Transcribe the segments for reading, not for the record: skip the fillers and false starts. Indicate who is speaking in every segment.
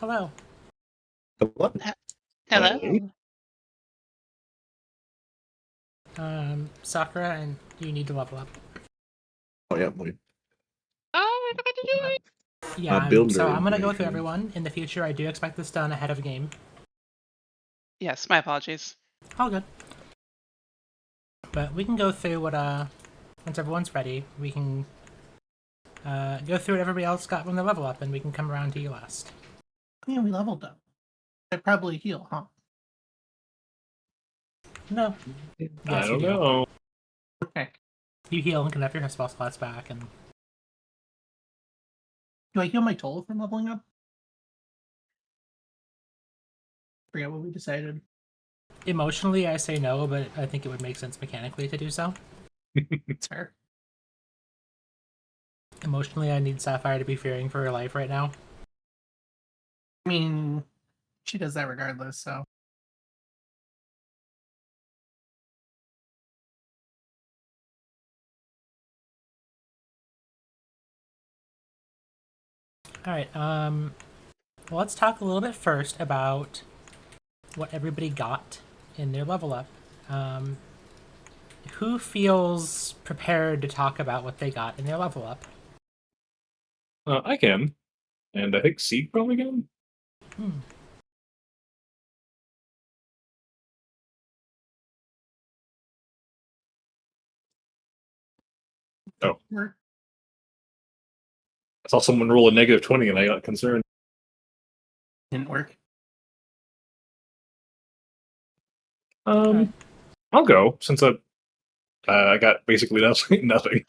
Speaker 1: Hello.
Speaker 2: What?
Speaker 3: Hello.
Speaker 1: Sakura, and you need to level up.
Speaker 2: Oh yeah, wait.
Speaker 3: Oh, I forgot to do it.
Speaker 1: Yeah,
Speaker 2: Builder
Speaker 1: so I'm gonna go through
Speaker 2: information.
Speaker 1: everyone. In the future, I do expect this done ahead of game.
Speaker 3: Yes, my apologies.
Speaker 1: All good. But we can go through what, once everyone's ready, we can, go through what everybody else got when they level up, and we can come around to you last.
Speaker 4: Yeah, we leveled up. I probably heal, huh?
Speaker 1: No.
Speaker 5: I
Speaker 1: Yes, you
Speaker 5: don't
Speaker 1: do.
Speaker 5: know.
Speaker 4: Okay.
Speaker 1: You heal and can have your spell slots back, and
Speaker 4: Do I heal my toll from leveling up? Forget what we decided.
Speaker 1: emotionally I say no, but I think it would make sense mechanically to do so.
Speaker 4: It's fair.
Speaker 1: Emotionally, I need Sapphire to be fearing for her life right now.
Speaker 4: I mean, she does that regardless, so.
Speaker 1: Alright, well, let's talk a little bit first about what everybody got in their level up. Who feels prepared to talk about what they got in their level up?
Speaker 5: I can. And I think Seed probably can. Oh.
Speaker 4: Work.
Speaker 5: I saw someone roll a -20 and I got concerned.
Speaker 4: Didn't work.
Speaker 1: Okay.
Speaker 5: I'll go, since I got basically nothing.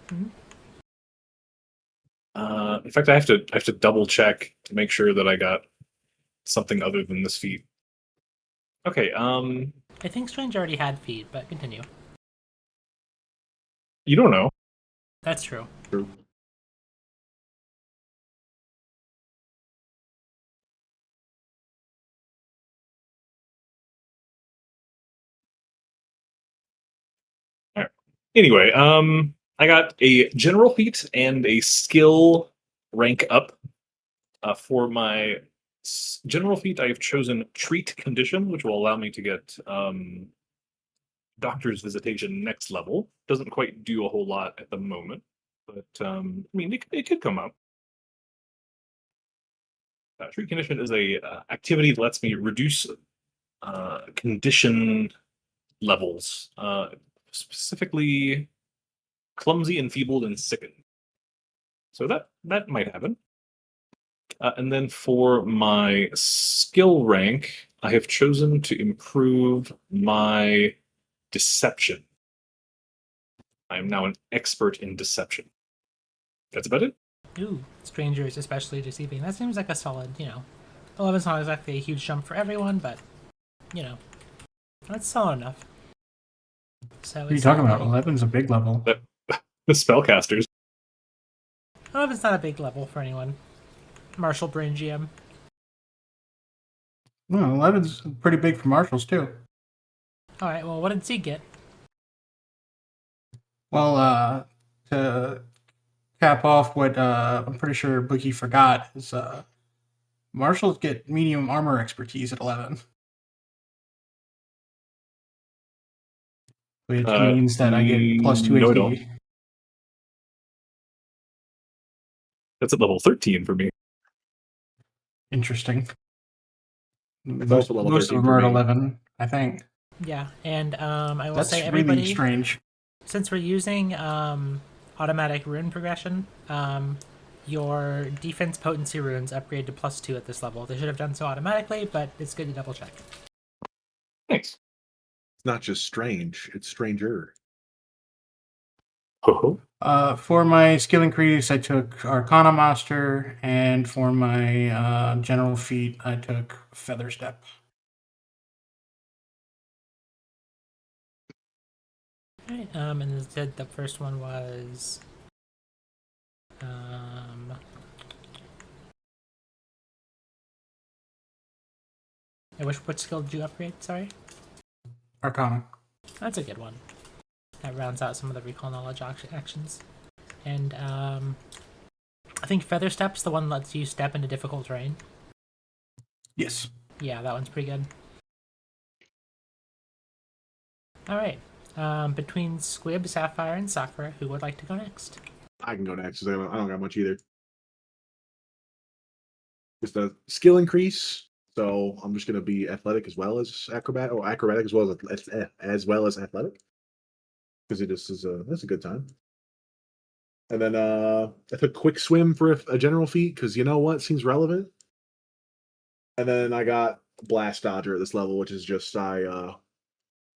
Speaker 1: Mhm.
Speaker 5: In fact, I have to double check to make sure that I got something other than this feat. Okay,
Speaker 1: I think Strange already had feed, but continue.
Speaker 5: you don't know.
Speaker 1: That's true.
Speaker 2: True.
Speaker 5: Anyway, I got a general feat and a skill rank up. For my general feat, I have chosen Treat Condition, which will allow me to get Doctor's Visitation next level. Doesn't quite do a whole lot at the moment, but I mean, it could come up. Treat Condition is a activity that lets me reduce condition levels, specifically clumsy, enfeebled, and sickened. So that might happen. And then for my skill rank, I have chosen to improve my deception. I am now an expert in deception. That's about it.
Speaker 1: Ooh, strangers especially deceiving. That seems like a solid, 11's not exactly a huge jump for everyone, but, that's solid enough. So
Speaker 6: What are you talking about? 11's a big level.
Speaker 5: The spellcasters.
Speaker 1: 11's not a big level for anyone. Marshall Brain GM.
Speaker 6: No, 11's pretty big for marshals, too.
Speaker 1: Alright, well, what did Zeke get?
Speaker 6: Well, to cap off what I'm pretty sure Bookie forgot is marshals get medium armor expertise at 11. Which means that I get plus 2
Speaker 5: no, I
Speaker 6: HD.
Speaker 5: don't. That's at level 13 for me.
Speaker 6: Interesting.
Speaker 2: It's
Speaker 6: Most
Speaker 2: also level
Speaker 6: of
Speaker 2: 13
Speaker 6: them
Speaker 2: for
Speaker 6: are at
Speaker 2: me.
Speaker 6: 11, I think.
Speaker 1: Yeah, and I will
Speaker 6: That's
Speaker 1: say
Speaker 6: really
Speaker 1: everybody,
Speaker 6: strange.
Speaker 1: since we're using automatic rune progression, your defense potency runes upgrade to +2 at this level. They should have done so automatically, but it's good to double check.
Speaker 5: Thanks.
Speaker 2: It's not just strange; it's stranger.
Speaker 5: Ho-ho.
Speaker 6: For my skill increase, I took Arcana Master, and for my general feat, I took Feather Step.
Speaker 1: Alright, and instead the first one was what skill did you upgrade? Sorry?
Speaker 6: Arcana.
Speaker 1: That's a good one. That rounds out some of the recall knowledge actions. And I think Feather Step's the one that lets you step into difficult terrain.
Speaker 6: Yes.
Speaker 1: Yeah, that one's pretty good. All right. Between Squib, Sapphire, and Sakura, who would like to go next?
Speaker 2: I can go next 'cause I don't got much either. Just a skill increase. So I'm just gonna be athletic as well as acrobat, or acrobatic as well as athletic, because it just is that's a good time. And then I took quick swim for a general feat because you know what seems relevant. And then I got blast dodger at this level, which is just I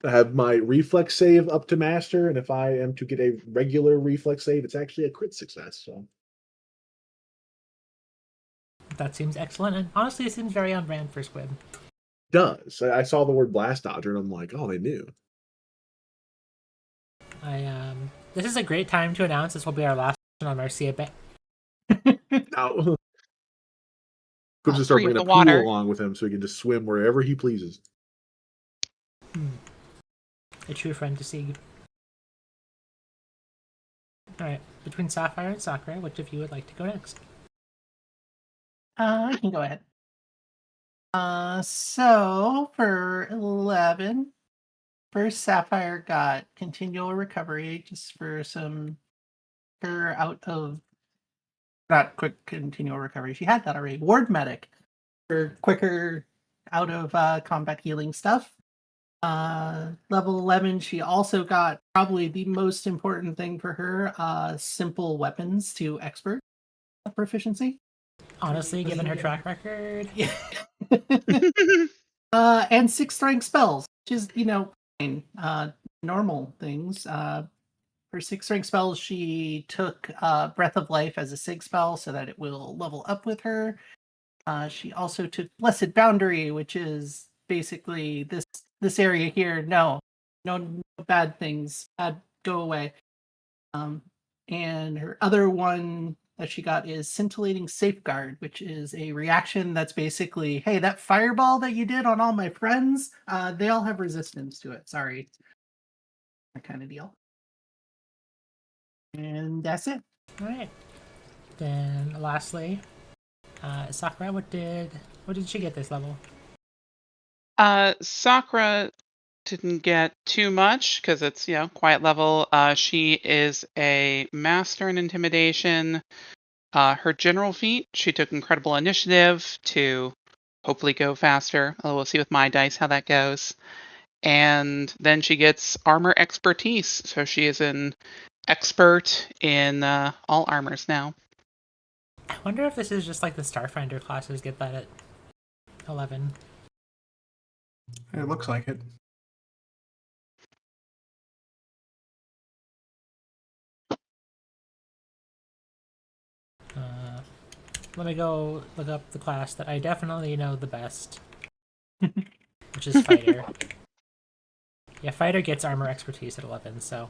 Speaker 2: have my reflex save up to master, and if I am to get a regular reflex save, it's actually a crit success. So
Speaker 1: That seems excellent, and honestly, it seems very on brand for Squib.
Speaker 2: does I saw the word blast dodger and I'm like, oh, they knew.
Speaker 1: This is a great time to announce this will be our last one on Marcia Bay.
Speaker 2: Now,
Speaker 3: Oh,
Speaker 2: Quibs to start
Speaker 3: free of
Speaker 2: bringing a
Speaker 3: the
Speaker 2: pool
Speaker 3: water.
Speaker 2: along with him so he can just swim wherever he pleases.
Speaker 1: A true friend to see. All right, between Sapphire and Sakura, which of you would like to go next?
Speaker 4: I can go ahead. So for 11, first Sapphire got continual recovery just for some her out of not quick continual recovery. She had that already. Ward medic for quicker out of combat healing stuff. Level 11, she also got probably the most important thing for her, simple weapons to expert proficiency.
Speaker 1: Honestly, given her track record,
Speaker 4: And 6 strength spells, which is, fine. Normal things. For 6 strength spells, she took Breath of Life as a sig spell so that it will level up with her. She also took Blessed Boundary, which is basically this area here. No bad things. Go away. And her other one that she got is Scintillating Safeguard, which is a reaction that's basically, hey, that fireball that you did on all my friends, they all have resistance to it. Sorry. That kind of deal. And that's it.
Speaker 1: all right. Then lastly, Sakura, what did she get this level?
Speaker 3: Sakura didn't get too much because it's quiet level. She is a master in intimidation. Her general feat, she took incredible initiative to hopefully go faster. We'll see with my dice how that goes. And then she gets armor expertise, so she is an expert in all armors now.
Speaker 1: I wonder if this is just like the Starfinder classes get that at 11.
Speaker 6: It looks like it.
Speaker 1: Let me go look up the class that I definitely know the best, which is Fighter. Yeah, Fighter gets armor expertise at 11, so.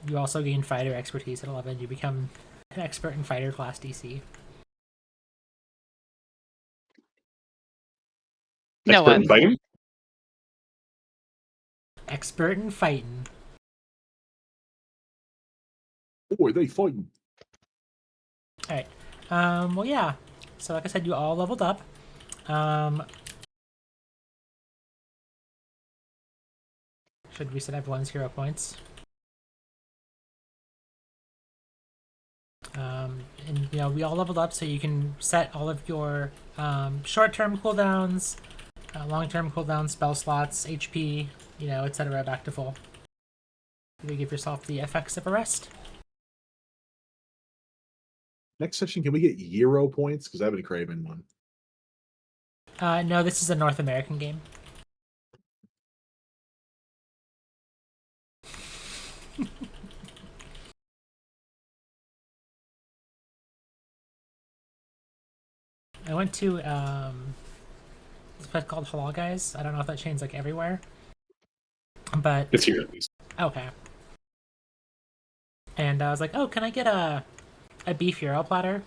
Speaker 1: You also gain Fighter expertise at 11. You become an expert in Fighter class DC.
Speaker 3: No
Speaker 5: Expert in
Speaker 3: one.
Speaker 5: fighting?
Speaker 1: Expert in fighting.
Speaker 2: Boy, they fighting.
Speaker 1: Alright. Well, yeah. So, like I said, you all leveled up. Should reset everyone's hero points. And we all leveled up, so you can set all of your short-term cooldowns, long-term cooldowns, spell slots, HP, etc. back to full. You give yourself the effects of a rest.
Speaker 2: Next session, can we get Euro points? Because I've been craving one.
Speaker 1: No, this is a North American game. I went to this place called Halal Guys. I don't know if that chain's like everywhere, but
Speaker 5: It's here at least.
Speaker 1: okay. And I was like, "Oh, can I get a beef gyro platter?"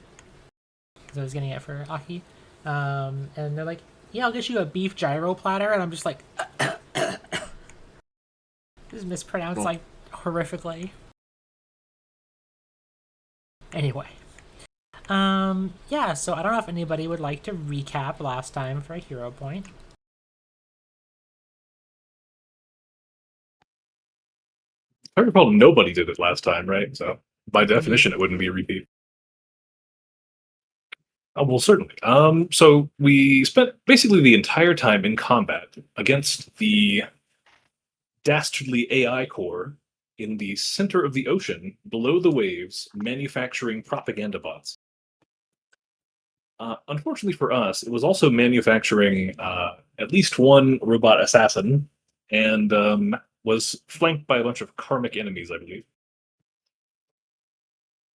Speaker 1: Because I was getting it for Aki. And they're like, "Yeah, I'll get you a beef gyro platter." And I'm just like, this is mispronounced like horrifically. Anyway, Yeah, so I don't know if anybody would like to recap last time for a hero point.
Speaker 5: I recall nobody did it last time, right? So by definition,
Speaker 1: Indeed.
Speaker 5: it wouldn't be a repeat. Oh, well, certainly. So we spent basically the entire time in combat against the dastardly AI core in the center of the ocean, below the waves, manufacturing propaganda bots. Unfortunately for us, it was also manufacturing at least one robot assassin, and was flanked by a bunch of karmic enemies, I believe.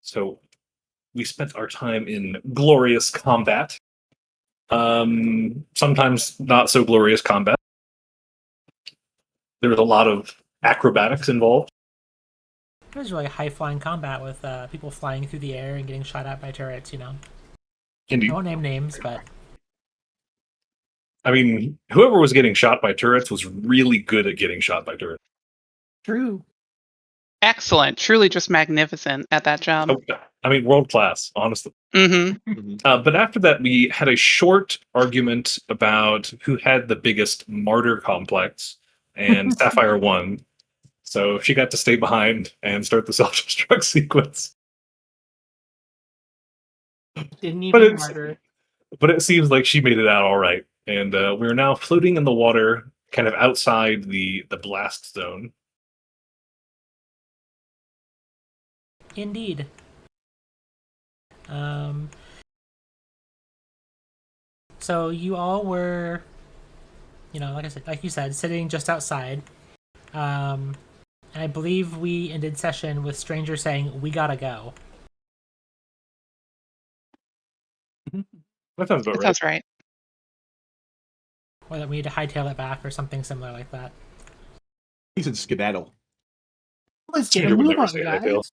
Speaker 5: So we spent our time in glorious combat. Sometimes not so glorious combat. There was a lot of acrobatics involved.
Speaker 1: It was really high flying combat with people flying through the air and getting shot at by turrets, you know.
Speaker 5: Indeed.
Speaker 1: I won't name names, but
Speaker 5: I mean, whoever was getting shot by turrets was really good at getting shot by turrets.
Speaker 4: True.
Speaker 3: Excellent. Truly just magnificent at that job.
Speaker 5: Oh, I mean, world class, honestly.
Speaker 3: Mm-hmm.
Speaker 5: But after that, we had a short argument about who had the biggest martyr complex, and Sapphire won. So she got to stay behind and start the self-destruct sequence.
Speaker 4: Didn't
Speaker 5: But
Speaker 4: even
Speaker 5: it's
Speaker 4: martyr.
Speaker 5: but it seems like she made it out all right, and we're now floating in the water, kind of outside the blast zone.
Speaker 1: indeed. So you all were, you know, like you said, sitting just outside. And I believe we ended session with Stranger saying, "We gotta go."
Speaker 5: That sounds about
Speaker 3: That
Speaker 5: right.
Speaker 3: sounds right.
Speaker 1: Or that we need to hightail it back or something similar like that.
Speaker 2: He said skedaddle.
Speaker 4: Let's get a
Speaker 5: Stranger would
Speaker 4: move
Speaker 5: never
Speaker 4: on,
Speaker 5: say hightail.
Speaker 4: guys.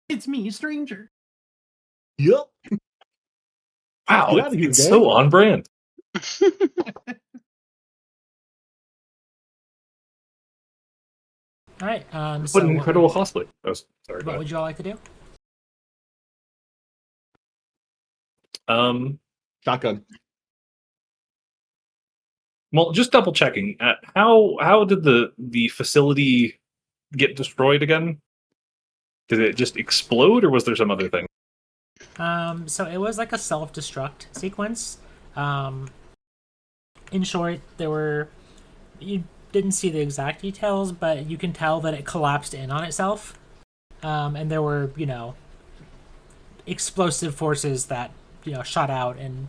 Speaker 4: It's me, Stranger.
Speaker 2: Yup.
Speaker 5: Wow,
Speaker 2: Get outta here,
Speaker 5: it's
Speaker 2: gang.
Speaker 5: so on brand.
Speaker 1: All right.
Speaker 5: What
Speaker 1: So
Speaker 5: an incredible cosplay. Oh, sorry.
Speaker 1: what
Speaker 5: Go
Speaker 1: would you all like to do?
Speaker 5: ahead.
Speaker 2: Shotgun.
Speaker 5: Well, just double checking. How did the facility get destroyed again? Did it just explode, or was there some other thing?
Speaker 1: So it was like a self-destruct sequence. In short, you didn't see the exact details, but you can tell that it collapsed in on itself. And there were, you know, explosive forces that, you know, shot out and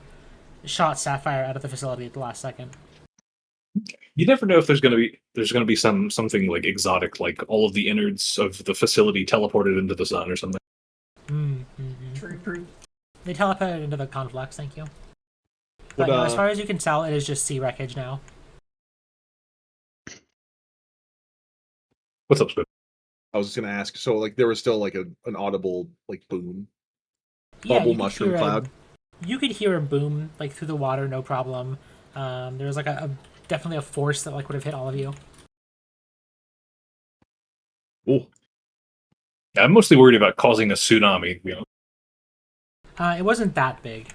Speaker 1: shot Sapphire out of the facility at the last second.
Speaker 5: You never know if there's gonna be something like exotic, like all of the innards of the facility teleported into the sun or something.
Speaker 4: True.
Speaker 1: They teleported into the conflux, thank you.
Speaker 2: But,
Speaker 1: But no, as far as you can tell, it is just sea wreckage now.
Speaker 5: What's up, Squid?
Speaker 2: I was just gonna ask. So, like, there was still like an audible like boom,
Speaker 1: Yeah,
Speaker 2: bubble
Speaker 1: you could
Speaker 2: mushroom
Speaker 1: hear
Speaker 2: cloud.
Speaker 1: You could hear a boom like through the water, no problem. There was like definitely a force that like would have hit all of you.
Speaker 2: Oh,
Speaker 5: I'm mostly worried about causing a tsunami. You know,
Speaker 1: It wasn't that big.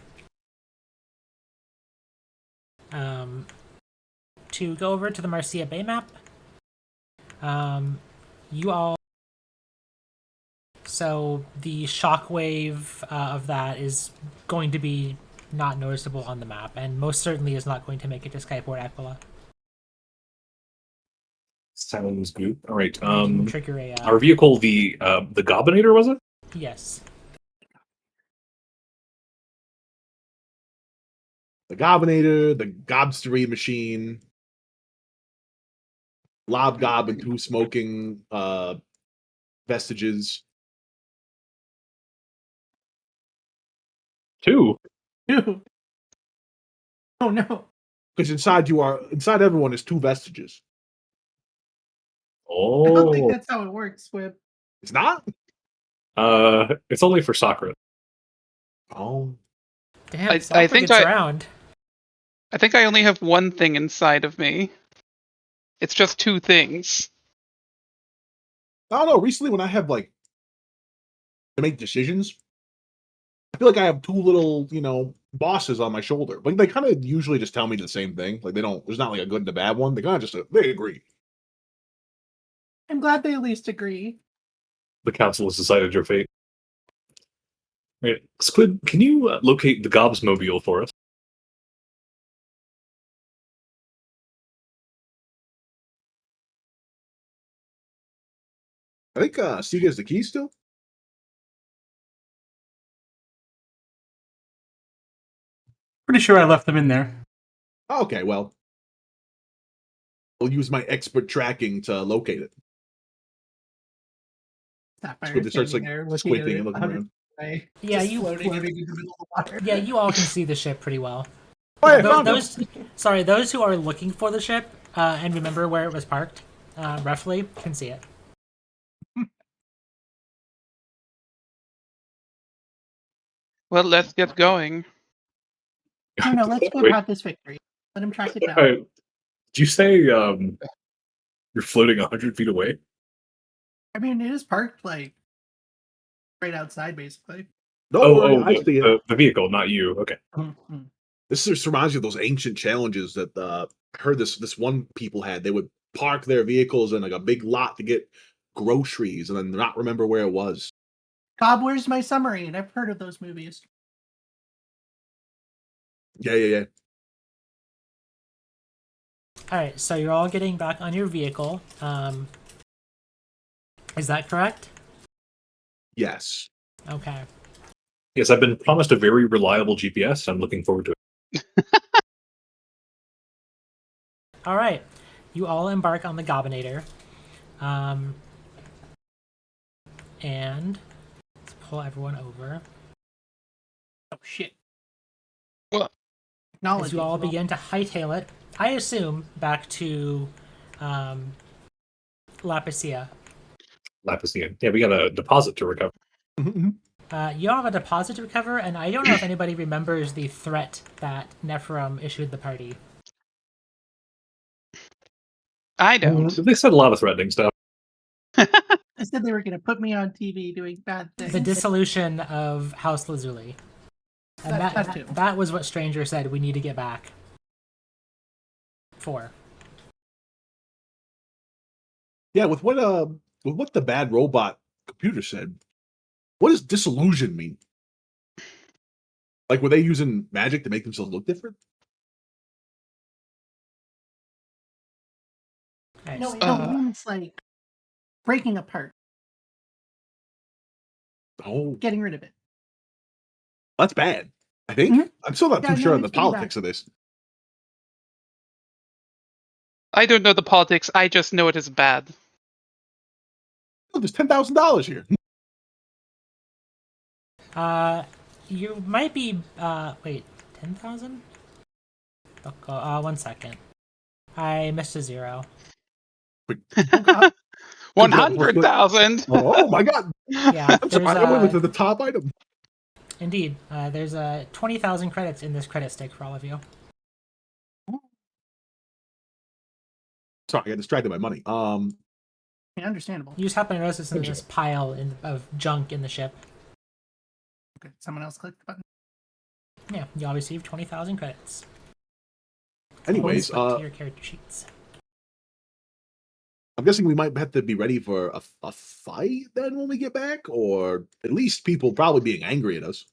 Speaker 1: To go over to the Marcia Bay map, you all. So the shockwave of that is going to be not noticeable on the map, and most certainly is not going to make it to Skyport Aquila.
Speaker 5: sounds good. All right.
Speaker 1: You can trigger a
Speaker 5: Our vehicle, the Gobbinator, was it?
Speaker 1: yes.
Speaker 2: the Gobbinator, the Gobstery machine, Lob Gob and two smoking vestiges.
Speaker 5: Two.
Speaker 4: Ew. Oh no.
Speaker 2: Because inside everyone is two vestiges.
Speaker 4: I don't think
Speaker 5: Oh.
Speaker 4: that's how it works, Squib.
Speaker 2: It's not?
Speaker 5: It's only for Sakura.
Speaker 2: Oh.
Speaker 1: Damn,
Speaker 3: I
Speaker 1: Sakura
Speaker 3: think
Speaker 1: gets around.
Speaker 3: I think I only have one thing inside of me. It's just two things.
Speaker 2: I don't know. Recently when I have like to make decisions, I feel like I have two little, bosses on my shoulder. But they kind of usually just tell me the same thing. Like they don't. There's not like a good and a bad one. They kind of just they agree.
Speaker 4: I'm glad they at least agree.
Speaker 5: The council has decided your fate. Right. Squid, can you locate the Gobsmobile for us?
Speaker 2: I think Steve has the keys still.
Speaker 6: Pretty sure I left them in there.
Speaker 2: Okay, well, I'll use my expert tracking to locate it.
Speaker 4: Sapphire
Speaker 2: Squid starts
Speaker 4: standing
Speaker 2: like
Speaker 4: there looking at
Speaker 2: squinting
Speaker 4: it
Speaker 2: and looking
Speaker 4: 100
Speaker 2: around.
Speaker 4: away,
Speaker 1: Yeah,
Speaker 4: just
Speaker 1: you-
Speaker 4: floating in the middle of the water.
Speaker 1: Yeah, you all can see the ship pretty well.
Speaker 2: Oh, yeah, I
Speaker 1: Tho-
Speaker 2: found it.
Speaker 1: those who are looking for the ship and remember where it was parked, roughly, can see it.
Speaker 3: Well, let's get going.
Speaker 4: No, let's go
Speaker 5: Wait.
Speaker 4: have this victory. Let him track it down.
Speaker 5: Did you say you're floating 100 feet away?
Speaker 4: I mean, it is parked like right outside, basically.
Speaker 2: Don't worry, I see it.
Speaker 5: The vehicle, not you. Okay.
Speaker 4: Mhm.
Speaker 2: This just reminds me of those ancient challenges that I heard this one people had. They would park their vehicles in like a big lot to get groceries and then not remember where it was.
Speaker 4: Bob, where's my submarine? I've heard of those movies.
Speaker 2: Yeah.
Speaker 1: All right, so you're all getting back on your vehicle. Is that correct?
Speaker 2: Yes.
Speaker 1: Okay.
Speaker 5: Yes, I've been promised a very reliable GPS. I'm looking forward to it.
Speaker 1: All right. You all embark on the Gobinator. And let's pull everyone over.
Speaker 4: Oh shit!
Speaker 3: What?
Speaker 1: As you all begin to hightail it, I assume, back to Lapicia.
Speaker 5: Lapicia. Yeah, we got a deposit to recover.
Speaker 1: You all have a deposit to recover, and I don't know if anybody remembers the threat that Nephrim issued the party.
Speaker 3: I don't.
Speaker 5: They said a lot of threatening stuff.
Speaker 4: I said they were going to put me on TV doing bad things.
Speaker 1: The dissolution of House Lazuli. And
Speaker 4: That too.
Speaker 1: that was what Stranger said we need to get back for.
Speaker 2: Yeah, with what the bad robot computer said, what does disillusion mean? Like, were they using magic to make themselves look different?
Speaker 1: Nice.
Speaker 4: No, it means like breaking apart,
Speaker 2: Oh,
Speaker 4: getting rid of it.
Speaker 2: that's bad. I think.
Speaker 4: Mhm.
Speaker 2: I'm still not
Speaker 4: Yeah,
Speaker 2: too sure
Speaker 4: no,
Speaker 2: on the
Speaker 4: it's pretty
Speaker 2: politics of this.
Speaker 3: I don't know the politics. I just know it is bad.
Speaker 2: Oh, there's $10,000 here.
Speaker 1: You might be, wait, 10,000? Oh, 1 second. I missed a zero.
Speaker 4: God.
Speaker 3: 100,000.
Speaker 2: Oh my god!
Speaker 1: Yeah,
Speaker 2: I'm
Speaker 1: there's,
Speaker 2: surprised I went to the top item.
Speaker 1: indeed, there's 20,000 credits in this credit stick for all of you.
Speaker 2: Sorry, I got distracted by money.
Speaker 4: Yeah, understandable.
Speaker 1: You just happen to notice this in this pile of junk in the ship.
Speaker 4: Okay, someone else click the button.
Speaker 1: Yeah, you all received 20,000 credits.
Speaker 2: Anyways,
Speaker 1: Flip to your character sheets.
Speaker 2: I'm guessing we might have to be ready for a fight then when we get back, or at least people probably being angry at us.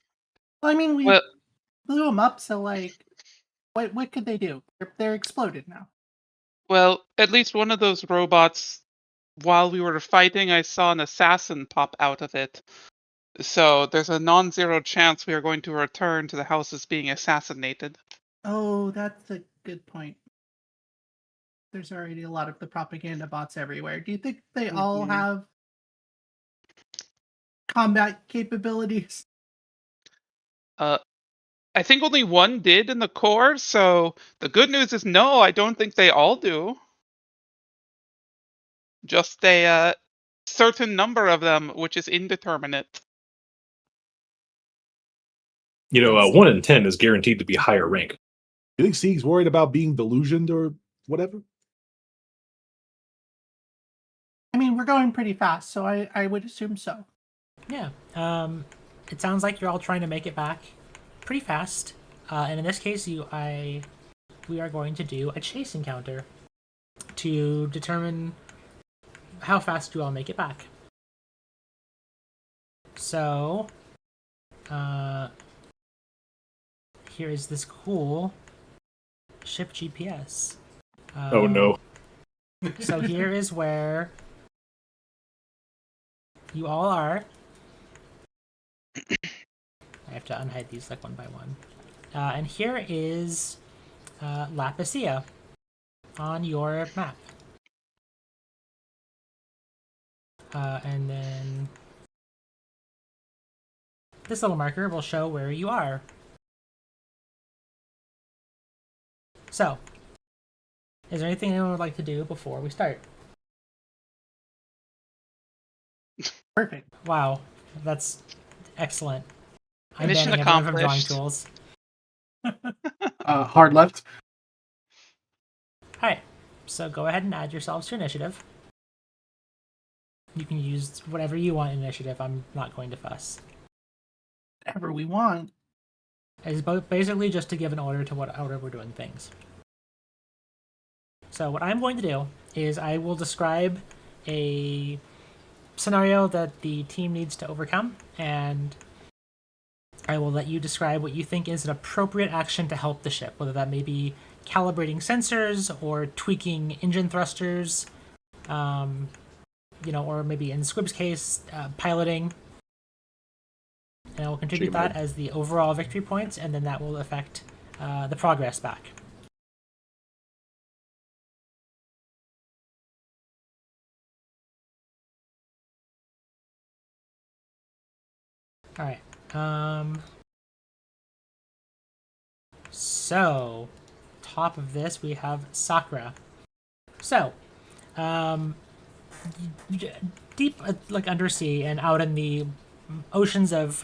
Speaker 4: Well, I mean, we
Speaker 3: Well,
Speaker 4: blew them up, so like, what could they do? They're exploded now.
Speaker 3: well, at least one of those robots, while we were fighting, I saw an assassin pop out of it. So there's a non-zero chance we are going to return to the houses being assassinated.
Speaker 4: Oh, that's a good point. There's already a lot of the propaganda bots everywhere. Do you think they all
Speaker 3: Mhm.
Speaker 4: have combat capabilities?
Speaker 3: I think only one did in the core, so the good news is no, I don't think they all do. Just a certain number of them, which is indeterminate.
Speaker 5: You know, 1 in 10 is guaranteed to be higher rank.
Speaker 2: You think Sieg's worried about being delusioned or whatever?
Speaker 4: I mean, we're going pretty fast, so I would assume so.
Speaker 1: Yeah. it sounds like you're all trying to make it back pretty fast. And in this case, we are going to do a chase encounter to determine how fast you all make it back. So, here is this cool ship GPS.
Speaker 5: Oh no.
Speaker 1: So here is where you all are. I have to unhide these like one by one. And here is Lapicia on your map. And then this little marker will show where you are. So, is there anything anyone would like to do before we start?
Speaker 4: Perfect.
Speaker 1: Wow, that's excellent. I'm
Speaker 3: Mission
Speaker 1: banning everyone from drawing
Speaker 3: accomplished.
Speaker 1: tools.
Speaker 6: Hard left.
Speaker 1: Alright, so go ahead and add yourselves to initiative. You can use whatever you want in initiative. I'm not going to fuss.
Speaker 4: Whatever we want.
Speaker 1: It's basically just to give an order to what order we're doing things. So what I'm going to do is I will describe a scenario that the team needs to overcome, and I will let you describe what you think is an appropriate action to help the ship, whether that may be calibrating sensors or tweaking engine thrusters, or maybe in Squib's case, piloting. And I will contribute that as the overall victory points, and then that will affect the progress back. All right. So, top of this we have Sakura. So, deep like undersea and out in the oceans of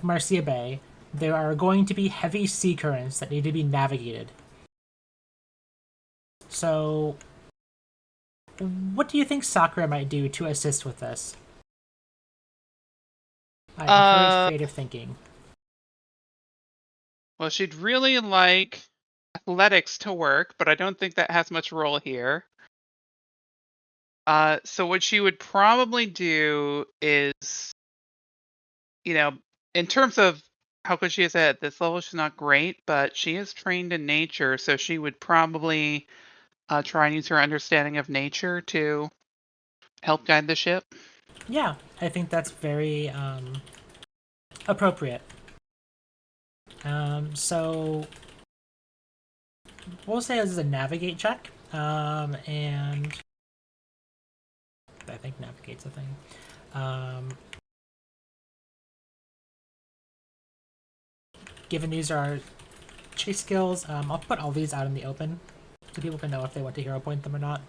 Speaker 1: Marcia Bay, there are going to be heavy sea currents that need to be navigated. So, what do you think Sakura might do to assist with this? I encourage creative thinking.
Speaker 3: Well, she'd really like athletics to work, but I don't think that has much role here. So what she would probably do is, in terms of how good she is at this level, she's not great, but she is trained in nature, so she would probably try and use her understanding of nature to help guide the ship.
Speaker 1: Yeah, I think that's very appropriate. So we'll say this is a navigate check, and I think navigate's a thing. Given these are chase skills, I'll put all these out in the open so people can know if they want to hero point them or not.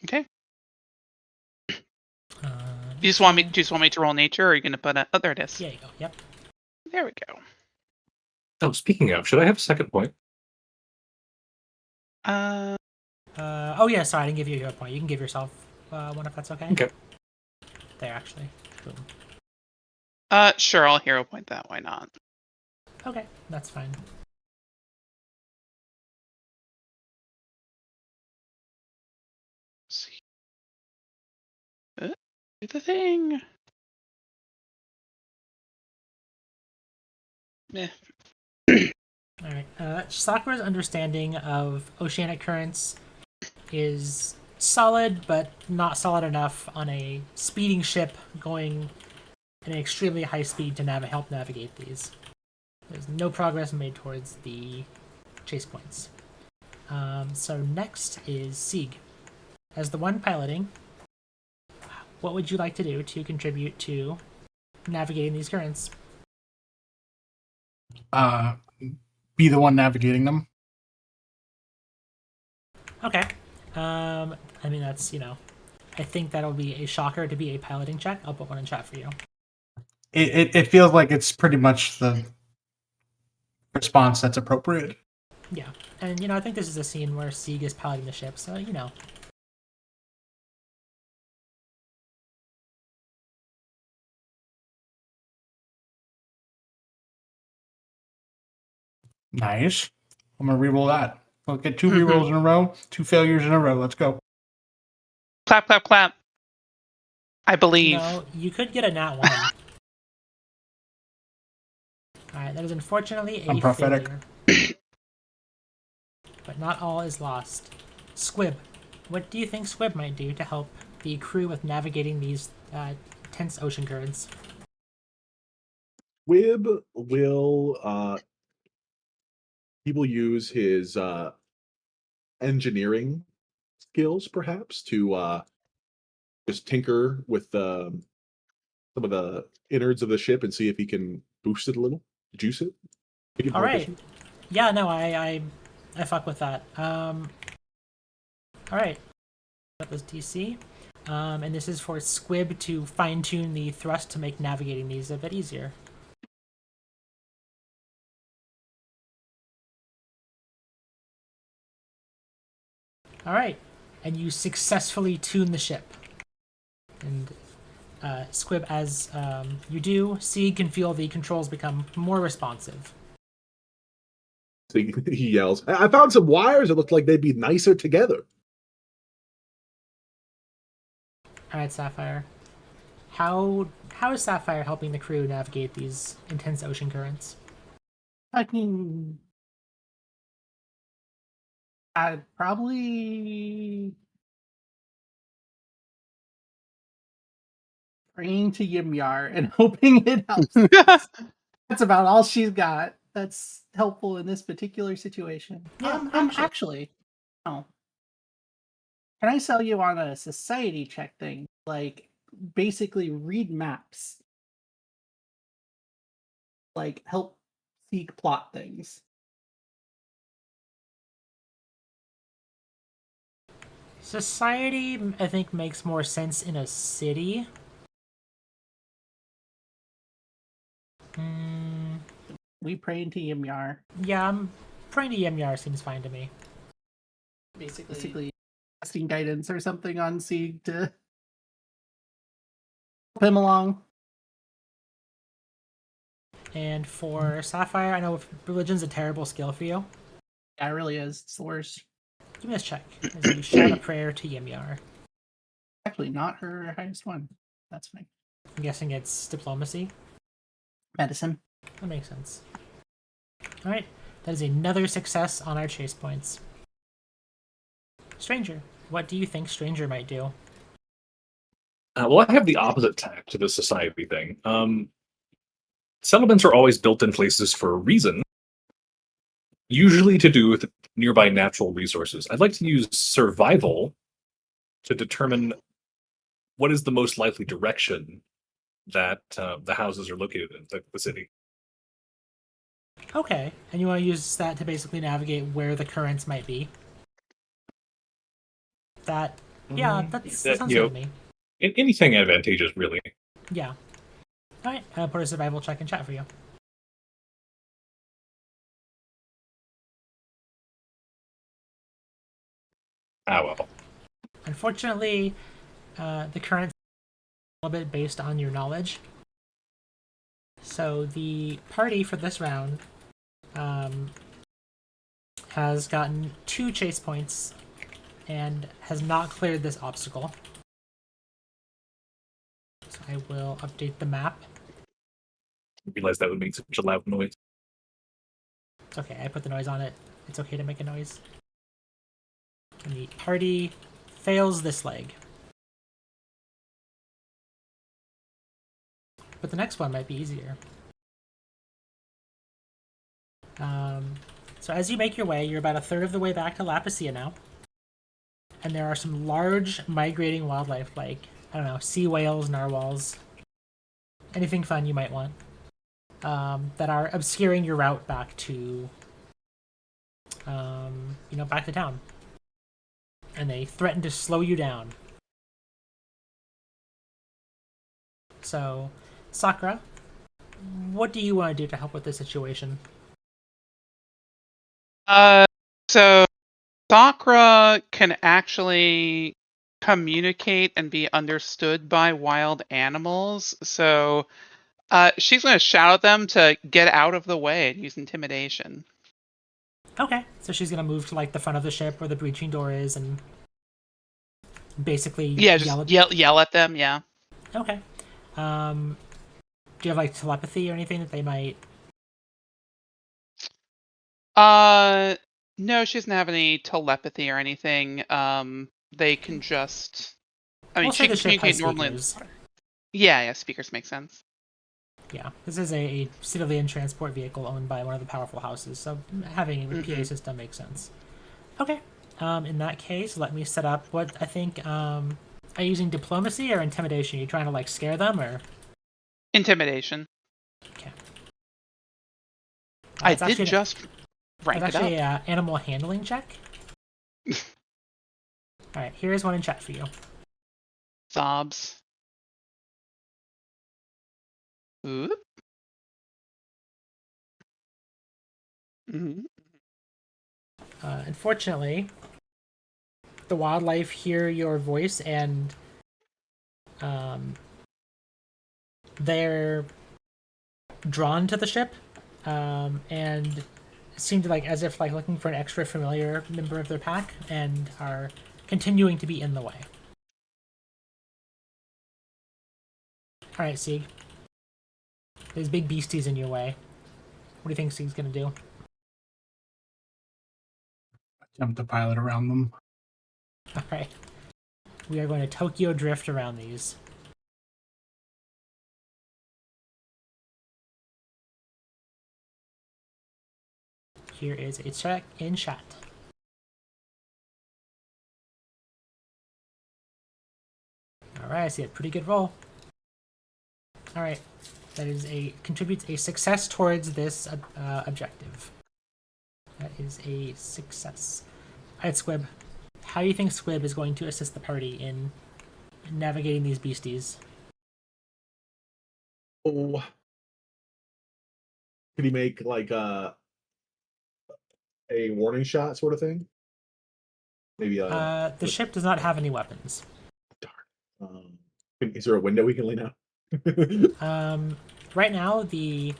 Speaker 3: Okay. Do you just want me to roll nature, or are you going to put oh, there it is.
Speaker 1: Yeah, you go. Yep.
Speaker 3: There we go.
Speaker 5: Oh, speaking of, should I have a second point?
Speaker 1: Oh yeah, sorry, I didn't give you a hero point. You can give yourself one if that's okay.
Speaker 5: Okay.
Speaker 1: There, actually. Boom.
Speaker 3: Sure, I'll hero point that. Why not?
Speaker 1: Okay, that's fine.
Speaker 3: Let's see. Do the thing. Yeah.
Speaker 1: Alright, Sakura's understanding of oceanic currents is solid, but not solid enough on a speeding ship going at an extremely high speed to help navigate these. There's no progress made towards the chase points. So next is Sieg. As the one piloting, what would you like to do to contribute to navigating these currents?
Speaker 6: Be the one navigating them.
Speaker 1: Okay. I mean, that's, I think that'll be a shocker to be a piloting check. I'll put one in chat for you.
Speaker 6: It feels like it's pretty much the response that's appropriate.
Speaker 1: Yeah. And, I think this is a scene where Sieg is piloting the ship, so,
Speaker 6: Nice. I'm gonna reroll that. We'll get 2 rerolls in a row, 2 failures in a row. Let's go.
Speaker 3: Clap, clap, clap. I believe.
Speaker 1: No, you could get a nat 1. Alright, that is unfortunately a
Speaker 6: I'm prophetic.
Speaker 1: failure. But not all is lost. Squib. What do you think Squib might do to help the crew with navigating these tense ocean currents?
Speaker 2: Wib will he will use his engineering skills perhaps to just tinker with some of the innards of the ship and see if he can boost it a little, juice it. Make it more
Speaker 1: Alright.
Speaker 2: efficient.
Speaker 1: Yeah, no, I fuck with that. Alright. Got this DC. And this is for Squib to fine-tune the thrust to make navigating these a bit easier. Alright. And you successfully tune the ship. And Squib, as you do, Sieg can feel the controls become more responsive.
Speaker 2: So he yells, I found some wires that looked like they'd be nicer together.
Speaker 1: Alright, Sapphire. How is Sapphire helping the crew navigate these intense ocean currents?
Speaker 4: I'd probably praying to Yimyar and hoping it helps. That's about all she's got. That's helpful in this particular situation.
Speaker 1: Yeah,
Speaker 4: Actually, no. Can I sell you on a society check thing? Like, basically read maps. Like, help seek plot things.
Speaker 1: Society, I think, makes more sense in a city.
Speaker 4: We pray into Yimyar.
Speaker 1: Yeah, I'm praying to Yemyar seems fine to me.
Speaker 4: Basically casting guidance or something on Sieg to help him along.
Speaker 1: And for Sapphire, I know religion's a terrible skill for you.
Speaker 4: Yeah, it really is. It's the worst.
Speaker 1: Give me this check. As you shout a prayer to Yemyar.
Speaker 4: Actually, not her highest one. That's fine.
Speaker 1: I'm guessing it's diplomacy.
Speaker 4: Medicine.
Speaker 1: That makes sense. Alright, that is another success on our chase points. Stranger, what do you think Stranger might do?
Speaker 5: Well, I have the opposite tack to the society thing. Settlements are always built in places for a reason, usually to do with nearby natural resources. I'd like to use survival to determine what is the most likely direction that the houses are located in, the city.
Speaker 1: Okay, and you want to use that to basically navigate where the currents might be? That sounds good to me.
Speaker 5: Anything advantageous, really.
Speaker 1: Yeah. Alright, I'll put a survival check in chat for you.
Speaker 5: Ah, well.
Speaker 1: Unfortunately, the currents are a little bit based on your knowledge. So the party for this round has gotten 2 chase points and has not cleared this obstacle. So I will update the map.
Speaker 5: I realized that would make such a loud noise.
Speaker 1: It's okay, I put the noise on it. It's okay to make a noise. And the party fails this leg. But the next one might be easier. So as you make your way, you're about a third of the way back to Lapicia now. And there are some large migrating wildlife like, I don't know, sea whales, narwhals, anything fun you might want, that are obscuring your route back to, back to town. And they threaten to slow you down. So, Sakura, what do you want to do to help with this situation?
Speaker 3: So Sakura can actually communicate and be understood by wild animals. So she's going to shout at them to get out of the way and use intimidation.
Speaker 1: Okay, so she's gonna move to like the front of the ship where the breaching door is, and basically
Speaker 3: Yeah, just
Speaker 1: yell at.
Speaker 3: yell at them. Yeah.
Speaker 1: Okay. Do you have like telepathy or anything that they might?
Speaker 3: No, she doesn't have any telepathy or anything. They can just. I mean,
Speaker 1: We'll say
Speaker 3: she
Speaker 1: the
Speaker 3: can
Speaker 1: ship has
Speaker 3: communicate normally in
Speaker 1: speakers.
Speaker 3: water. Yeah, speakers make sense.
Speaker 1: Yeah, this is a civilian transport vehicle owned by one of the powerful houses, so having a PA
Speaker 3: Mhm.
Speaker 1: system makes sense. Okay. In that case, let me set up what I think. Are you using diplomacy or intimidation? Are you trying to like scare them or?
Speaker 3: Intimidation.
Speaker 1: Okay.
Speaker 3: I
Speaker 1: It's
Speaker 3: did
Speaker 1: actually
Speaker 3: just
Speaker 1: it's
Speaker 3: rank it
Speaker 1: actually
Speaker 3: up.
Speaker 1: a animal handling check. All right, here's one in chat for you.
Speaker 3: Sobs. Oop. Mhm.
Speaker 1: Unfortunately, the wildlife hear your voice and they're drawn to the ship and seem to like as if like looking for an extra familiar member of their pack and are continuing to be in the way. All right, Sieg. There's big beasties in your way. What do you think Sieg's gonna do?
Speaker 6: Attempt to pilot around them.
Speaker 1: All right. We are going to Tokyo drift around these. Here is a check in chat. Alright, I see a pretty good roll. Alright, that is contributes a success towards this objective. That is a success. Alright, Squib. How do you think Squib is going to assist the party in navigating these beasties?
Speaker 2: Oh, could he make like a warning shot sort of thing? Maybe
Speaker 1: The ship does not have any weapons.
Speaker 2: um, is there a window we can lean out?
Speaker 1: Right now, there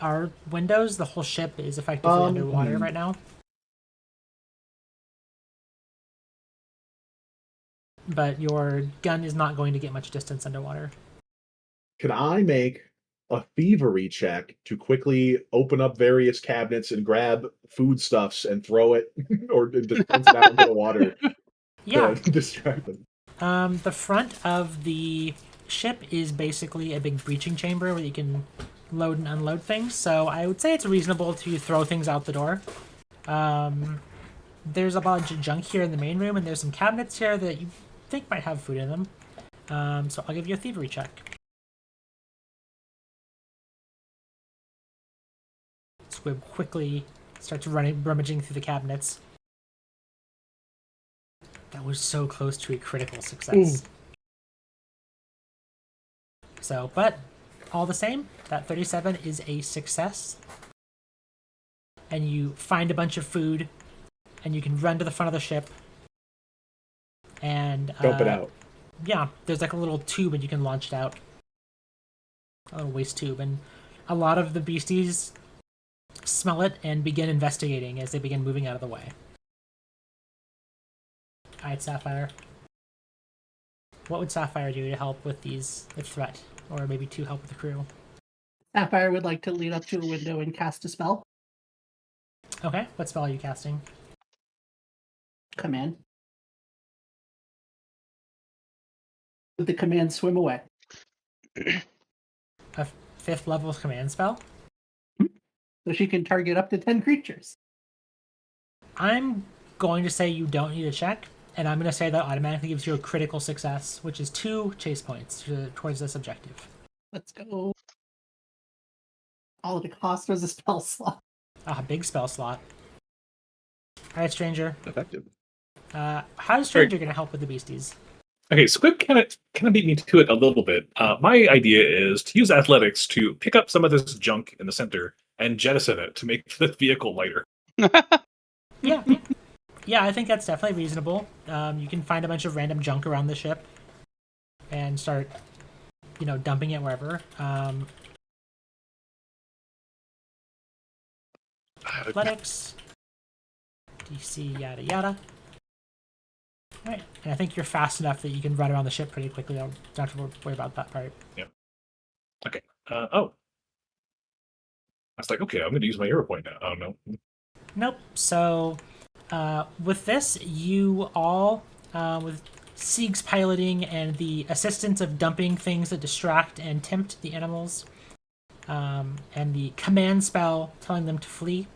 Speaker 1: are windows. The whole ship is effectively underwater right now. But your gun is not going to get much distance underwater.
Speaker 2: Can I make a thievery check to quickly open up various cabinets and grab foodstuffs and throw it or dispense it out into the water
Speaker 1: Yeah.
Speaker 2: to distract them?
Speaker 1: The front of the ship is basically a big breaching chamber where you can load and unload things. So I would say it's reasonable to throw things out the door. There's a bunch of junk here in the main room, and there's some cabinets here that you think might have food in them. So I'll give you a thievery check. Squib quickly starts rummaging through the cabinets. That was so close to a critical success. So, but all the same, that 37 is a success. And you find a bunch of food, and you can run to the front of the ship. And
Speaker 2: Dump it out.
Speaker 1: Yeah, there's like a little tube, and you can launch it out. A little waste tube, and a lot of the beasties smell it and begin investigating as they begin moving out of the way. Alright, Sapphire. What would Sapphire do to help with the threat? Or maybe to help with the crew?
Speaker 4: Sapphire would like to lean up to a window and cast a spell.
Speaker 1: Okay, what spell are you casting?
Speaker 4: Command. With the command swim away.
Speaker 1: A 5th level command spell?
Speaker 4: So she can target up to 10 creatures.
Speaker 1: I'm going to say you don't need a check, and I'm going to say that automatically gives you a critical success, which is 2 chase points towards this objective.
Speaker 4: Let's go. All it cost was a spell slot.
Speaker 1: Ah, big spell slot. Alright, Stranger.
Speaker 2: Effective.
Speaker 1: How's Stranger going to help with the beasties?
Speaker 5: Okay, Squib kind of beat me to it a little bit. My idea is to use athletics to pick up some of this junk in the center and jettison it to make the vehicle lighter.
Speaker 1: Yeah. Yeah, I think that's definitely reasonable. You can find a bunch of random junk around the ship and start, dumping it wherever. athletics, DC, yada yada. Alright, and I think you're fast enough that you can run around the ship pretty quickly. Don't have to worry about that part.
Speaker 5: Okay. Oh. I was like, okay, I'm going to use my hero point now. Oh, no.
Speaker 1: Nope. So, with this, you all, with Sieg's piloting and the assistance of dumping things that distract and tempt the animals, and the command spell telling them to flee,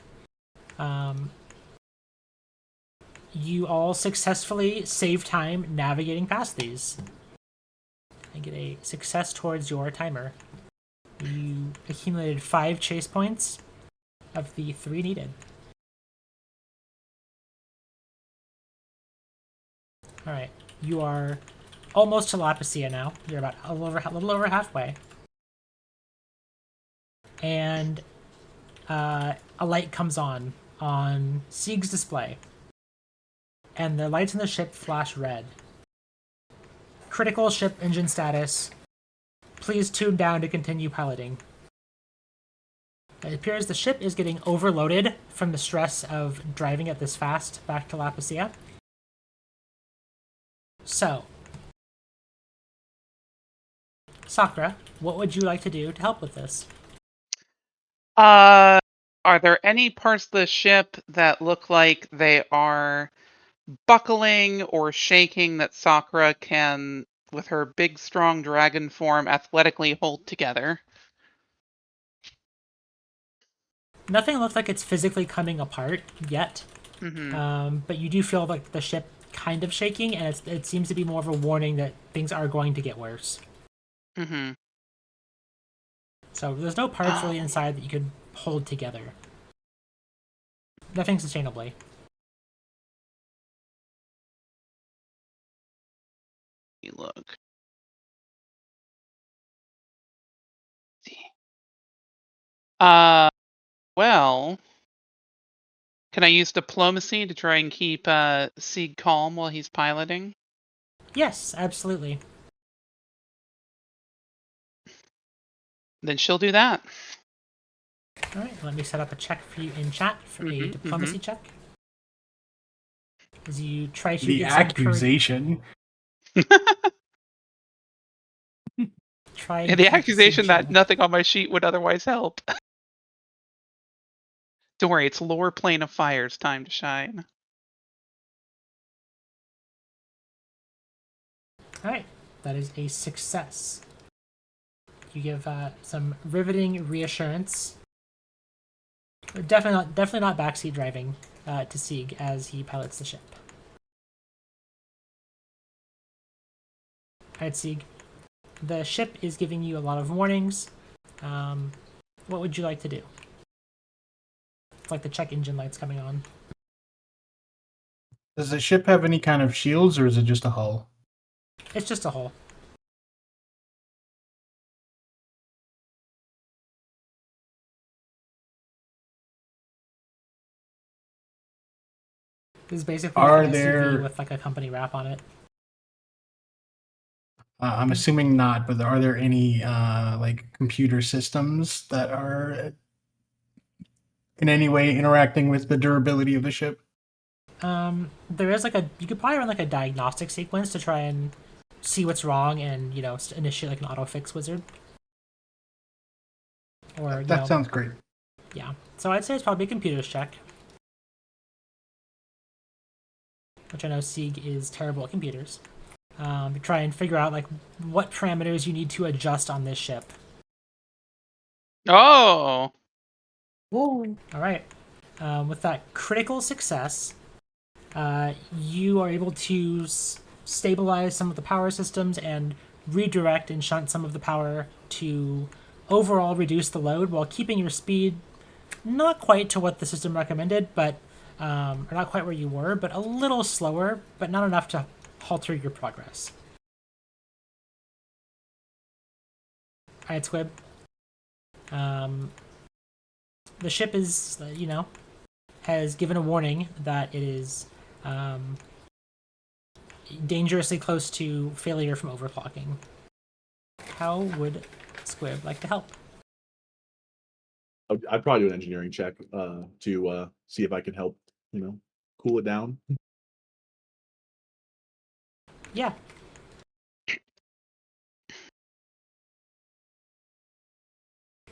Speaker 1: you all successfully save time navigating past these. And get a success towards your timer. You accumulated 5 chase points of the 3 needed. Alright, you are almost to Lapicia now. You're about a little over halfway. And a light comes on Sieg's display. And the lights in the ship flash red. Critical ship engine status. Please tune down to continue piloting. It appears the ship is getting overloaded from the stress of driving it this fast back to Lapicia. So, Sakura, what would you like to do to help with this?
Speaker 3: Are there any parts of the ship that look like they are buckling or shaking that Sakura can, with her big, strong dragon form, athletically hold together?
Speaker 1: Nothing looks like it's physically coming apart yet,
Speaker 3: Mm-hmm.
Speaker 1: but you do feel like the ship kind of shaking, and it seems to be more of a warning that things are going to get worse.
Speaker 3: Mm-hmm.
Speaker 1: So there's no parts really inside that you could hold together. Nothing sustainably.
Speaker 3: Look. See. Well, can I use diplomacy to try and keep Sieg calm while he's piloting?
Speaker 1: Yes, absolutely.
Speaker 3: Then she'll do that.
Speaker 1: All right, let me set up a check for you in chat for a diplomacy check. As you try to
Speaker 6: The
Speaker 1: get some
Speaker 6: accusation.
Speaker 1: try
Speaker 3: And
Speaker 1: and
Speaker 3: the
Speaker 1: keep
Speaker 3: accusation
Speaker 1: Sieg
Speaker 3: that
Speaker 1: chill.
Speaker 3: nothing on my sheet would otherwise help. Don't worry, it's lower plane of fire's time to shine.
Speaker 1: All right, that is a success. You give some riveting reassurance. Definitely not backseat driving to Sieg as he pilots the ship. All right, Sieg. The ship is giving you a lot of warnings. What would you like to do? It's like the check engine lights coming on.
Speaker 6: Does the ship have any kind of shields, or is it just a hull?
Speaker 1: It's just a hole. This is basically
Speaker 6: Are
Speaker 1: an SUV
Speaker 6: there-
Speaker 1: with like a company wrap on it.
Speaker 6: I'm assuming not, but are there any like computer systems that are in any way interacting with the durability of the ship?
Speaker 1: There is you could probably run like a diagnostic sequence to try and see what's wrong and, initiate like an auto fix wizard. Or,
Speaker 6: That sounds great.
Speaker 1: yeah. So I'd say it's probably a computers check. Which I know Sieg is terrible at computers. To try and figure out like what parameters you need to adjust on this ship.
Speaker 3: Oh!
Speaker 1: All right. With that critical success, you are able to stabilize some of the power systems and redirect and shunt some of the power to overall reduce the load while keeping your speed not quite to what the system recommended, but or not quite where you were, but a little slower, but not enough to halter your progress. All right, Squib. The ship is, has given a warning that it is dangerously close to failure from overclocking. How would Squib like to help?
Speaker 2: I'd probably do an engineering check to see if I can help, cool it down.
Speaker 1: Yeah.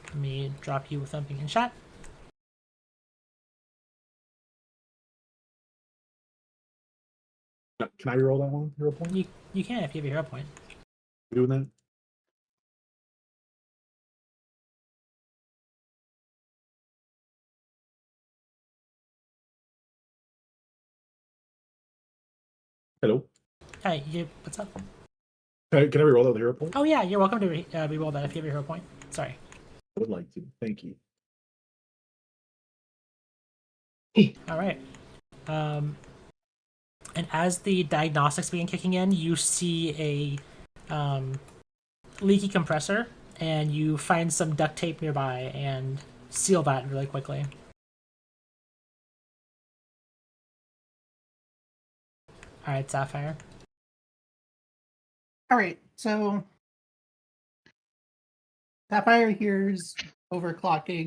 Speaker 1: Let me drop you with something in chat.
Speaker 2: Can I reroll that one? Hero point?
Speaker 1: You can if you have a hero point.
Speaker 2: Doing that? Hello.
Speaker 1: Hey, what's up?
Speaker 2: Can I reroll that with hero point?
Speaker 1: Oh yeah, you're welcome to reroll that if you have a hero point. Sorry.
Speaker 2: I would like to. Thank you.
Speaker 1: All right. And as the diagnostics begin kicking in, you see a leaky compressor, and you find some duct tape nearby and seal that really quickly. All right, Sapphire.
Speaker 4: All right, so Sapphire hears overclocking,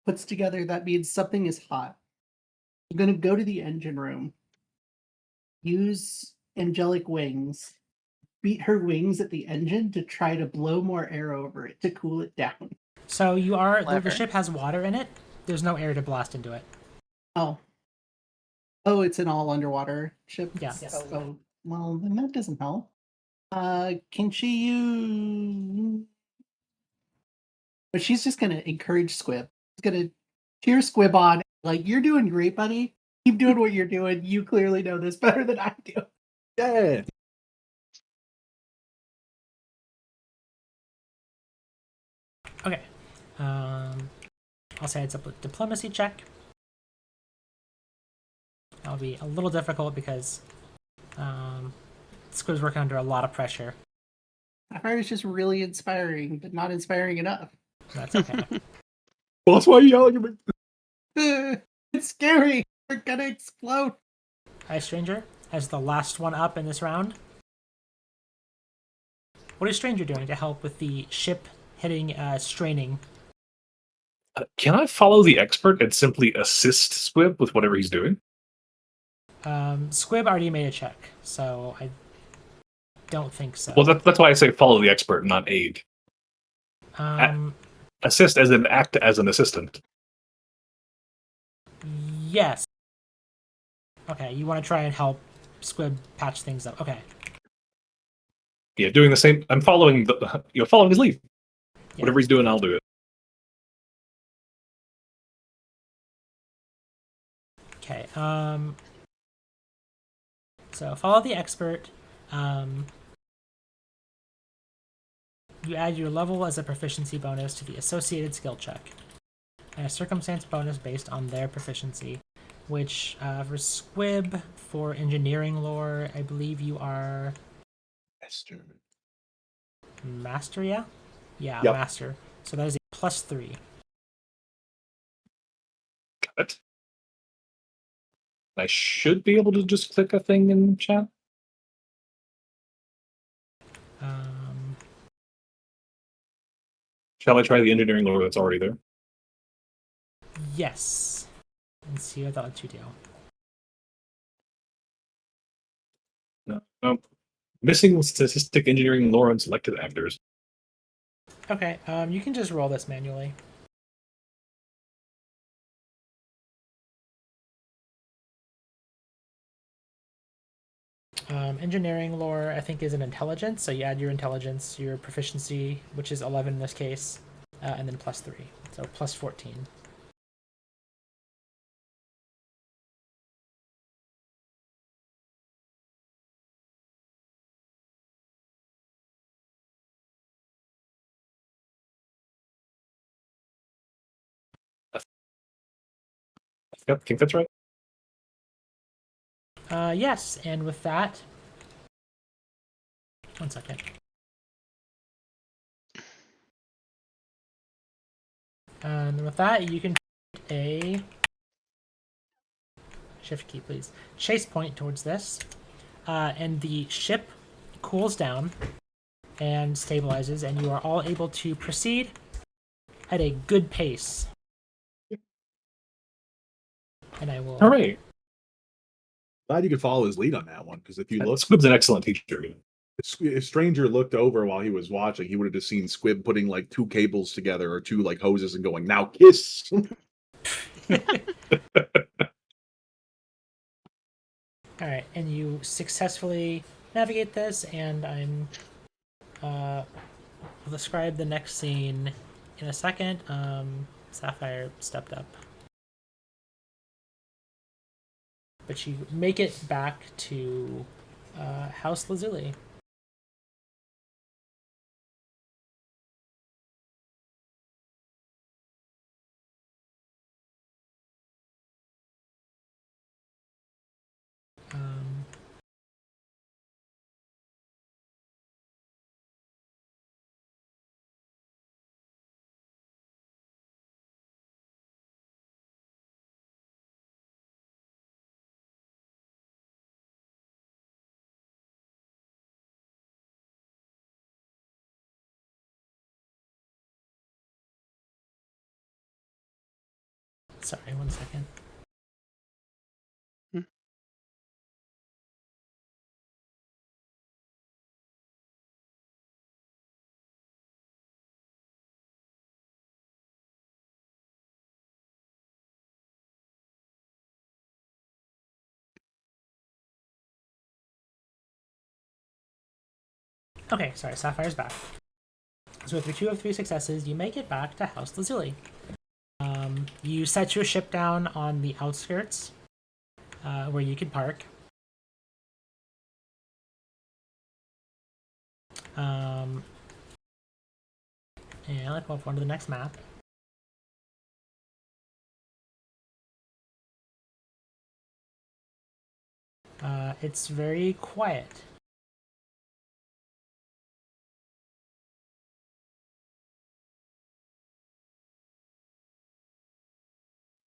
Speaker 4: puts together that means something is hot. I'm going to go to the engine room, use angelic wings, beat her wings at the engine to try to blow more air over it to cool it down.
Speaker 1: So you are the
Speaker 3: Clever.
Speaker 1: ship has water in it. There's no air to blast into it.
Speaker 4: Oh, it's an all underwater ship.
Speaker 1: Yeah.
Speaker 4: Oh, well, then that doesn't help. Can she use? But she's just gonna encourage Squib. She's gonna cheer Squib on. Like, you're doing great, buddy. Keep doing what you're doing. You clearly know this better than I do.
Speaker 2: Yeah.
Speaker 1: Okay. I'll say it's a diplomacy check. That'll be a little difficult because Squib's working under a lot of pressure.
Speaker 4: Sapphire is just really inspiring, but not inspiring enough.
Speaker 1: That's okay.
Speaker 2: Well, that's why you're yelling at me.
Speaker 4: It's scary. We're gonna explode.
Speaker 1: Ice Stranger, as the last one up in this round. What is Stranger doing to help with the ship hitting straining?
Speaker 5: Can I follow the expert and simply assist Squib with whatever he's doing?
Speaker 1: Squib already made a check, so I don't think so.
Speaker 5: Well, that's why I say follow the expert, not aid. Assist as in act as an assistant.
Speaker 1: Yes. Okay, you want to try and help Squib patch things up. Okay.
Speaker 5: Yeah, doing the same. I'm following following his lead.
Speaker 1: Yeah.
Speaker 5: Whatever he's doing, I'll do it.
Speaker 1: Okay. So follow the expert. You add your level as a proficiency bonus to the associated skill check, and a circumstance bonus based on their proficiency. Which for Squib, for engineering lore, I believe you are
Speaker 2: Esther.
Speaker 1: master. Yeah. Yep. Master. So that is a +3.
Speaker 5: Got it. I should be able to just click a thing in chat. Shall I try the engineering lore that's already there?
Speaker 1: Yes. And see what that you do.
Speaker 5: No. Missing statistic engineering lore on selected actors.
Speaker 1: Okay. You can just roll this manually. Engineering lore, I think, is an intelligence, so you add your intelligence, your proficiency, which is 11 in this case, and then +3, so +14.
Speaker 5: I think that's right.
Speaker 1: Yes, and with that, one second. And with that, you can put a shift key, please. Chase point towards this, and the ship cools down and stabilizes, and you are all able to proceed at a good pace. And I will.
Speaker 5: All right.
Speaker 2: Glad you could follow his lead on that one, because if you look,
Speaker 5: Squib's an excellent teacher.
Speaker 2: if Stranger looked over while he was watching, he would have just seen Squib putting like two cables together or two like hoses and going, "Now kiss."
Speaker 1: All right, and you successfully navigate this, and I'll describe the next scene in a second. Sapphire stepped up, but you make it back to House Lazuli. Um, Sorry, 1 second. Okay, sorry, Sapphire's back. So with your 2 of 3 successes, you make it back to House Lazuli. You set your ship down on the outskirts, where you could park. And let's move on to the next map. It's very quiet.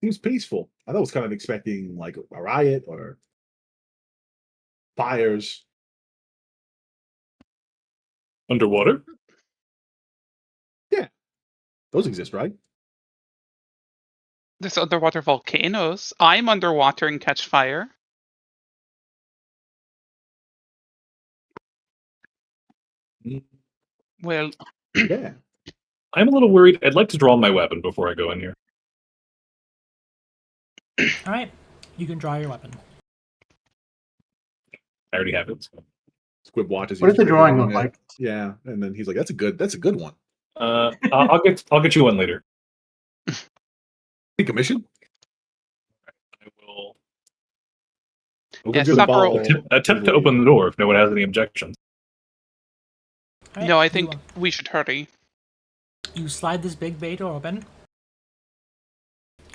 Speaker 2: Seems peaceful. I was kind of expecting like a riot or fires.
Speaker 5: Underwater?
Speaker 2: Yeah, those exist, right?
Speaker 3: There's underwater volcanoes. I'm underwater and catch fire.
Speaker 2: Mm,
Speaker 3: Well,
Speaker 2: yeah.
Speaker 5: I'm a little worried. I'd like to draw my weapon before I go in here.
Speaker 1: All right, you can draw your weapon.
Speaker 5: I already have it. So.
Speaker 2: Squib watches.
Speaker 6: What
Speaker 2: you
Speaker 6: does the drawing
Speaker 2: scribbling
Speaker 6: look
Speaker 2: it.
Speaker 6: like?
Speaker 2: Yeah, and then he's like, "That's a good one."
Speaker 5: I'll get you one later.
Speaker 2: Decommission.
Speaker 5: I will
Speaker 3: Yeah,
Speaker 2: Good
Speaker 3: sucker.
Speaker 2: follow.
Speaker 5: attempt to open the door if no one has any objections.
Speaker 1: All right,
Speaker 3: No, I think we should hurry.
Speaker 1: you slide this big bay door open,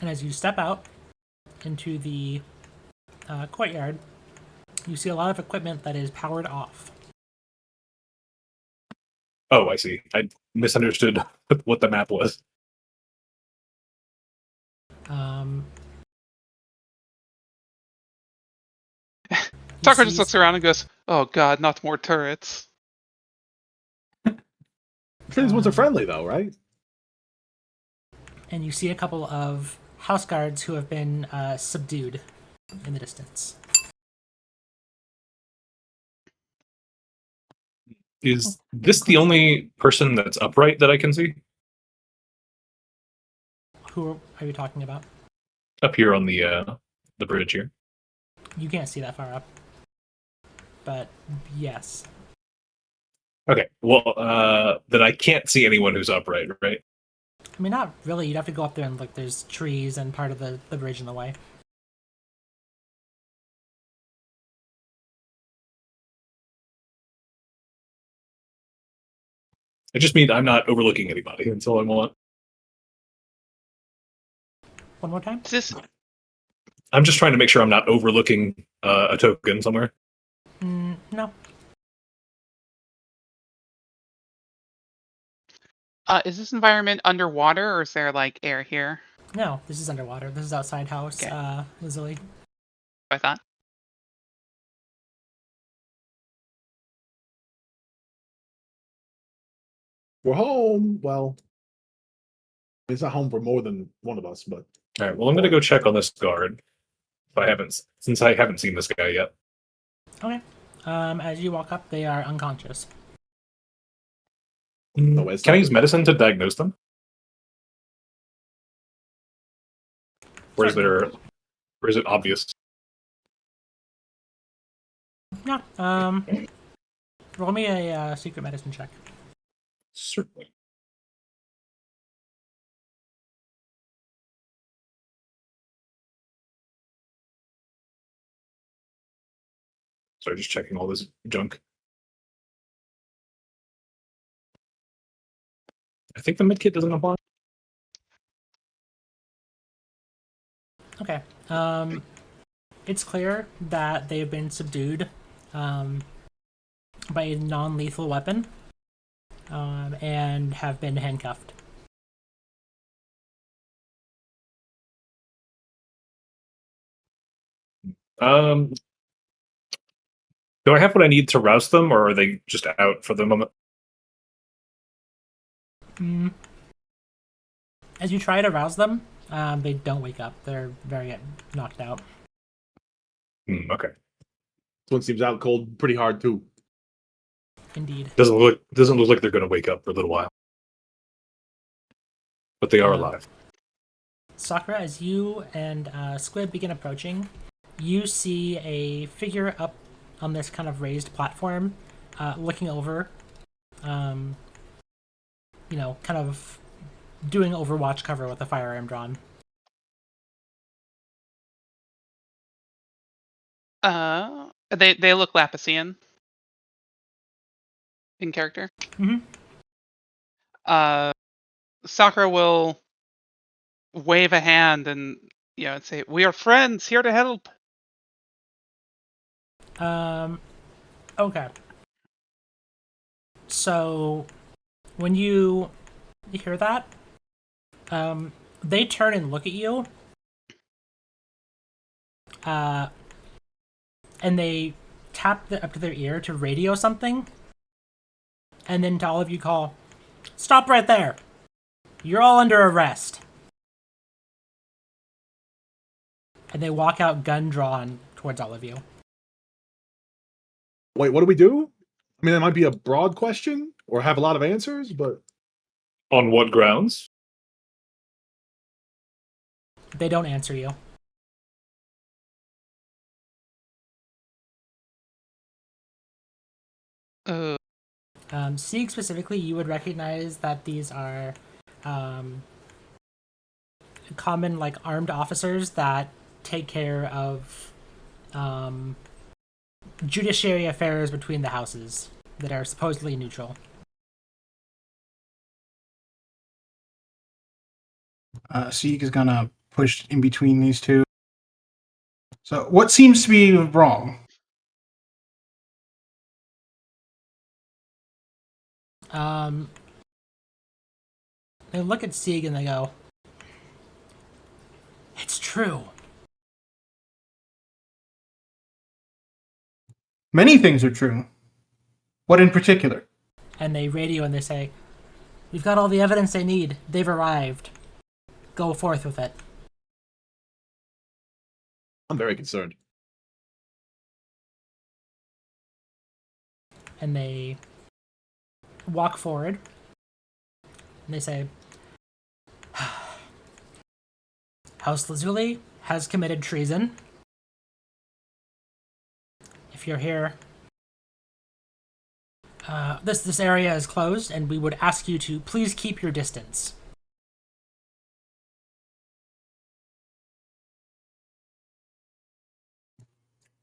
Speaker 1: and as you step out into the courtyard, you see a lot of equipment that is powered off.
Speaker 5: Oh, I see. I misunderstood what the map was.
Speaker 3: Tucker just looks around and goes, "Oh God, not more turrets."
Speaker 2: These ones are friendly though, right?
Speaker 1: And you see a couple of house guards who have been subdued in the distance.
Speaker 5: Is this the only person that's upright that I can see?
Speaker 1: Who are you talking about?
Speaker 5: Up here on the bridge here.
Speaker 1: You can't see that far up. But yes.
Speaker 5: Okay. Well, then I can't see anyone who's upright, right?
Speaker 1: I mean, not really. You'd have to go up there and look. There's trees and part of the bridge in the way.
Speaker 5: I just mean I'm not overlooking anybody. That's all I want.
Speaker 1: One more time?
Speaker 3: Is this
Speaker 5: I'm just trying to make sure I'm not overlooking a token somewhere.
Speaker 1: No.
Speaker 3: is this environment underwater or is there like air here?
Speaker 1: No, this is underwater. This is outside house,
Speaker 3: Okay.
Speaker 1: Lazuli.
Speaker 3: I thought.
Speaker 2: We're home. Well, It's not home for more than one of us, but
Speaker 5: All right. Well, I'm gonna go check on this guard. If I haven't, since I haven't seen this guy yet.
Speaker 1: Okay. As you walk up, they are unconscious.
Speaker 2: no, it's
Speaker 5: Can I
Speaker 2: not
Speaker 5: use
Speaker 2: good.
Speaker 5: medicine to diagnose them? Or is
Speaker 1: Certainly.
Speaker 5: there, or is it obvious?
Speaker 1: Yeah. Roll me a secret medicine check.
Speaker 5: Certainly. Sorry, just checking all this junk. I think the medkit doesn't apply.
Speaker 1: Okay. It's clear that they've been subdued by a non-lethal weapon and have been handcuffed.
Speaker 5: Um, do I have what I need to rouse them, or are they just out for the moment?
Speaker 1: As you try to rouse them, they don't wake up. They're very knocked out.
Speaker 5: Okay.
Speaker 2: This one seems out cold pretty hard too.
Speaker 1: Indeed.
Speaker 5: Doesn't look like they're going to wake up for a little while, but they are alive.
Speaker 1: Sakura, as you and Squid begin approaching, you see a figure up on this kind of raised platform, looking over, kind of doing Overwatch cover with a firearm drawn.
Speaker 3: They look Lapissian in character.
Speaker 1: Mm-hmm.
Speaker 3: Sakura will wave a hand and say, "We are friends here to help."
Speaker 1: Okay. So, when you hear that, they turn and look at you, and they tap up to their ear to radio something, and then to all of you call, "Stop right there! You're all under arrest." And they walk out, gun drawn, towards all of you.
Speaker 2: Wait, what do we do? I mean, that might be a broad question or have a lot of answers, but
Speaker 5: On what grounds?
Speaker 1: They don't answer you. Sieg specifically, you would recognize that these are common, like, armed officers that take care of judiciary affairs between the houses that are supposedly neutral.
Speaker 6: Sieg is gonna push in between these two. So, what seems to be wrong?
Speaker 1: They look at Sieg and they go, "It's true."
Speaker 6: Many things are true. What in particular?
Speaker 1: And they radio and they say, "We've got all the evidence they need. They've arrived. Go forth with it."
Speaker 2: I'm very concerned.
Speaker 1: And they walk forward and they say, "House Lazuli has committed treason. If you're here, this area is closed, and we would ask you to please keep your distance."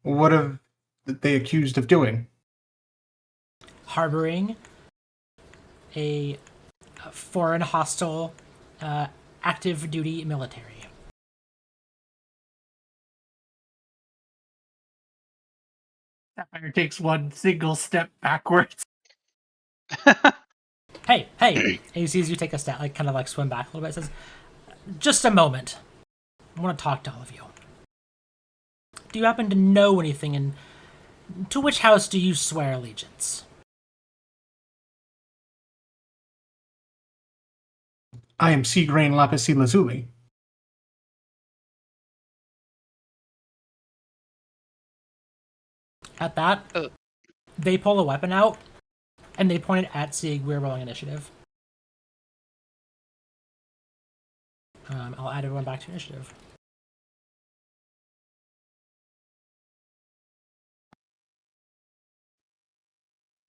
Speaker 6: What have they accused of doing?
Speaker 1: Harboring a foreign hostile active duty military.
Speaker 4: Sapphire takes one single step backwards.
Speaker 1: Hey, and he sees you take a step, like, kind of like swim back a little bit, says, "Just a moment. I want to talk to all of you. Do you happen to know anything, and to which house do you swear allegiance?"
Speaker 6: I am sea grain lapis lazuli.
Speaker 1: At that, they pull a weapon out, and they point it at Sieg. We're rolling initiative. I'll add everyone back to initiative.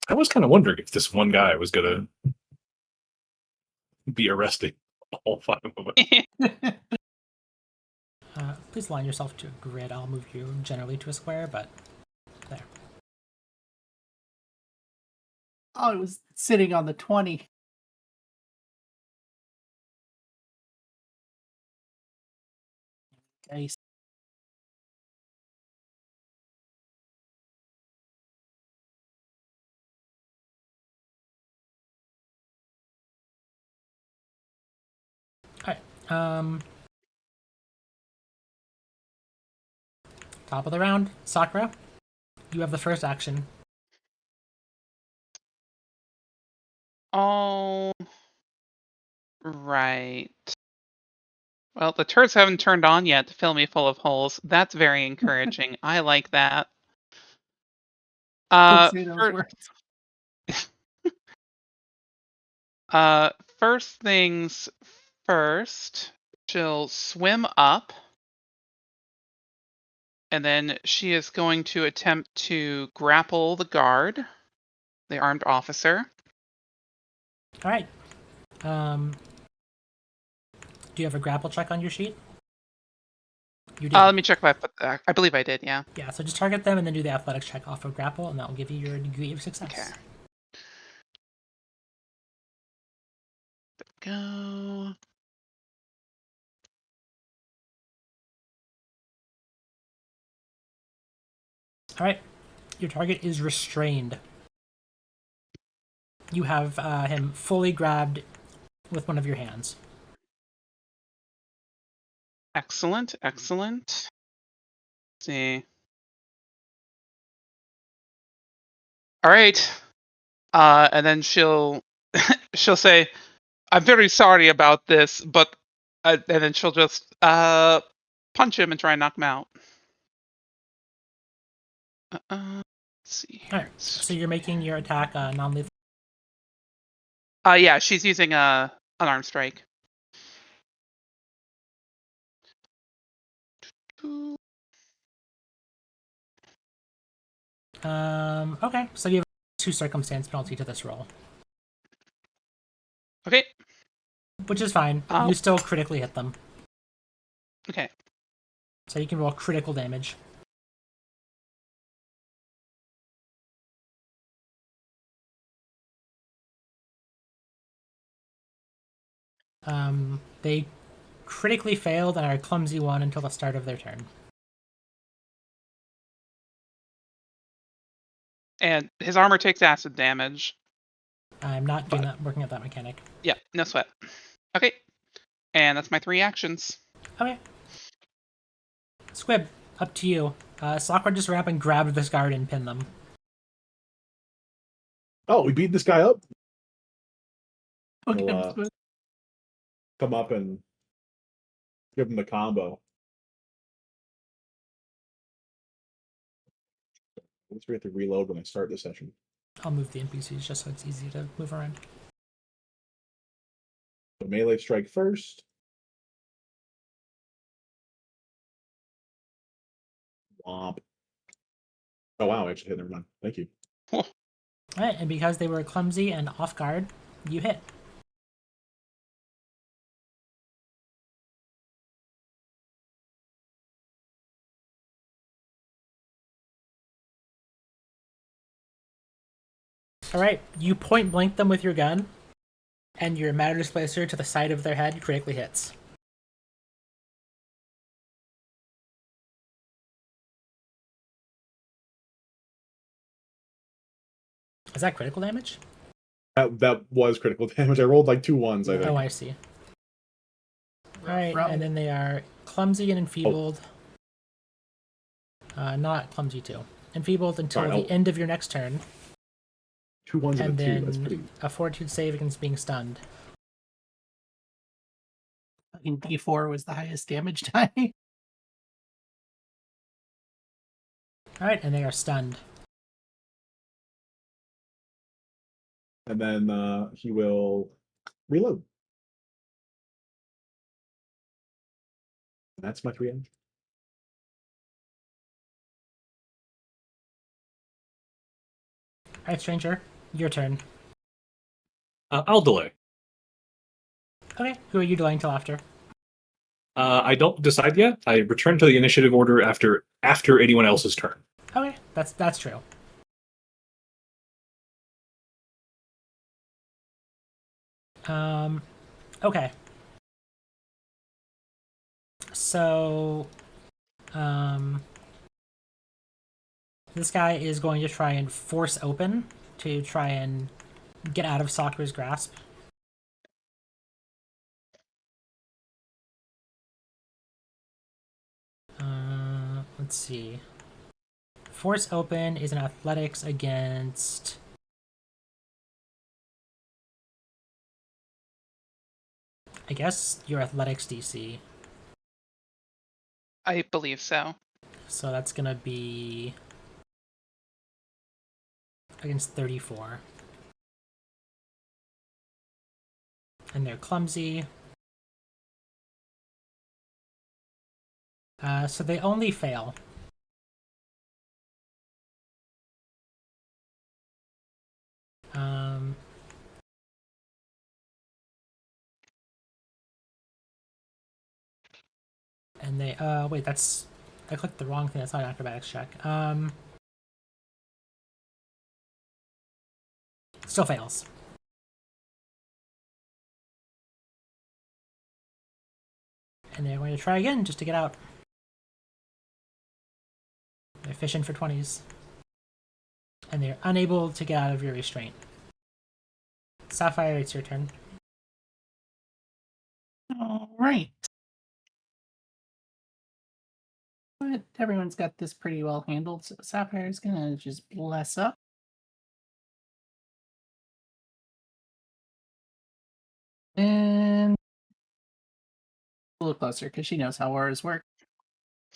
Speaker 5: I was kind of wondering if this one guy was gonna be arresting all 5 of us.
Speaker 1: Please line yourself to a grid. I'll move you generally to a square, but there.
Speaker 4: Oh, it was sitting on the 20. Nice.
Speaker 1: Alright. Top of the round, Sakura. You have the first action.
Speaker 3: Oh, right. Well, the turrets haven't turned on yet to fill me full of holes. That's very encouraging. I like that.
Speaker 4: Don't say those
Speaker 3: fir-
Speaker 4: words.
Speaker 3: First things first, she'll swim up, and then she is going to attempt to grapple the guard, the armed officer.
Speaker 1: Alright. Do you have a grapple check on your sheet? You do.
Speaker 3: Let me check if I put that. I believe I did, yeah.
Speaker 1: Yeah, so just target them and then do the athletics check off of grapple, and that will give you your degree of success.
Speaker 3: Okay. Go.
Speaker 1: Alright. Your target is restrained. You have him fully grabbed with one of your hands.
Speaker 3: Excellent, excellent. Let's see. All right. And then she'll she'll say, "I'm very sorry about this," but and then she'll just punch him and try and knock him out. Let's see.
Speaker 1: Alright. So you're making your attack non-lethal.
Speaker 3: Yeah, she's using an arm strike.
Speaker 1: Okay. So you have a 2 circumstance penalty to this roll,
Speaker 3: Okay.
Speaker 1: which is fine.
Speaker 3: Oh.
Speaker 1: You still critically hit them,
Speaker 3: Okay.
Speaker 1: so you can roll critical damage. They critically failed and are clumsy 1 until the start of their turn.
Speaker 3: And his armor takes acid damage.
Speaker 1: I'm not doing that, working at that mechanic.
Speaker 3: Yeah, no sweat. Okay. And that's my 3 actions.
Speaker 1: Okay. Squib, up to you. Sakura just ran up and grabbed this guard and pinned them.
Speaker 2: Oh, we beat this guy up.
Speaker 4: Okay,
Speaker 2: Well, come up and give him the combo. Let's have to reload when I start the session.
Speaker 1: I'll move the NPCs just so it's easy to move around.
Speaker 2: So melee strike first. Womp. Oh wow, I actually hit. Never mind. Thank you.
Speaker 1: Alright, and because they were clumsy and off guard, you hit. Alright, you point blank them with your gun, and your matter displacer to the side of their head critically hits. Is that critical damage?
Speaker 2: That was critical damage. I rolled like 2 ones, I think.
Speaker 1: Oh, I see. Alright, and then they are clumsy and enfeebled. Not clumsy too. Enfeebled until
Speaker 2: Sorry,
Speaker 1: the end of your next turn,
Speaker 2: 2 ones
Speaker 1: and
Speaker 2: and a 2. That's
Speaker 1: then
Speaker 2: pretty.
Speaker 1: a fortitude save against being stunned.
Speaker 4: in D4 was the highest damage die.
Speaker 1: All right, and they are stunned.
Speaker 2: And then he will reload. That's my 3 end.
Speaker 1: All right, stranger, your turn.
Speaker 5: I'll delay.
Speaker 1: Okay, who are you delaying till after?
Speaker 5: I don't decide yet. I return to the initiative order after anyone else's turn.
Speaker 1: Okay, that's true. Okay. So, this guy is going to try and force open to try and get out of Sakura's grasp. Let's see. Force open is an athletics against. I guess your athletics DC.
Speaker 3: I believe so.
Speaker 1: So that's gonna be against 34. And they're clumsy. So they only fail. And they wait, I clicked the wrong thing. That's not an acrobatics check. Still fails. And they're going to try again just to get out. They're fishing for 20s. And they're unable to get out of your restraint. Sapphire, it's your turn.
Speaker 4: All right. But everyone's got this pretty well handled, so Sapphire's gonna just bless up. And a little closer, because she knows how auras work.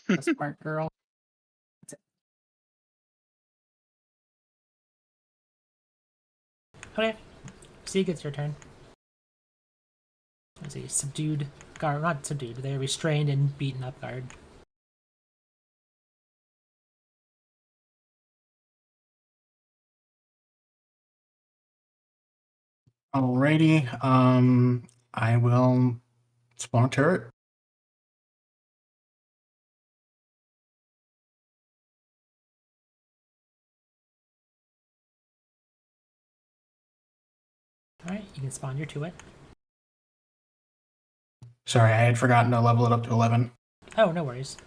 Speaker 4: A smart girl. That's it.
Speaker 1: Okay. Sieg, it's your turn. Let's see, subdued guard, not subdued, they're restrained and beaten up guard.
Speaker 6: Alrighty. I will spawn a turret.
Speaker 1: Alright, you can spawn your 2-it.
Speaker 6: Sorry, I had forgotten to level it up to 11.
Speaker 1: Oh, no worries.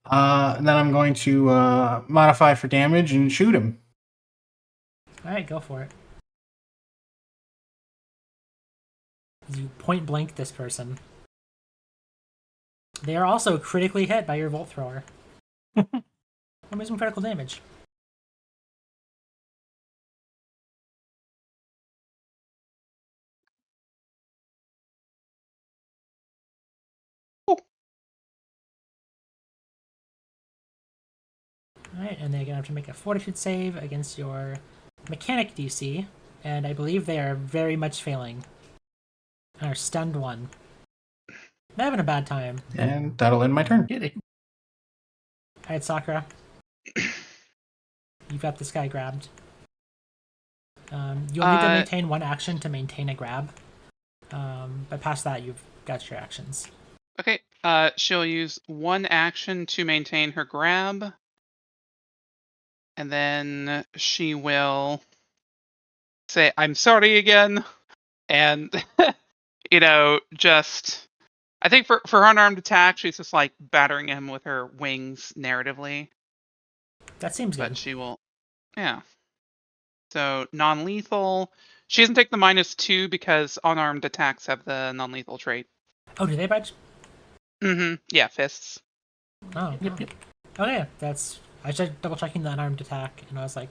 Speaker 6: And then I'm going to modify for damage and shoot him.
Speaker 1: Alright, go for it. You point blank this person. They are also critically hit by your Volt Thrower. What makes them critical damage? Alright, and they're going to have to make a Fortitude save against your Mechanic DC, and I believe they are very much failing. And are stunned 1. They're having a bad time.
Speaker 6: And that'll end my turn.
Speaker 4: Kidding.
Speaker 1: Alright, Sakura. You've got this guy grabbed. You'll need to maintain 1 action to maintain a grab. But past that, you've got your actions.
Speaker 3: Okay. She'll use 1 action to maintain her grab. And then she will say, I'm sorry again. And, just. I think for unarmed attack, she's just like battering him with her wings narratively.
Speaker 1: That seems good.
Speaker 3: But she will. Yeah. So non lethal. She doesn't take the -2 because unarmed attacks have the non lethal trait.
Speaker 1: Oh, do they budge?
Speaker 3: Yeah, fists.
Speaker 1: Oh,
Speaker 4: Yep, yep.
Speaker 1: okay. I was just double checking the unarmed attack, and I was like,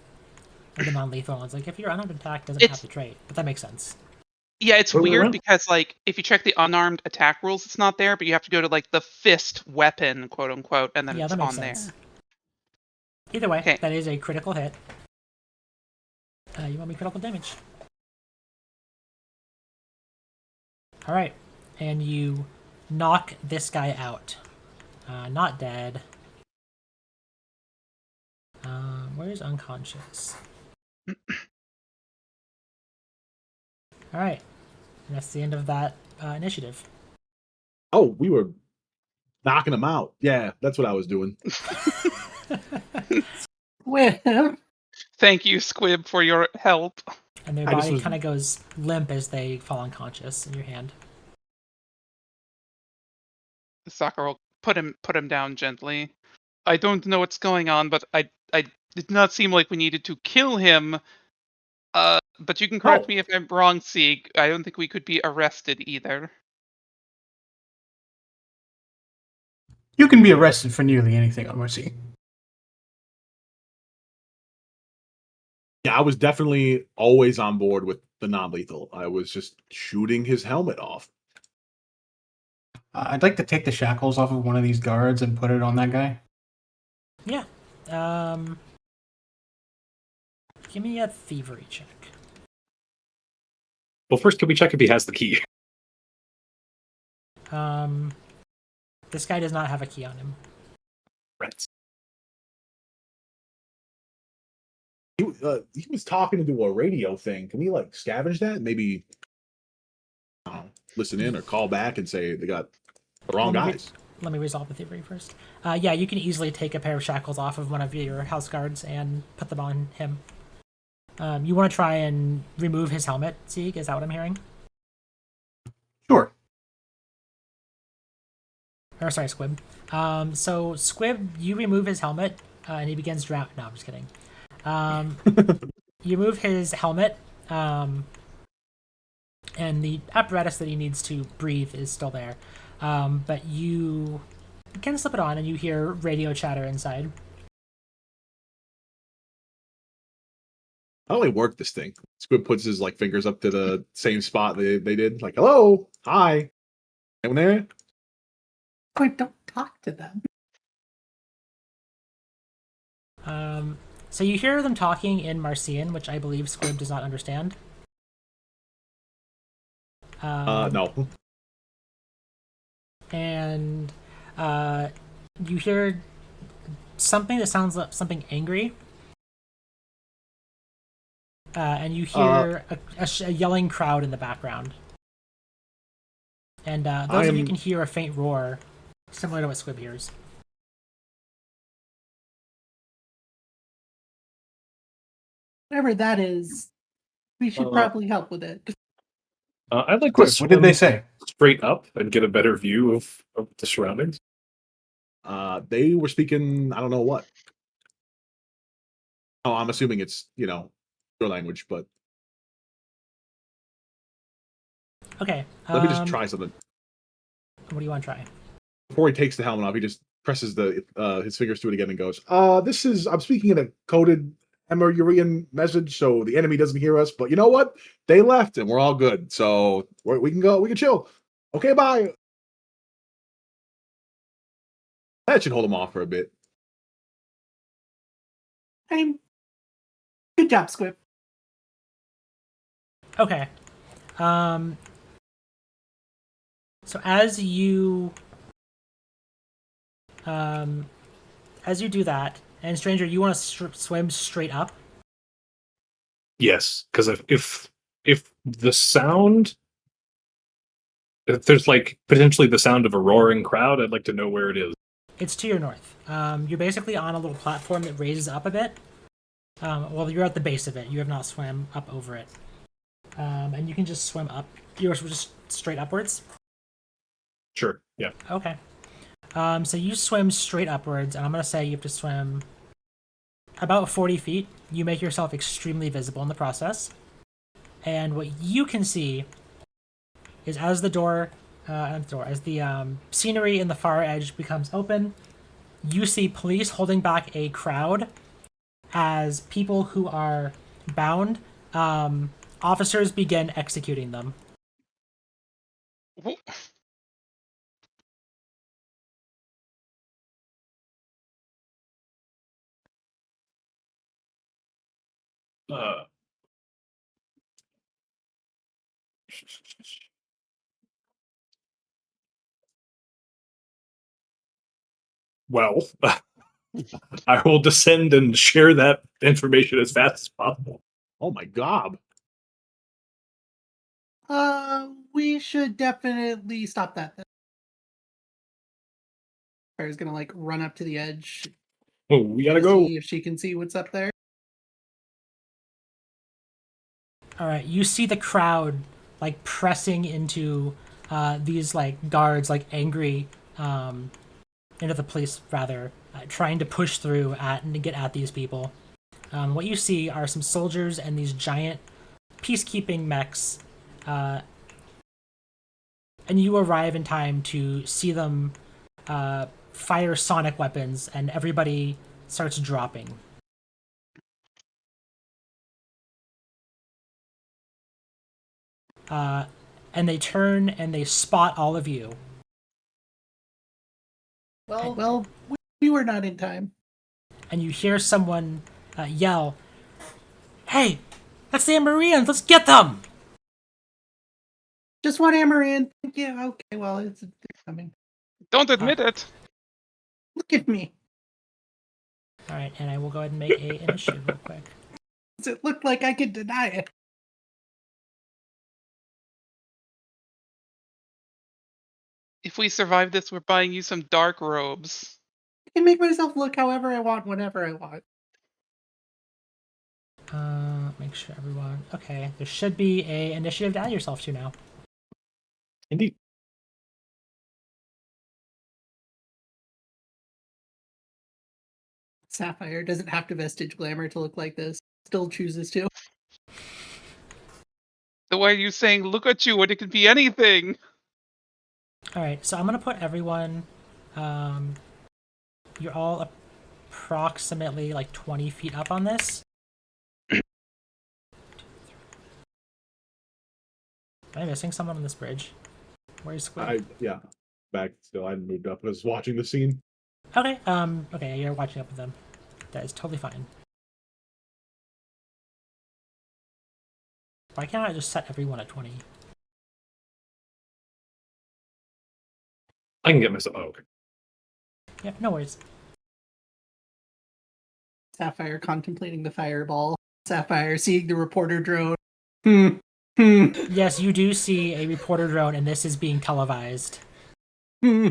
Speaker 1: Or the non-lethal ones. Like, if you're unarmed attack, doesn't
Speaker 3: It's-
Speaker 1: have the trait. But that makes sense.
Speaker 3: Yeah, it's
Speaker 2: Wait, wait,
Speaker 3: weird
Speaker 2: what?
Speaker 3: because like if you check the unarmed attack rules, it's not there, but you have to go to like the fist weapon, quote unquote, and then
Speaker 1: Yeah,
Speaker 3: it's
Speaker 1: that makes
Speaker 3: on
Speaker 1: sense.
Speaker 3: there.
Speaker 1: Either way,
Speaker 3: Okay.
Speaker 1: that is a critical hit. You want me critical damage? All right, and you knock this guy out. Not dead. Where's unconscious? All right, and that's the end of that initiative.
Speaker 2: Oh, we were knocking him out. Yeah, that's what I was doing.
Speaker 4: Well,
Speaker 3: Thank you, Squib, for your help.
Speaker 1: And their
Speaker 2: I just
Speaker 1: body
Speaker 2: was-
Speaker 1: kind of goes limp as they fall unconscious in your hand.
Speaker 3: Sakura will put him down gently. I don't know what's going on, but I did not seem like we needed to kill him. But you can correct
Speaker 2: No.
Speaker 3: me if I'm wrong, Sieg. I don't think we could be arrested either.
Speaker 6: You can be arrested for nearly anything on Mercy.
Speaker 2: Yeah, I was definitely always on board with the non-lethal. I was just shooting his helmet off.
Speaker 6: I'd like to take the shackles off of one of these guards and put it on that guy.
Speaker 1: Yeah. Give me a thievery check.
Speaker 5: Well, first, can we check if he has the key?
Speaker 1: This guy does not have a key on him.
Speaker 5: Rats.
Speaker 2: He was talking into a radio thing. Can we like scavenge that? Maybe I don't know, listen in or call back and say they got the wrong
Speaker 1: Let me
Speaker 2: guys.
Speaker 1: Let me resolve the thievery first. Yeah, you can easily take a pair of shackles off of one of your house guards and put them on him. You want to try and remove his helmet, Sieg? Is that what I'm hearing?
Speaker 6: Sure.
Speaker 1: Or sorry, Squib. So Squib, you remove his helmet, and he begins drowning. No, I'm just kidding. You remove his helmet, and the apparatus that he needs to breathe is still there. But you can slip it on, and you hear radio chatter inside.
Speaker 2: How do they work this thing? Squid puts his like fingers up to the same spot they did. Like, hello, hi, anyone there?
Speaker 4: Squib, don't talk to them.
Speaker 1: So you hear them talking in Marcian, which I believe Squib does not understand.
Speaker 2: No.
Speaker 1: And you hear something that sounds like something angry. And you hear a yelling crowd in the background. And those of you can hear a faint roar, similar to what Squib hears.
Speaker 4: Whatever that is, we should probably help with it.
Speaker 5: I'd like
Speaker 6: Quick,
Speaker 5: to
Speaker 6: what did they
Speaker 5: swim
Speaker 6: say?
Speaker 5: straight up and get a better view of the surroundings.
Speaker 2: They were speaking. I don't know what. Oh, I'm assuming it's your language, but
Speaker 1: Okay.
Speaker 2: let me just try something.
Speaker 1: What do you want to try?
Speaker 2: Before he takes the helmet off, he just presses his fingers to it again and goes, I'm speaking in a coded Emerurian message, so the enemy doesn't hear us. But you know what? They left, and we're all good. So we can go. We can chill. Okay, bye. That should hold him off for a bit.
Speaker 4: Good job, Squib.
Speaker 1: Okay. So as you do that, and Stranger, you want to swim straight up?
Speaker 5: Yes, because if the sound, if there's like potentially the sound of a roaring crowd, I'd like to know where it is.
Speaker 1: It's to your north. You're basically on a little platform that raises up a bit. Well, you're at the base of it. You have not swam up over it. And you can just swim up. You're just straight upwards?
Speaker 5: Sure. Yeah.
Speaker 1: Okay. So you swim straight upwards, and I'm going to say you have to swim about 40 feet. You make yourself extremely visible in the process. And what you can see is as the scenery in the far edge becomes open, you see police holding back a crowd as people who are bound, officers begin executing them.
Speaker 3: Wh-
Speaker 5: Uh, well, I will descend and share that information as fast as possible.
Speaker 2: Oh my god.
Speaker 4: We should definitely stop that. Fire's gonna like run up to the edge
Speaker 5: Oh, we gotta
Speaker 4: to
Speaker 5: go.
Speaker 4: see if she can see what's up there.
Speaker 1: All right, you see the crowd like pressing into these like guards, like angry, into the police rather, trying to push through at and to get at these people. What you see are some soldiers and these giant peacekeeping mechs, and you arrive in time to see them fire sonic weapons, and everybody starts dropping. And they turn and they spot all of you.
Speaker 4: Well, we were not in time.
Speaker 1: And you hear someone yell, "Hey, that's the Amarians! Let's get them!"
Speaker 4: Just one Amaran. Yeah, okay, well, they're coming.
Speaker 3: Don't admit it.
Speaker 4: Look at me.
Speaker 1: All right, and I will go ahead and make a initiative real quick.
Speaker 4: Does it look like I could deny it?
Speaker 3: If we survive this, we're buying you some dark robes.
Speaker 4: I can make myself look however I want, whenever I want.
Speaker 1: Make sure everyone. Okay, there should be a initiative to add yourself to now.
Speaker 5: Indeed.
Speaker 4: Sapphire doesn't have to vestige glamour to look like this. Still chooses to.
Speaker 3: So why are you saying, look at you when it could be anything?
Speaker 1: All right, so I'm gonna put everyone. You're all approximately like 20 feet up on this. Am I missing someone on this bridge? Where's Squid?
Speaker 2: Yeah. Back still. I hadn't moved up. I was watching the scene.
Speaker 1: Okay, okay, you're watching up with them. That is totally fine. Why can't I just set everyone at 20?
Speaker 5: I can get myself. Oh, okay.
Speaker 1: Yeah, no worries.
Speaker 4: Sapphire contemplating the fireball. Sapphire seeing the reporter drone.
Speaker 1: Yes, you do see a reporter drone, and this is being televised.
Speaker 4: Hmm.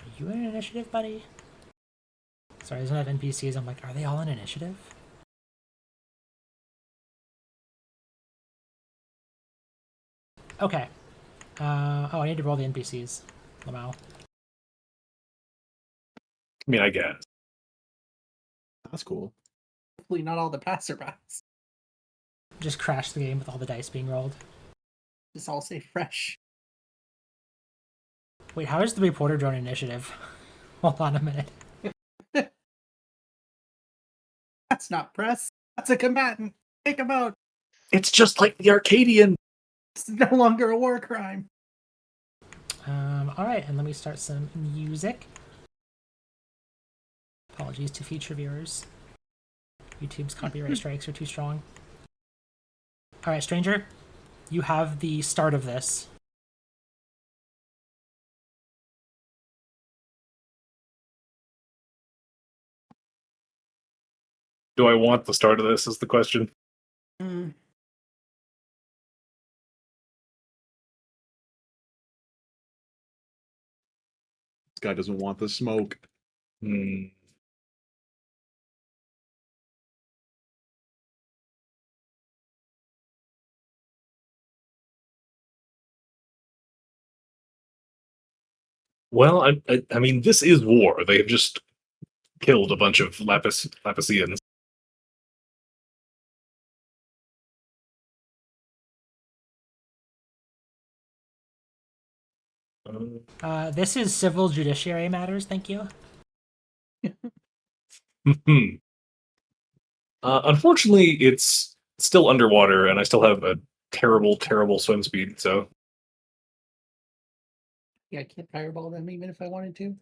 Speaker 1: Are you in initiative, buddy? Sorry, doesn't have NPCs. I'm like, are they all in initiative? Okay. Oh, I need to roll the NPCs. Lamau.
Speaker 5: I mean, I guess.
Speaker 2: That's cool.
Speaker 4: Hopefully not all the passerbys.
Speaker 1: Just crash the game with all the dice being rolled.
Speaker 4: Just all say fresh.
Speaker 1: Wait, how is the reporter drone initiative? Hold on a minute.
Speaker 4: That's not press. That's a combatant. Take him out.
Speaker 5: It's just like the Arcadian.
Speaker 4: It's no longer a war crime.
Speaker 1: All right, and let me start some music. Apologies to future viewers. YouTube's copyright strikes are too strong. All right, stranger, you have the start of this.
Speaker 5: Do I want the start of this? Is the question.
Speaker 4: Mm.
Speaker 2: This guy doesn't want the smoke.
Speaker 5: Hmm. Well, I mean, this is war. They've just killed a bunch of Lapisians.
Speaker 1: This is civil judiciary matters. Thank you.
Speaker 5: Unfortunately, it's still underwater, and I still have a terrible, terrible swim speed. So
Speaker 4: Yeah, I can't fireball them even if I wanted to.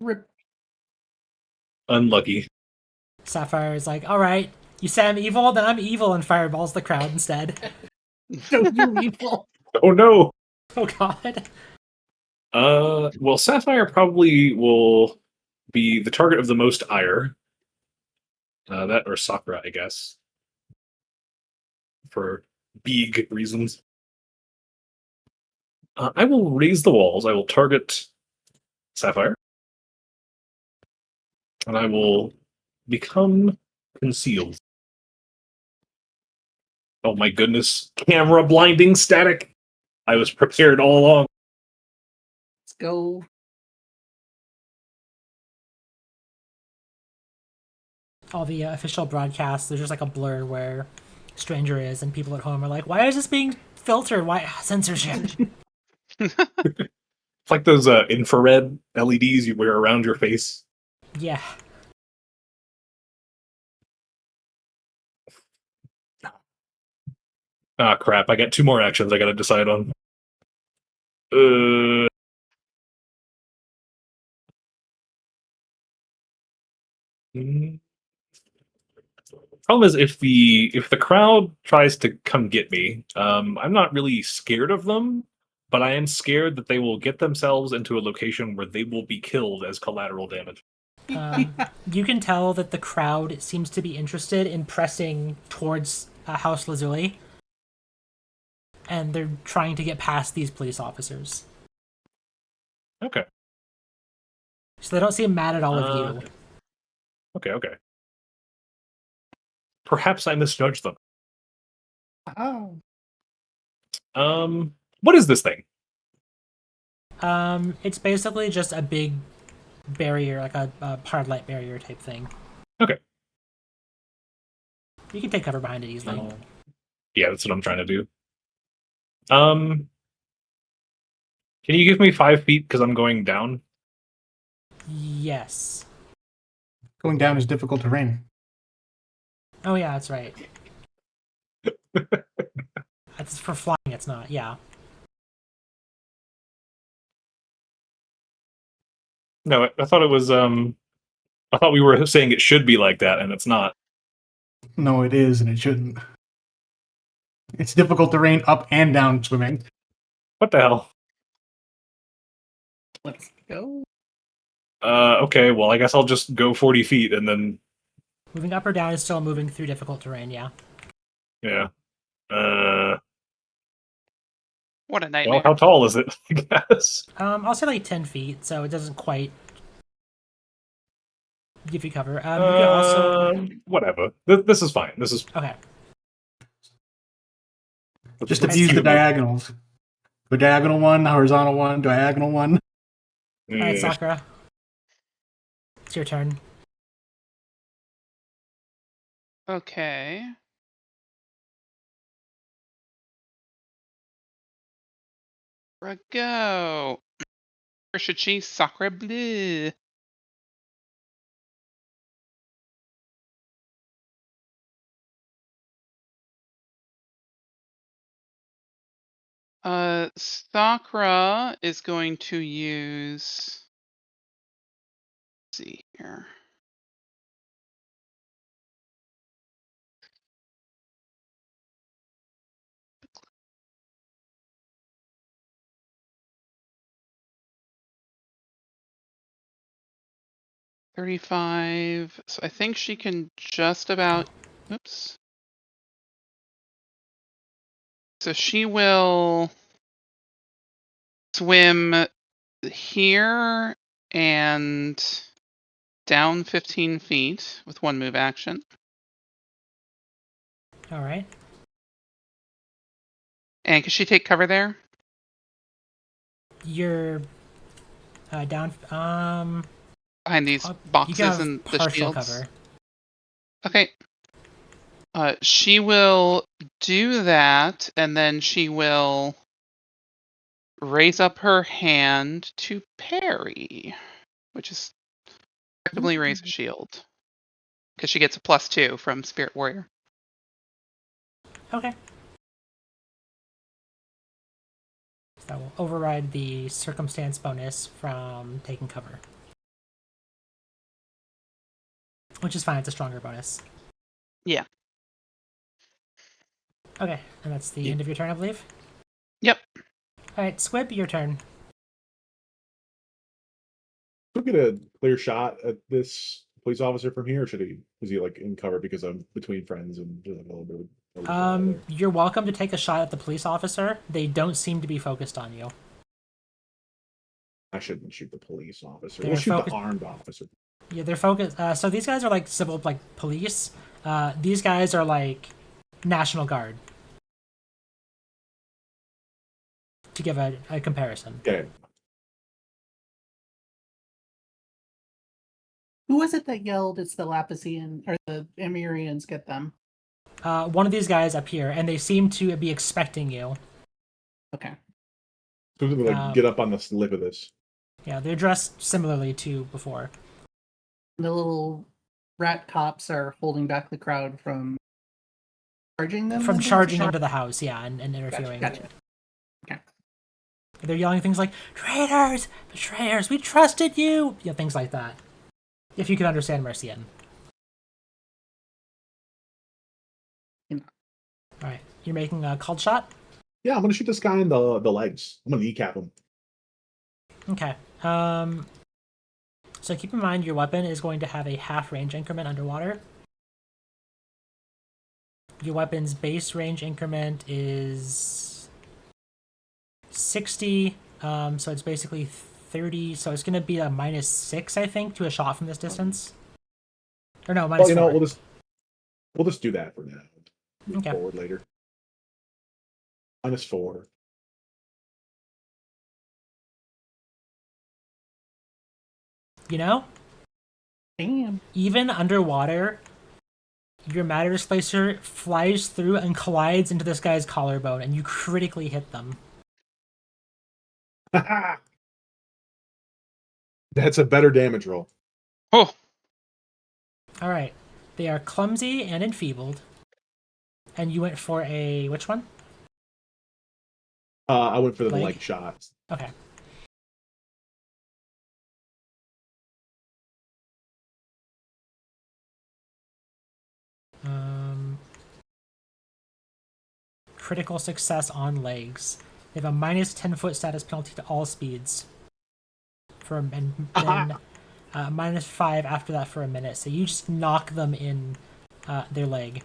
Speaker 4: Rip.
Speaker 5: unlucky.
Speaker 1: Sapphire is like, all right, you say I'm evil, then I'm evil, and fireballs the crowd instead.
Speaker 4: Don't you evil.
Speaker 5: Oh no.
Speaker 1: Oh god.
Speaker 5: Well, Sapphire probably will be the target of the most ire. That or Sakura, I guess, for big reasons. I will raise the walls. I will target Sapphire, and I will become concealed. Oh my goodness! Camera blinding static. I was prepared all along.
Speaker 4: Let's go.
Speaker 1: All the official broadcasts, there's just like a blur where Stranger is, and people at home are like, why is this being filtered? Why censorship?
Speaker 5: It's like those infrared LEDs you wear around your face.
Speaker 1: Yeah.
Speaker 5: Ah, crap! I got 2 more actions I gotta decide on. Uh. mm. Problem is, if the crowd tries to come get me, I'm not really scared of them, but I am scared that they will get themselves into a location where they will be killed as collateral damage.
Speaker 1: You can tell that the crowd seems to be interested in pressing towards House Lazuli, and they're trying to get past these police officers.
Speaker 5: Okay.
Speaker 1: So they don't seem mad at all of you.
Speaker 5: Okay. Perhaps I misjudged them.
Speaker 4: Oh.
Speaker 5: What is this thing?
Speaker 1: It's basically just a big barrier, like a hard light barrier type thing.
Speaker 5: Okay.
Speaker 1: You can take cover behind it easily.
Speaker 5: Yeah, that's what I'm trying to do. Can you give me 5 feet because I'm going down?
Speaker 1: Yes.
Speaker 6: Going down is difficult terrain.
Speaker 1: Oh yeah, that's right. That's for flying. It's not. Yeah.
Speaker 5: No, I thought it was. I thought we were saying it should be like that, and it's not.
Speaker 6: No, it is, and it shouldn't. It's difficult terrain up and down swimming.
Speaker 5: What the hell?
Speaker 4: Let's go.
Speaker 5: Okay, well, I guess I'll just go 40 feet and then.
Speaker 1: Moving up or down is still moving through difficult terrain. Yeah.
Speaker 5: Yeah.
Speaker 3: What a
Speaker 5: Well,
Speaker 3: nightmare.
Speaker 5: how tall is it? I guess.
Speaker 1: I'll say like 10 feet, so it doesn't quite give you cover. You can also.
Speaker 5: Whatever. This is fine. This is.
Speaker 1: Okay.
Speaker 6: Just
Speaker 5: let's
Speaker 6: abuse the
Speaker 5: cube it.
Speaker 6: diagonals. Go diagonal one, horizontal one, diagonal one.
Speaker 1: All right,
Speaker 5: Yeah.
Speaker 1: Sakura. It's your turn.
Speaker 3: Okay. Go. Or should she? Sacre bleu. Sakura is going to use. Let's see here. $35. So I think she can just about. Oops. So she will swim here and down 15 feet with 1 move action.
Speaker 1: All right.
Speaker 3: And can she take cover there?
Speaker 1: You're down.
Speaker 3: Behind these
Speaker 1: You
Speaker 3: boxes
Speaker 1: can have
Speaker 3: and the
Speaker 1: partial
Speaker 3: shields?
Speaker 1: cover.
Speaker 3: Okay. She will do that, and then she will raise up her hand to parry, which is effectively raise a shield. Because she gets a +2 from Spirit Warrior.
Speaker 1: Okay. So that will override the circumstance bonus from taking cover. Which is fine, it's a stronger bonus.
Speaker 3: Yeah.
Speaker 1: Okay, and that's the end of your turn, I believe?
Speaker 3: Yep.
Speaker 1: Alright, Squib, your turn.
Speaker 2: Do we get a clear shot at this police officer from here, or is he like in cover because I'm between friends and just like a little bit of
Speaker 1: You're welcome to take a shot at the police officer. They don't seem to be focused on you.
Speaker 2: I shouldn't shoot the police officer.
Speaker 1: They're
Speaker 2: We'll shoot
Speaker 1: focused-
Speaker 2: the armed officer.
Speaker 1: Yeah, they're focused. So these guys are like civil, like police. These guys are like National Guard. To give a comparison.
Speaker 2: Okay.
Speaker 4: Who was it that yelled, it's the Lapissian, or the Emirians get them?
Speaker 1: One of these guys up here, and they seem to be expecting you.
Speaker 4: Okay.
Speaker 2: So we like get up on the lip of this.
Speaker 1: Yeah, they're dressed similarly to before.
Speaker 4: The little rat cops are holding back the crowd from charging them?
Speaker 1: From charging into the house, yeah, and interfering.
Speaker 4: Gotcha. Okay.
Speaker 1: They're yelling things like, traitors! Betrayers! We trusted you! Yeah, things like that. If you can understand Mercian. Alright, you're making a called shot?
Speaker 2: Yeah, I'm gonna shoot this guy in the legs. I'm gonna kneecap him.
Speaker 1: Okay. So keep in mind your weapon is going to have a half range increment underwater. Your weapon's base range increment is 60, so it's basically 30, so it's going to be a -6, I think, to a shot from this distance. Or no, -4.
Speaker 2: Well, we'll just do that for now. Move
Speaker 1: Okay.
Speaker 2: forward later. -4.
Speaker 1: You know,
Speaker 4: Damn.
Speaker 1: even underwater, your matter displacer flies through and collides into this guy's collarbone, and you critically hit them.
Speaker 2: That's a better damage roll.
Speaker 3: Oh,
Speaker 1: Alright. They are clumsy and enfeebled. And you went for a... which one?
Speaker 2: I went for the
Speaker 1: Leg?
Speaker 2: leg shots.
Speaker 1: Okay. Critical success on legs. They have a -10-foot status penalty to all speeds. And then -5 after that for a minute. So you just knock them in their leg.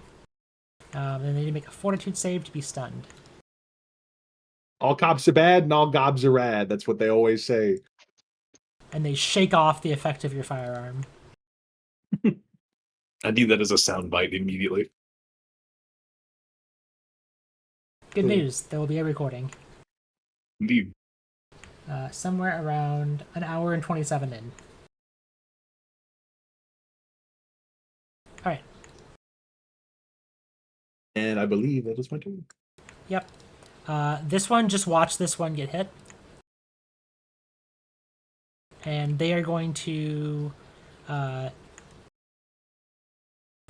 Speaker 1: And they need to make a fortitude save to be stunned.
Speaker 2: All cops are bad and all gobs are rad. That's what they always say.
Speaker 1: And they shake off the effect of your firearm.
Speaker 5: I need that as a soundbite immediately.
Speaker 1: Good news, there will be a recording.
Speaker 5: Indeed.
Speaker 1: Somewhere around an hour and 27 in. Alright.
Speaker 2: And I believe that is my turn.
Speaker 1: Yep. This one, just watch this one get hit. And they are going to...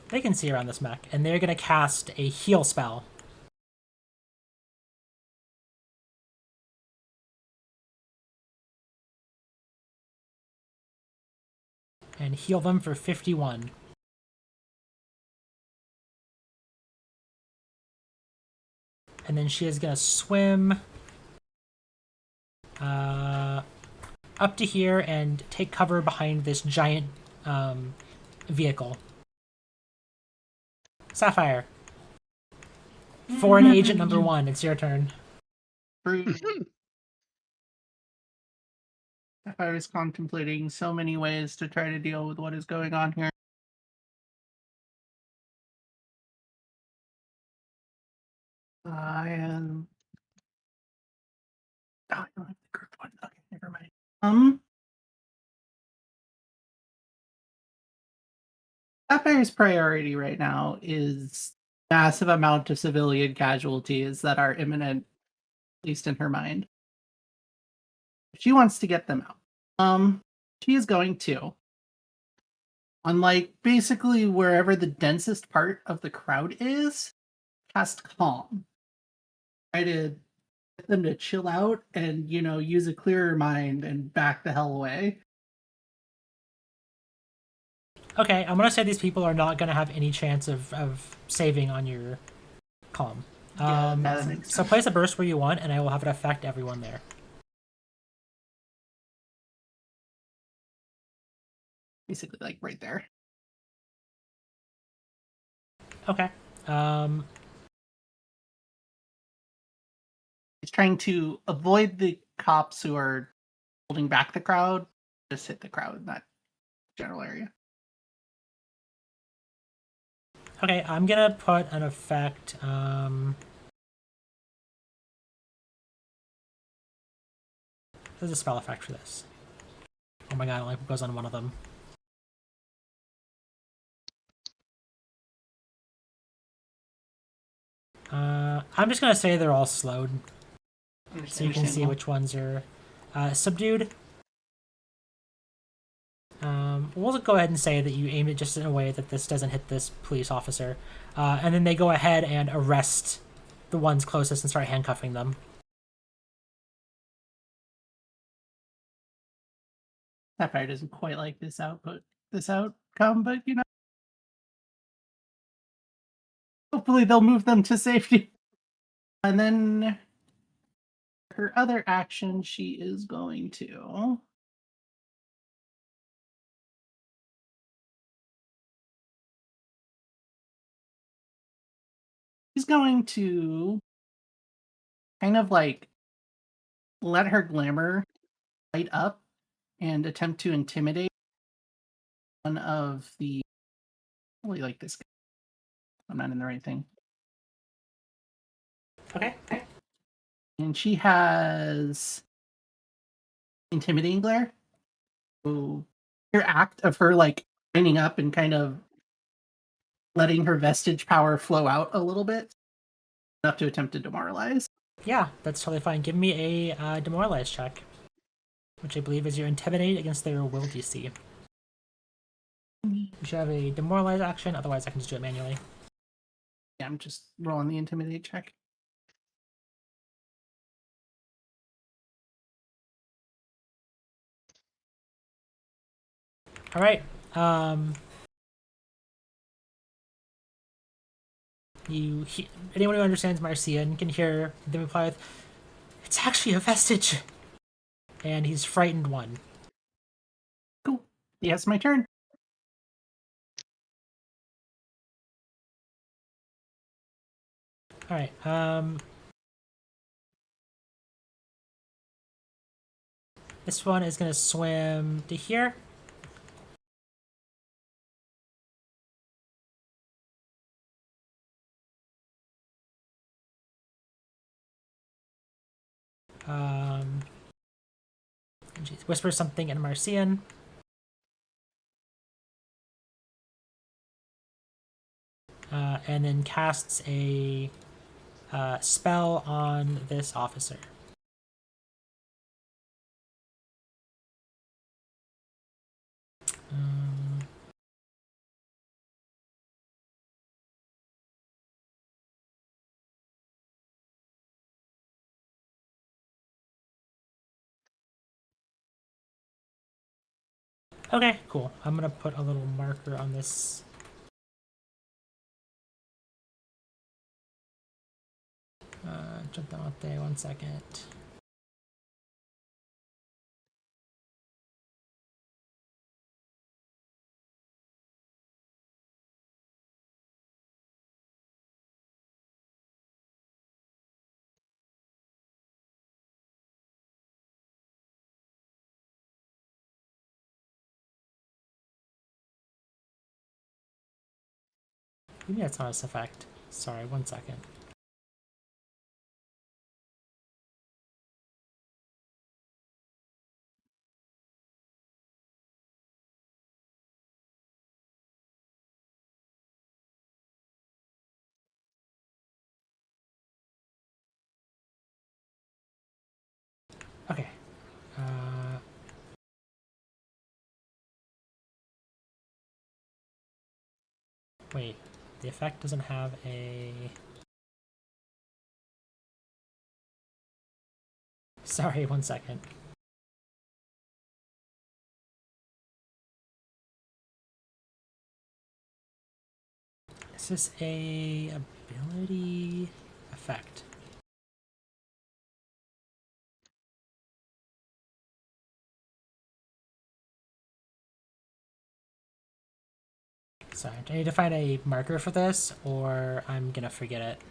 Speaker 1: they can see around this mech. And they're going to cast a heal spell. And heal them for 51. And then she is going to swim up to here and take cover behind this giant vehicle. Sapphire. Foreign agent number 1, it's your turn.
Speaker 4: I was contemplating so many ways to try to deal with what is going on here. I am. Oh, I don't have the group one. Okay, never mind. Sapphire's priority right now is massive amount of civilian casualties that are imminent, at least in her mind. She wants to get them out. She is going to, on like basically wherever the densest part of the crowd is, cast calm. Try to get them to chill out and use a clearer mind and back the hell away.
Speaker 1: Okay, I'm gonna say these people are not gonna have any chance of saving on your calm.
Speaker 4: Yeah, that makes
Speaker 1: So
Speaker 4: sense.
Speaker 1: place a burst where you want, and I will have it affect everyone there.
Speaker 4: Basically, like right there.
Speaker 1: Okay.
Speaker 4: He's trying to avoid the cops who are holding back the crowd. Just hit the crowd in that general area.
Speaker 1: Okay, I'm gonna put an effect. There's a spell effect for this. Oh my god, it only goes on one of them. I'm just gonna say they're all slowed, so you can see
Speaker 4: Understandable.
Speaker 1: which ones are subdued. We'll go ahead and say that you aim it just in a way that this doesn't hit this police officer, and then they go ahead and arrest the ones closest and start handcuffing them.
Speaker 4: Sapphire doesn't quite like this outcome, but hopefully they'll move them to safety. And then her other action, she is going to she's going to kind of like let her glamour light up and attempt to intimidate one of the really like this guy. I'm not in the right thing.
Speaker 1: Okay.
Speaker 4: And she has intimidating glare. So your act of her like lining up and kind of letting her vestige power flow out a little bit, enough to attempt to demoralize.
Speaker 1: Yeah, that's totally fine. Give me a demoralize check, which I believe is your intimidate against their will DC. You should have a demoralize action, otherwise I can just do it manually.
Speaker 4: Yeah, I'm just rolling the intimidate check.
Speaker 1: All right. Anyone who understands Marcian can hear them reply with, "It's actually a vestige," and he's frightened one.
Speaker 4: Cool. Yes, my turn.
Speaker 1: All right. This one is gonna swim to here. And she whispers something in Marcian. And then casts a spell on this officer. Okay, cool. I'm gonna put a little marker on this. Jump down up there 1 second. Maybe that's not its effect. Sorry, 1 second. Okay. Wait, the effect doesn't have a... Sorry, 1 second. Is this a ability effect? Sorry, do I need to find a marker for this, or I'm gonna forget it?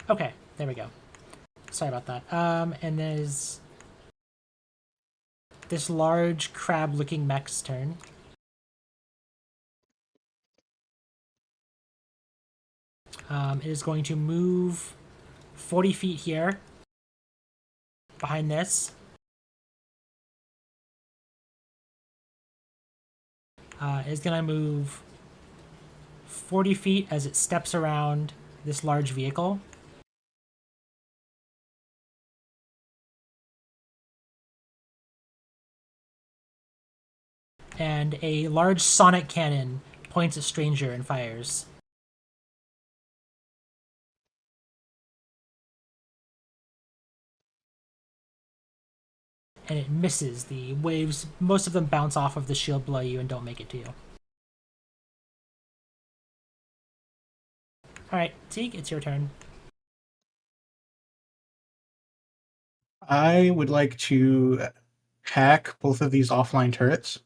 Speaker 1: Okay, there we go. Sorry about that. And there's this large crab-looking mech's turn. It is going to move 40 feet here, behind this. It is going to move 40 feet as it steps around this large vehicle. And a large sonic cannon points at Stranger and fires. And it misses. The waves, most of them bounce off of the shield below you and don't make it to you. Alright, Teague, it's your turn.
Speaker 6: I would like to hack both of these offline turrets.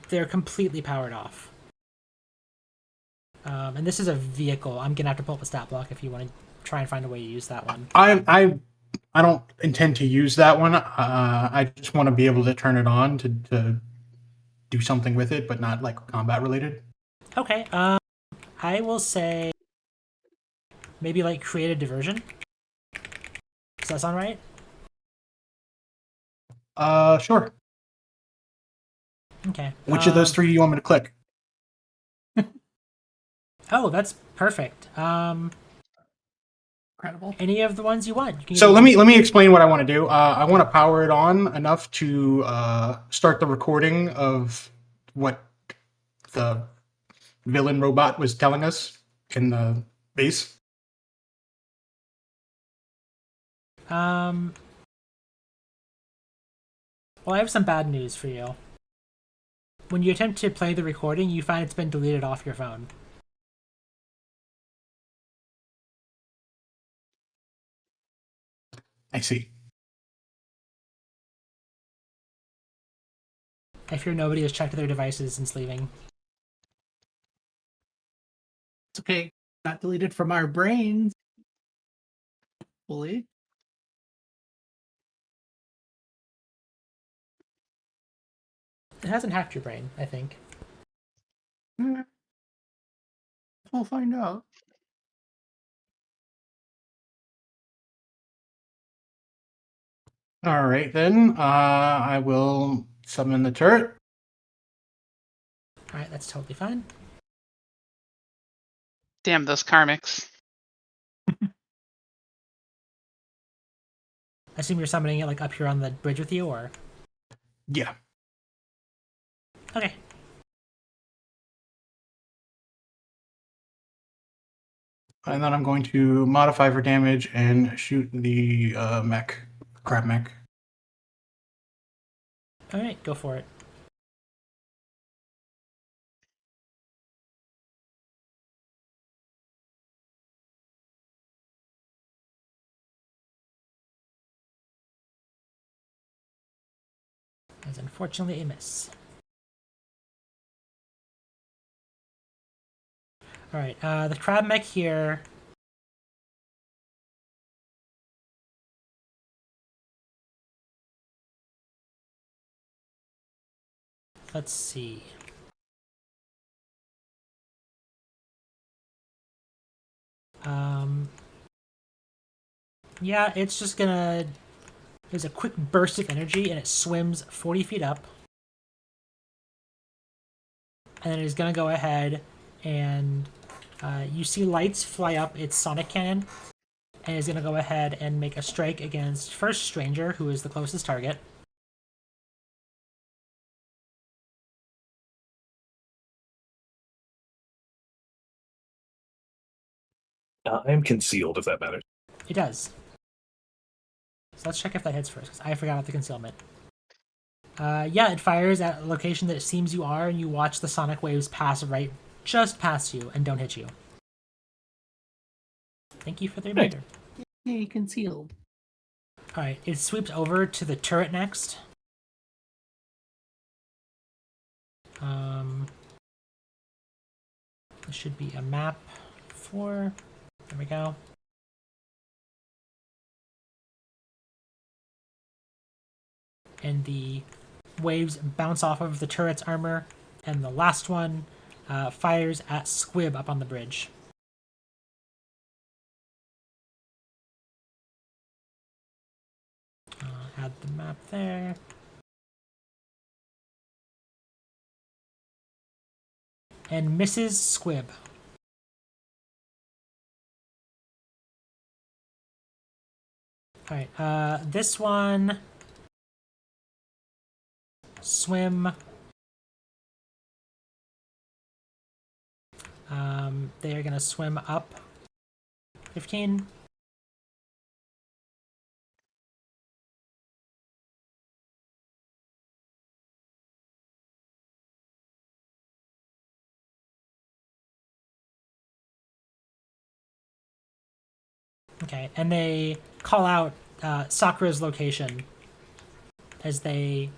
Speaker 1: They're completely powered off. And this is a vehicle. I'm gonna have to pull up a stat block if you want to try and find a way to use that one.
Speaker 6: I don't intend to use that one. I just want to be able to turn it on to do something with it, but not like combat related.
Speaker 1: Okay. I will say maybe like create a diversion. Does that sound right?
Speaker 6: Sure.
Speaker 1: Okay.
Speaker 6: Which of those three do you want me to click?
Speaker 1: Oh, that's perfect.
Speaker 4: Incredible.
Speaker 1: Any of the ones you want. You can
Speaker 6: So
Speaker 1: use-
Speaker 6: let me explain what I want to do. I want to power it on enough to start the recording of what the villain robot was telling us in the base.
Speaker 1: Well, I have some bad news for you. When you attempt to play the recording, you find it's been deleted off your phone.
Speaker 6: I see.
Speaker 1: I fear nobody has checked their devices since leaving.
Speaker 4: It's okay. Not deleted from our brains. Fully.
Speaker 1: It hasn't hacked your brain, I think.
Speaker 4: We'll find out.
Speaker 6: All right, then. I will summon the turret.
Speaker 1: Alright, that's totally fine.
Speaker 3: Damn those karmics.
Speaker 1: I assume you're summoning it like up here on the bridge with you, or?
Speaker 6: Yeah.
Speaker 1: Okay.
Speaker 6: And then I'm going to modify for damage and shoot the crab mech.
Speaker 1: Alright, go for it. That's unfortunately a miss. Alright, the crab mech here. Let's see. Yeah, it's just gonna... There's a quick burst of energy and it swims 40 feet up. and then it is going to go ahead and you see lights fly up its sonic cannon, and is going to go ahead and make a strike against first Stranger, who is the closest target.
Speaker 5: I am concealed, if that matters.
Speaker 1: It does. So let's check if that hits first, because I forgot about the concealment. Yeah, it fires at a location that it seems you are, and you watch the sonic waves pass right just past you and don't hit you. Thank you for the reminder.
Speaker 4: Yay, concealed.
Speaker 1: Alright, it sweeps over to the turret next. This should be a map for... There we go. And the waves bounce off of the turret's armor, and the last one fires at Squib up on the bridge. Add the map there. And misses Squib. Alright, this one... Swim. They are going to swim up 15. Okay, and they call out Sakura's location as they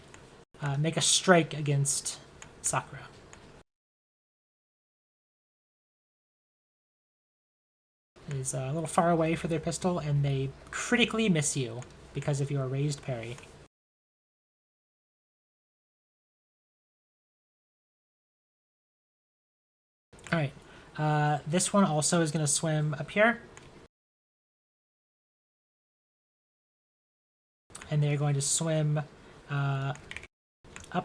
Speaker 1: make a strike against Sakura. It is a little far away for their pistol, and they critically miss you because of your raised parry. Alright, this one also is going to swim up here. And they're going to swim up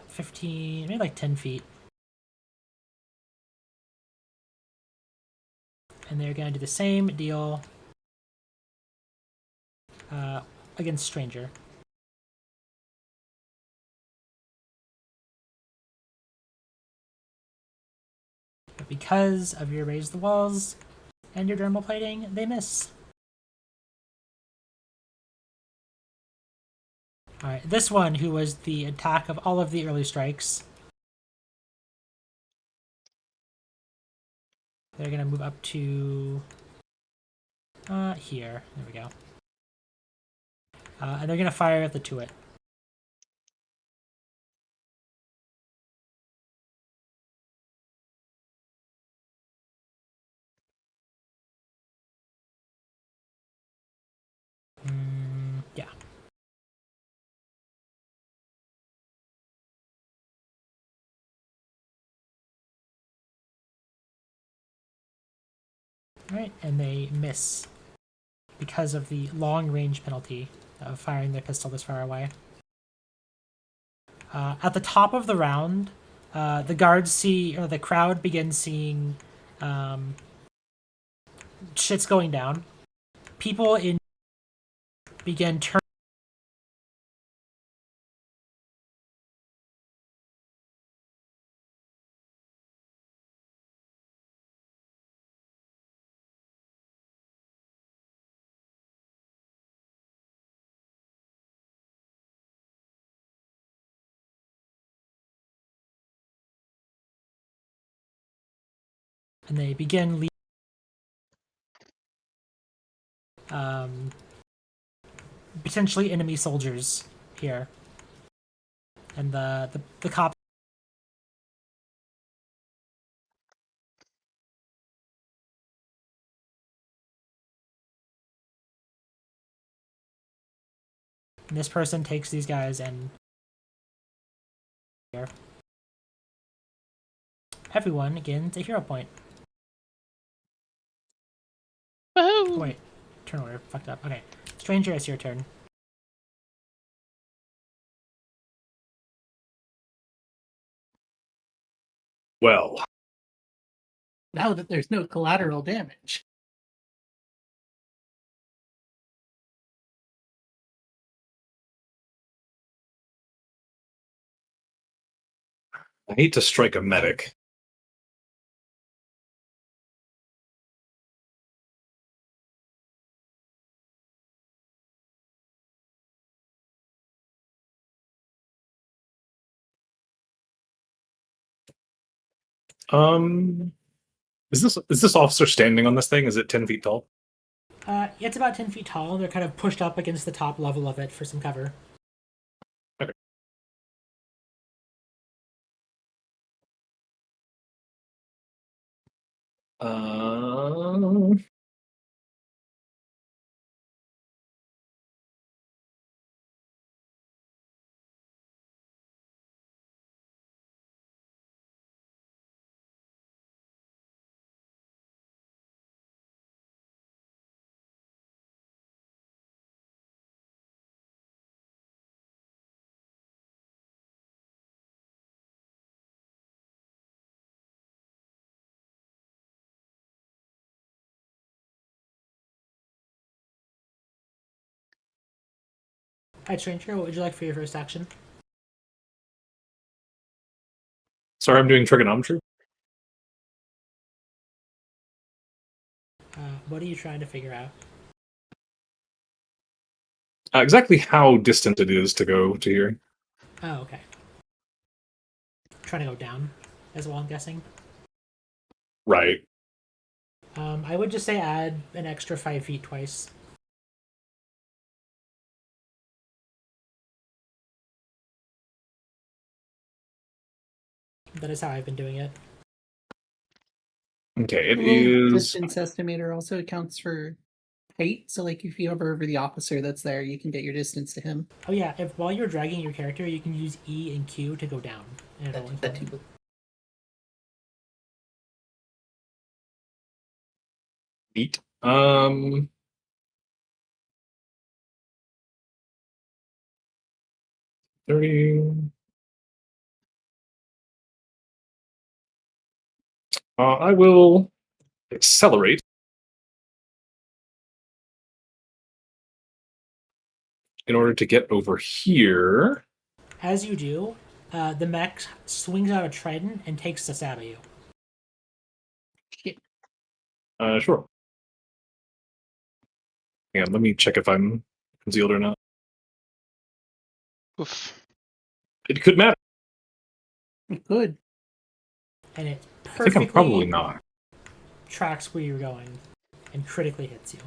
Speaker 1: 15, maybe like 10 feet. And they're going to do the same deal against Stranger. But because of your raise the walls and your dermal plating, they miss. Alright, this one, who was the attack of all of the early strikes, they're going to move up to here. There we go. And they're going to fire at the Tuit. Yeah. Alright, and they miss because of the long range penalty of firing their pistol this far away. At the top of the round, the guards see, or the crowd begins seeing shit's going down. People in begin turning. And they begin potentially enemy soldiers here. And the cops. And this person takes these guys and here. Everyone gains a hero point.
Speaker 3: Woohoo!
Speaker 1: Oh, wait, turn order fucked up. Okay, Stranger, it's your turn.
Speaker 5: Well,
Speaker 4: Now that there's no collateral damage.
Speaker 5: I hate to strike a medic. Is this officer standing on this thing? Is it 10 feet tall?
Speaker 1: It's about 10 feet tall. They're kind of pushed up against the top level of it for some cover.
Speaker 5: Okay. Um,
Speaker 1: Hi, Stranger. What would you like for your first action?
Speaker 5: Sorry, I'm doing trigonometry.
Speaker 1: What are you trying to figure out?
Speaker 5: Exactly how distant it is to go to here.
Speaker 1: Oh, okay. Trying to go down as well, I'm guessing.
Speaker 5: Right.
Speaker 1: I would just say add an extra 5 feet twice. That is how I've been doing it.
Speaker 5: Okay, it
Speaker 4: The little
Speaker 5: is.
Speaker 4: distance estimator also accounts for height. So, like, if you hover over the officer that's there, you can get your distance to him.
Speaker 1: Oh yeah, if while you're dragging your character, you can use E and Q to go down. And it'll
Speaker 4: That
Speaker 1: inform you.
Speaker 4: too.
Speaker 5: Neat. 30. I will accelerate in order to get over here.
Speaker 1: As you do, the mech swings out a trident and takes a stab at you.
Speaker 5: Sure. Yeah, let me check if I'm concealed or not.
Speaker 3: Oof.
Speaker 5: It could matter.
Speaker 4: Good.
Speaker 1: And it
Speaker 5: I think I'm probably
Speaker 1: perfectly
Speaker 5: not.
Speaker 1: tracks where you're going and critically hits you.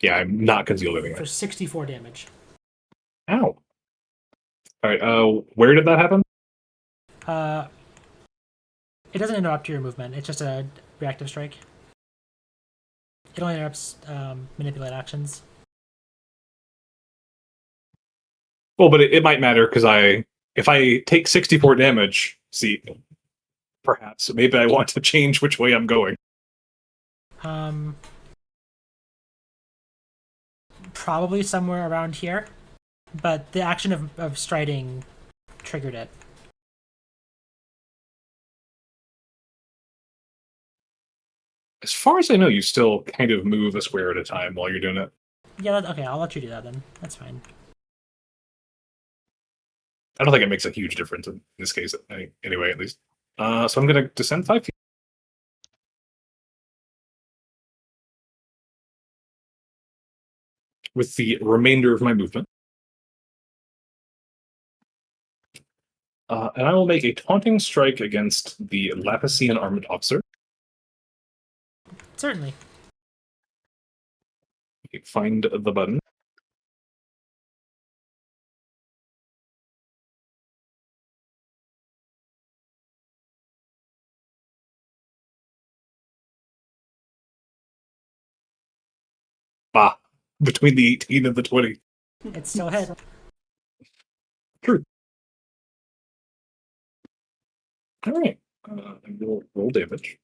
Speaker 5: Yeah, I'm not concealed anyway.
Speaker 1: For 64 damage.
Speaker 5: Ow. Alright, where did that happen?
Speaker 1: It doesn't interrupt your movement. It's just a reactive strike. It only interrupts manipulate actions.
Speaker 5: Well, but it might matter because if I take 64 damage, see, perhaps maybe I want to change which way I'm going.
Speaker 1: Probably somewhere around here, but the action of striding triggered it.
Speaker 5: As far as I know, you still kind of move a square at a time while you're doing it.
Speaker 1: Yeah, okay, I'll let you do that then. That's fine.
Speaker 5: I don't think it makes a huge difference in this case, anyway, at least. So I'm going to descend 5 feet. With the remainder of my movement. And I will make a taunting strike against the Lapisean armored officer.
Speaker 1: Certainly.
Speaker 5: Find the button. Ah, between the 18 and the 20.
Speaker 1: It's still hit.
Speaker 5: True. All right. I will roll damage.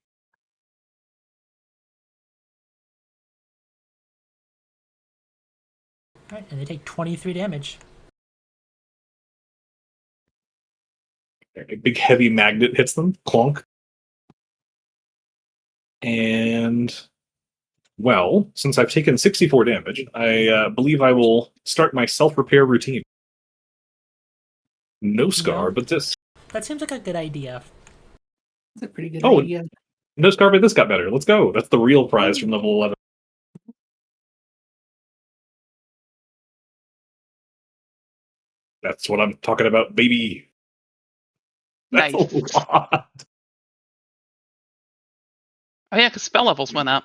Speaker 1: Alright, and they take 23 damage.
Speaker 5: A big heavy magnet hits them. Clonk. And well, since I've taken 64 damage, I believe I will start my self-repair routine. No scar,
Speaker 1: No.
Speaker 5: but this.
Speaker 1: That seems like a good idea.
Speaker 4: It's a pretty good
Speaker 5: Oh,
Speaker 4: idea.
Speaker 5: No scar, but this got better. Let's go. That's the real prize from level 11. That's what I'm talking about, baby. That's
Speaker 3: Nice.
Speaker 5: a lot.
Speaker 3: Oh yeah, because spell levels went up.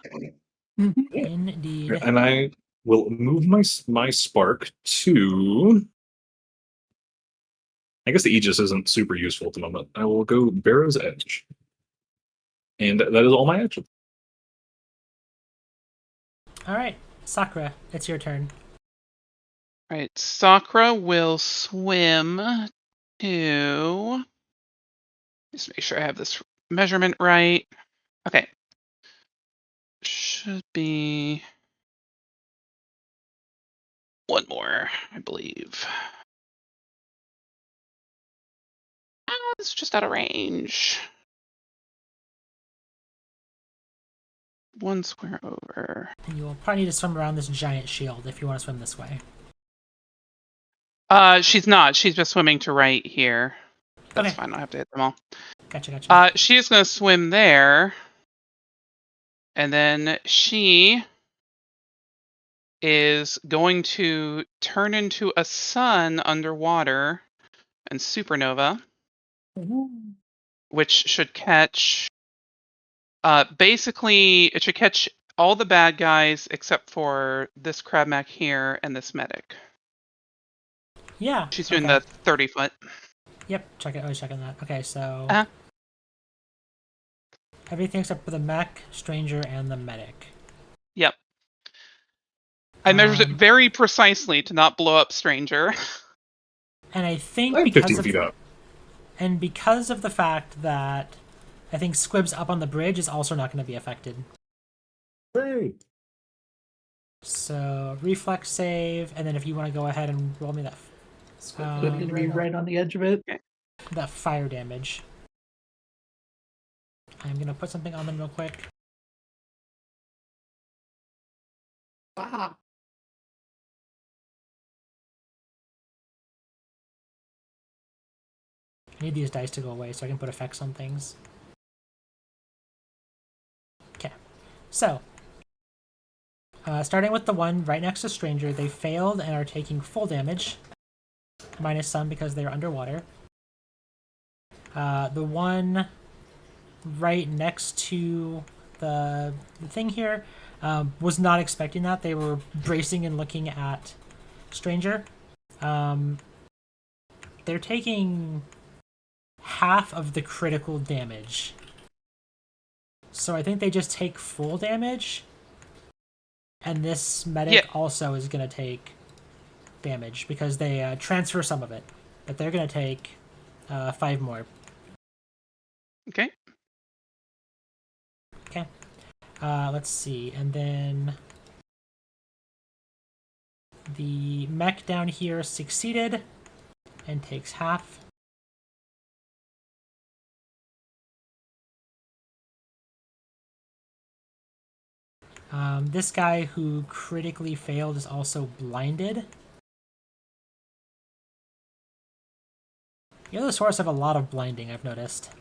Speaker 4: Mhm.
Speaker 1: Indeed.
Speaker 5: And I will move my spark to. I guess the Aegis isn't super useful at the moment. I will go Barrow's Edge. And that is all my actions.
Speaker 1: All right, Sakura, it's your turn.
Speaker 3: All right, Sakura will swim to. Just make sure I have this measurement right. Okay. Should be one more, I believe. It's just out of range. One square over.
Speaker 1: And you will probably need to swim around this giant shield if you want to swim this way.
Speaker 3: She's not. She's just swimming to right here. That's
Speaker 1: Okay.
Speaker 3: fine. I don't have to hit them all.
Speaker 1: Gotcha.
Speaker 3: She is going to swim there. And then she is going to turn into a sun underwater and supernova, which should catch. Basically, it should catch all the bad guys except for this crab mech here and this medic.
Speaker 1: Yeah.
Speaker 3: She's doing
Speaker 1: okay.
Speaker 3: the 30-foot.
Speaker 1: Yep. Check it. I was checking that. Okay, so
Speaker 3: Uh-huh.
Speaker 1: everything except for the mech, stranger, and the medic.
Speaker 3: Yep. I measured it
Speaker 1: Um,
Speaker 3: very precisely to not blow up stranger.
Speaker 1: And I think
Speaker 5: I'm
Speaker 1: because
Speaker 5: 15
Speaker 1: of
Speaker 5: feet up.
Speaker 1: and because of the fact that I think Squib's up on the bridge is also not going to be affected.
Speaker 2: Hey.
Speaker 1: So reflex save, and then if you want to go ahead and roll me that
Speaker 4: Squid's going to be right on the edge of it.
Speaker 1: that fire damage. I'm gonna put something on them real quick.
Speaker 4: Ah.
Speaker 1: I need these dice to go away so I can put effects on things. Okay, so starting with the one right next to Stranger, they failed and are taking full damage, minus some because they're underwater. The one right next to the thing here was not expecting that. They were bracing and looking at Stranger. They're taking half of the critical damage. So I think they just take full damage. And this medic also is going to take damage because they transfer some of it. But they're going to take 5 more.
Speaker 3: Okay.
Speaker 1: Okay. Let's see. And then the mech down here succeeded and takes half. This guy who critically failed is also blinded. The other source have a lot of blinding, I've noticed.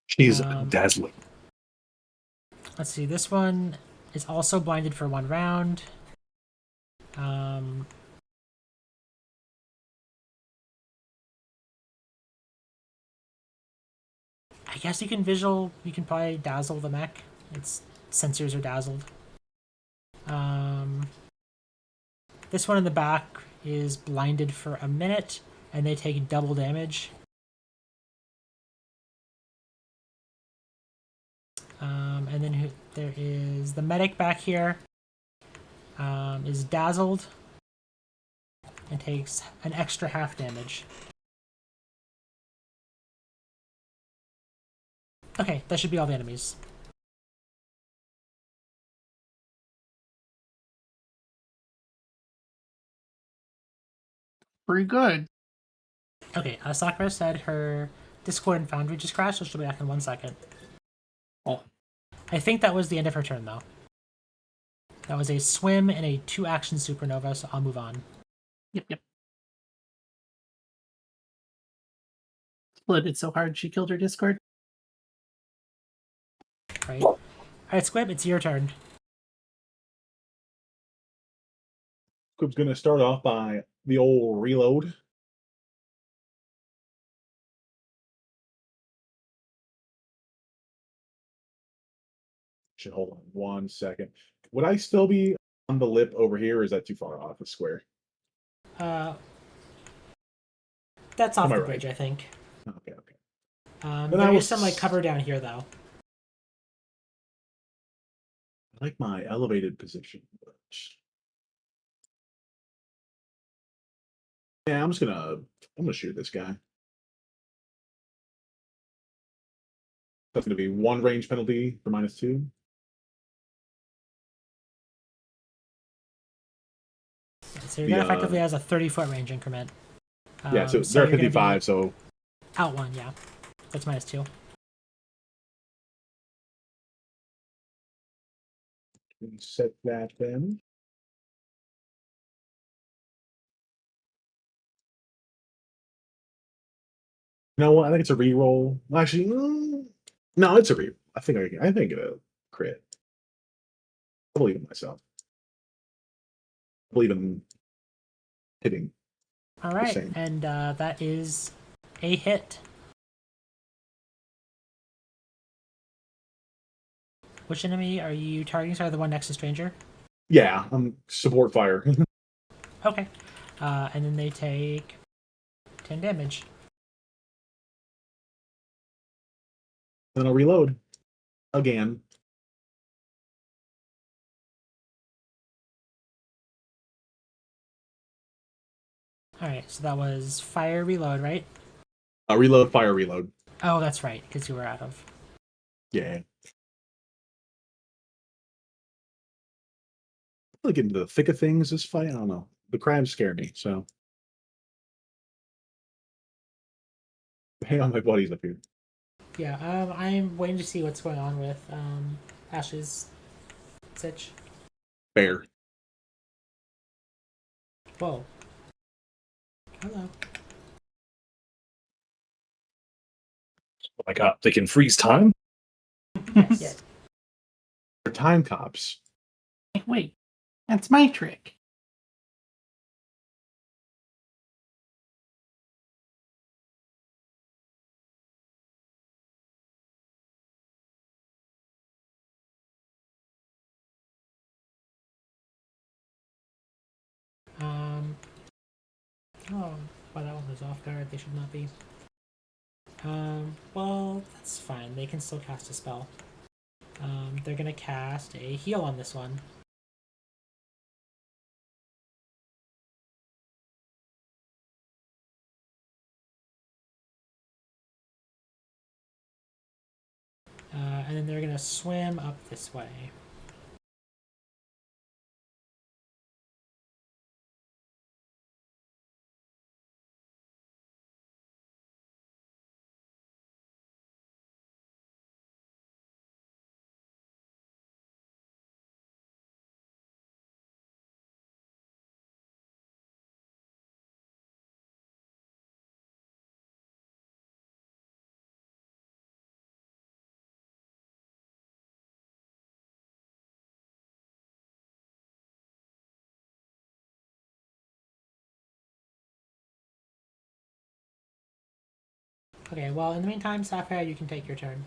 Speaker 5: She's dazzling.
Speaker 1: Let's see, this one is also blinded for 1 round. I guess you can probably dazzle the mech. Its sensors are dazzled. This one in the back is blinded for a minute, and they take double damage. And then there is the medic back here. Is dazzled and takes an extra half damage. Okay, that should be all the enemies.
Speaker 4: Pretty good.
Speaker 1: Okay, Sakura said her Discord and Foundry just crashed, so she'll be back in 1 second.
Speaker 4: Oh.
Speaker 1: I think that was the end of her turn, though. That was a swim and a 2-action supernova, so I'll move on.
Speaker 4: Yep. Exploded so hard she killed her Discord.
Speaker 1: Right? Alright, Squib, it's your turn.
Speaker 2: Squib's gonna start off by the old reload. Should hold on 1 second. Would I still be on the lip over here, or is that too far off the square?
Speaker 1: That's off
Speaker 2: Am I
Speaker 1: the
Speaker 2: right?
Speaker 1: bridge, I think.
Speaker 2: Okay.
Speaker 1: There
Speaker 2: I
Speaker 1: is
Speaker 2: will
Speaker 1: some cover down here, though.
Speaker 2: I like my elevated position. Yeah, I'm gonna shoot this guy. That's gonna be 1 range penalty for -2.
Speaker 1: So your guy
Speaker 2: The,
Speaker 1: effectively has a 30-foot range increment.
Speaker 2: Yeah, so
Speaker 1: so
Speaker 2: they're at
Speaker 1: you're gonna be
Speaker 2: 55, so
Speaker 1: out 1, yeah. That's -2.
Speaker 2: we set that then. You know what? I think it's a reroll. Actually, no, it's a reroll. I think it'll crit. I believe in myself. I believe in hitting.
Speaker 1: Alright,
Speaker 2: same.
Speaker 1: and that is a hit. Which enemy are you targeting? Sorry, the one next to Stranger?
Speaker 2: Yeah, I'm support fire.
Speaker 1: Okay. And then they take 10 damage.
Speaker 2: Then I'll reload again.
Speaker 1: Alright, so that was fire reload, right?
Speaker 2: Reload, fire, reload.
Speaker 1: Oh, that's right, because you were out of.
Speaker 2: Yeah. I like into the thick of things this fight. I don't know. The crabs scare me, so hang on, my buddies up here.
Speaker 1: Yeah, I'm waiting to see what's going on with Ash's sitch.
Speaker 2: Bear.
Speaker 1: Whoa. Hello.
Speaker 5: Oh my god, they can freeze time?
Speaker 1: Yes.
Speaker 4: Yeah.
Speaker 2: They're time cops.
Speaker 4: Wait, that's my trick.
Speaker 1: Oh, well, that one was off guard. They should not be. Well, that's fine. They can still cast a spell. They're gonna cast a heal on this one. And then they're gonna swim up this way. Okay, well, in the meantime, Sapphire, you can take your turn.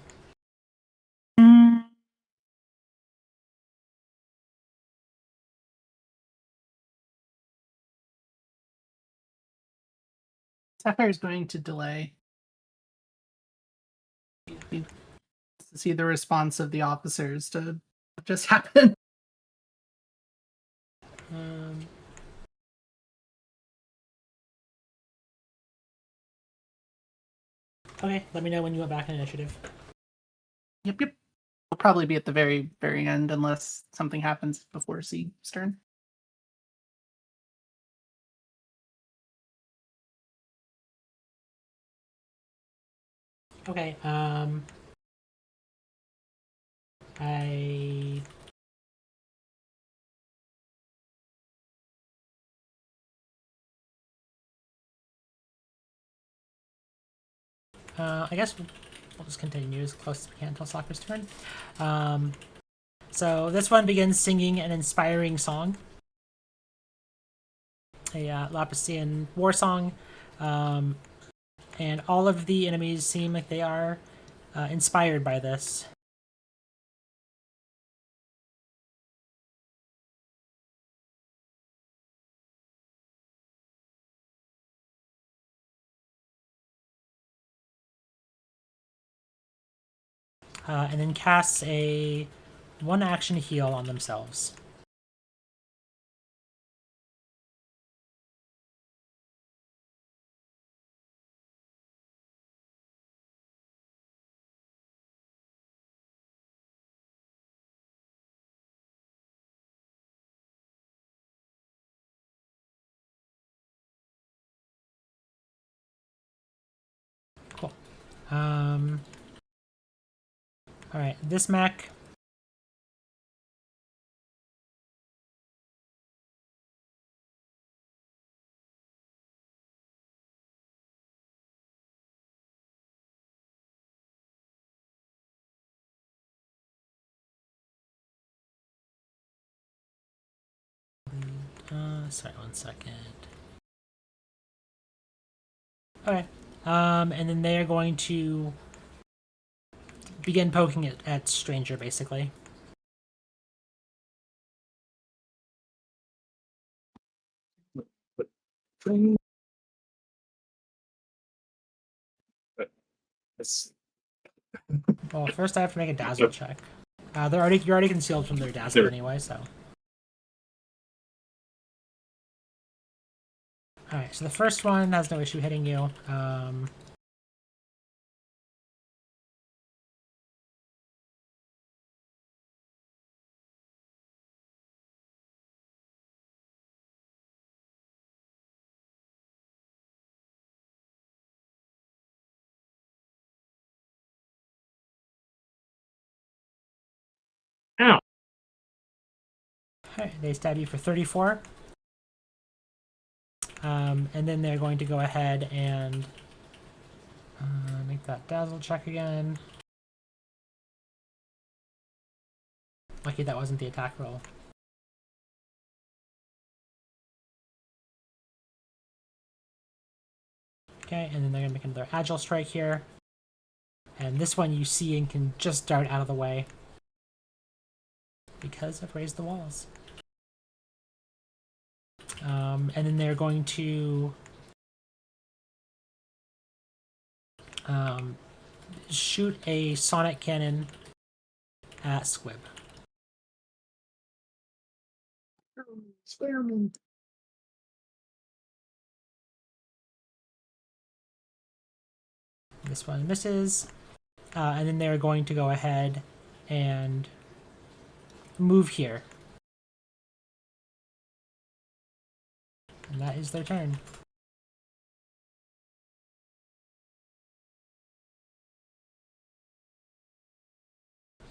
Speaker 4: Sapphire is going to delay. To see the response of the officers to what just happened.
Speaker 1: Okay, let me know when you want back in initiative.
Speaker 4: Yep. It'll probably be at the very, very end unless something happens before C's turn.
Speaker 1: Okay. I guess we'll just continue as close as we can until Soccer's turn. So this one begins singing an inspiring song, a Laplacian war song, and all of the enemies seem like they are inspired by this. And then casts a one action heal on themselves. Cool. All right, this mech. Sorry, 1 second. Okay. And then they are going to begin poking it at Stranger, basically.
Speaker 5: It's
Speaker 1: Well, first I have to make a dazzle check. You're already concealed from their dazzle
Speaker 5: There.
Speaker 1: anyway, so. All right, so the first one has no issue hitting you.
Speaker 5: ow.
Speaker 1: All right, they stab you for 34. And then they're going to go ahead and make that dazzle check again. Lucky that wasn't the attack roll. Okay, and then they're going to make another agile strike here. And this one you see and can just dart out of the way because I've raised the walls. And then they're going to shoot a sonic cannon at Squib.
Speaker 2: Experiment.
Speaker 1: This one misses. And then they're going to go ahead and move here. And that is their turn.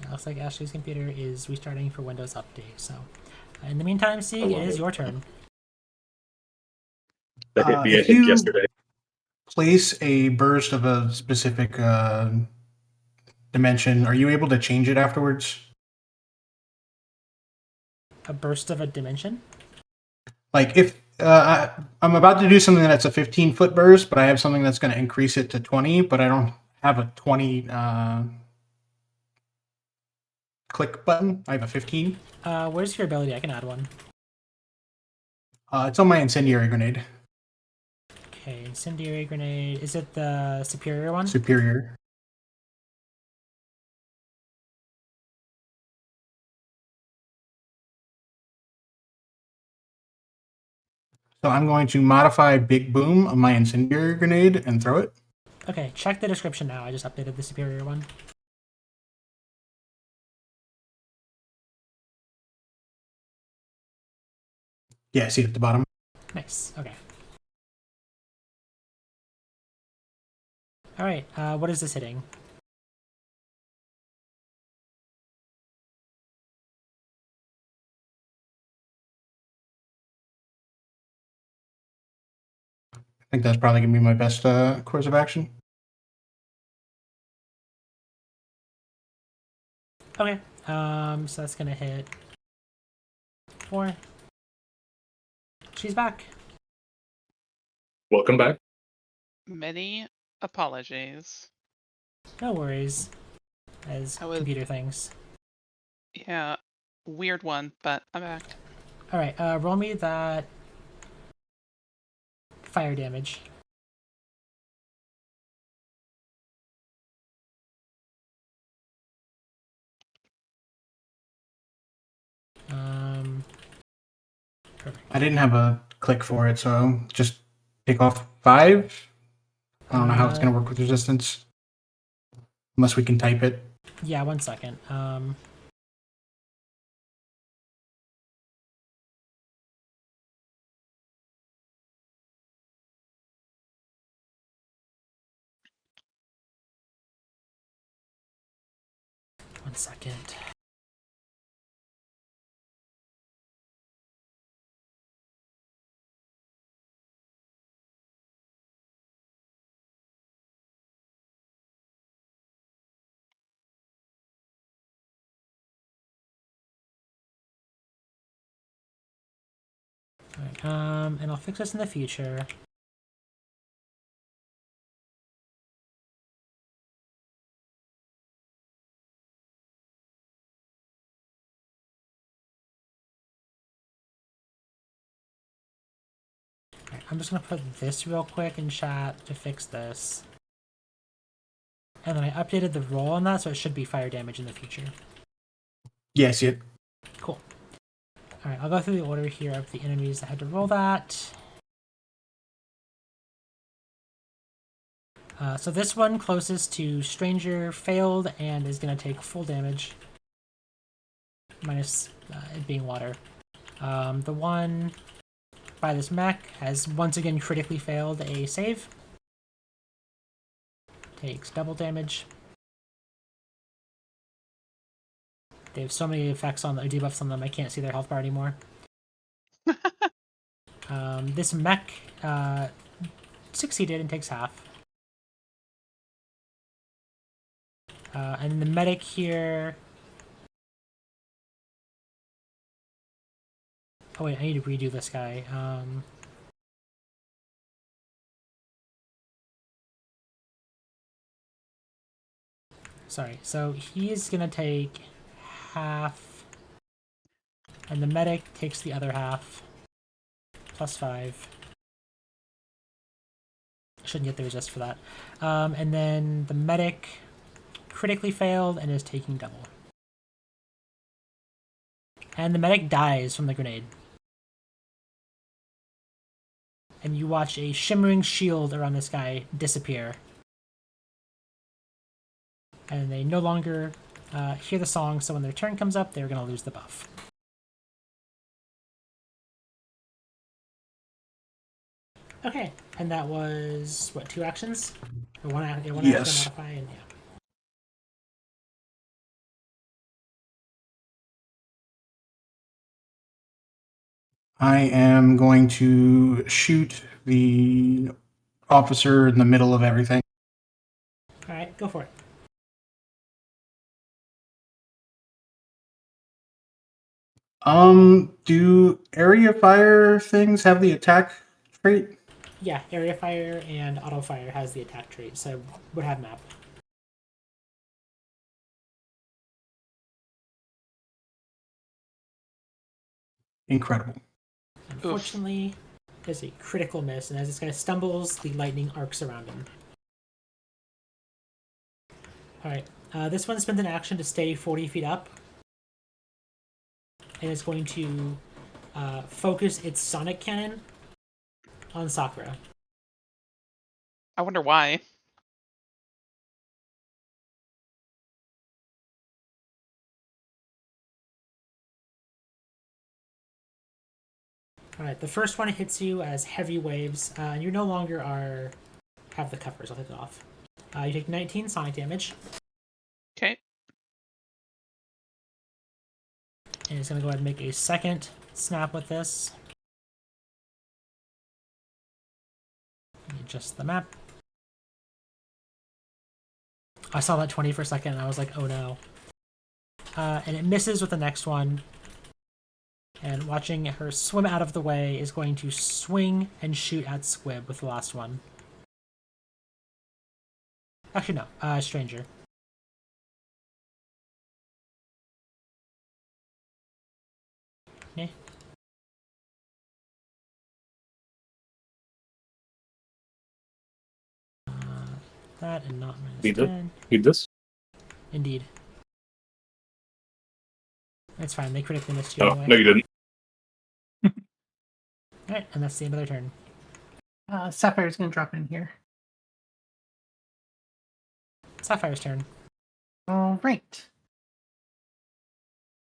Speaker 1: It looks like Ashley's computer is restarting for Windows Update. So, in the meantime, Sieg, it is your turn.
Speaker 5: That hit me, I
Speaker 6: If
Speaker 5: think,
Speaker 6: you
Speaker 5: yesterday.
Speaker 6: place a burst of a specific dimension, are you able to change it afterwards?
Speaker 1: A burst of a dimension?
Speaker 6: Like if I'm about to do something that's a 15-foot burst, but I have something that's going to increase it to 20, but I don't have a 20 click button. I have a 15.
Speaker 1: Where's your ability? I can add one.
Speaker 6: It's on my incendiary grenade.
Speaker 1: Okay, incendiary grenade. Is it the superior one?
Speaker 6: Superior. So I'm going to modify Big Boom on my incendiary grenade and throw it.
Speaker 1: Okay, check the description now. I just updated the superior one.
Speaker 6: Yeah, see it at the bottom.
Speaker 1: Nice. Okay. All right. What is this hitting?
Speaker 6: I think that's probably gonna be my best course of action.
Speaker 1: Okay. So that's gonna hit 4. She's back.
Speaker 5: Welcome back.
Speaker 3: Many apologies.
Speaker 1: No worries. As
Speaker 3: I was-
Speaker 1: computer things.
Speaker 3: Yeah, weird one, but I'm back.
Speaker 1: All right. Roll me that fire damage. Perfect.
Speaker 6: I didn't have a click for it, so just take off 5. I don't know how it's gonna work with resistance, unless we can type it.
Speaker 1: Yeah, 1 second. 1 second. All right, and I'll fix this in the future. Alright, I'm just gonna put this real quick in chat to fix this. And then I updated the roll on that, so it should be fire damage in the future.
Speaker 6: Yeah, I see it.
Speaker 1: Cool. Alright, I'll go through the order here of the enemies that had to roll that. So this one closest to Stranger failed and is gonna take full damage. Minus it being water. The one by this mech has once again critically failed a save. Takes double damage. They have so many effects on the debuffs on them, I can't see their health bar anymore. This mech succeeded and takes half. And the medic here. Oh wait, I need to redo this guy. Sorry, so he's gonna take half, and the medic takes the other half. Plus 5. Shouldn't get the resist for that. And then the medic critically failed and is taking double. And the medic dies from the grenade. And you watch a shimmering shield around this guy disappear. And they no longer hear the song, so when their turn comes up, they're going to lose the buff. Okay, and that was, what, 2 actions? Or one action to
Speaker 6: Yes.
Speaker 1: modify, and yeah.
Speaker 6: I am going to shoot the officer in the middle of everything.
Speaker 1: Alright, go for it.
Speaker 6: Do area fire things have the attack trait?
Speaker 1: Yeah, area fire and auto fire has the attack trait, so would have map.
Speaker 6: Incredible.
Speaker 1: Unfortunately, there's a critical miss, and as this guy stumbles, the lightning arcs around him. Alright, this one spends an action to stay 40 feet up, and it's going to focus its sonic cannon on Sakura.
Speaker 3: I wonder why.
Speaker 1: Alright, the first one hits you as heavy waves, and you no longer have the covers. I'll take it off. You take 19 sonic damage,
Speaker 3: Okay.
Speaker 1: and he's going to go ahead and make a second snap with this. Let me adjust the map. I saw that 20 for a second, and I was like, oh no. And it misses with the next one. And watching her swim out of the way is going to swing and shoot at Squib with the last one. Actually, no. Stranger. Okay. That and not
Speaker 5: Beat
Speaker 1: minus
Speaker 5: it.
Speaker 1: 10.
Speaker 5: Read this.
Speaker 1: Indeed. It's fine. They critically missed you
Speaker 5: Oh,
Speaker 1: anyway.
Speaker 5: no, you didn't.
Speaker 1: Alright, and that's the end of their turn.
Speaker 4: Sapphire's going to drop in here.
Speaker 1: Sapphire's turn.
Speaker 4: All right.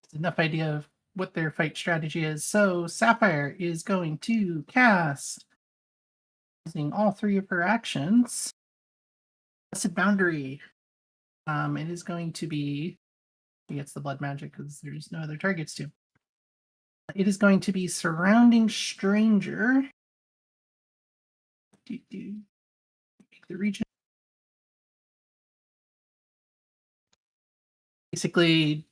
Speaker 4: That's enough idea of what their fight strategy is. So Sapphire is going to cast, using all 3 of her actions, Blessed Boundary. It is going to be, he gets the blood magic because there's no other targets to. It is going to be Surrounding Stranger. Make the region. Basically,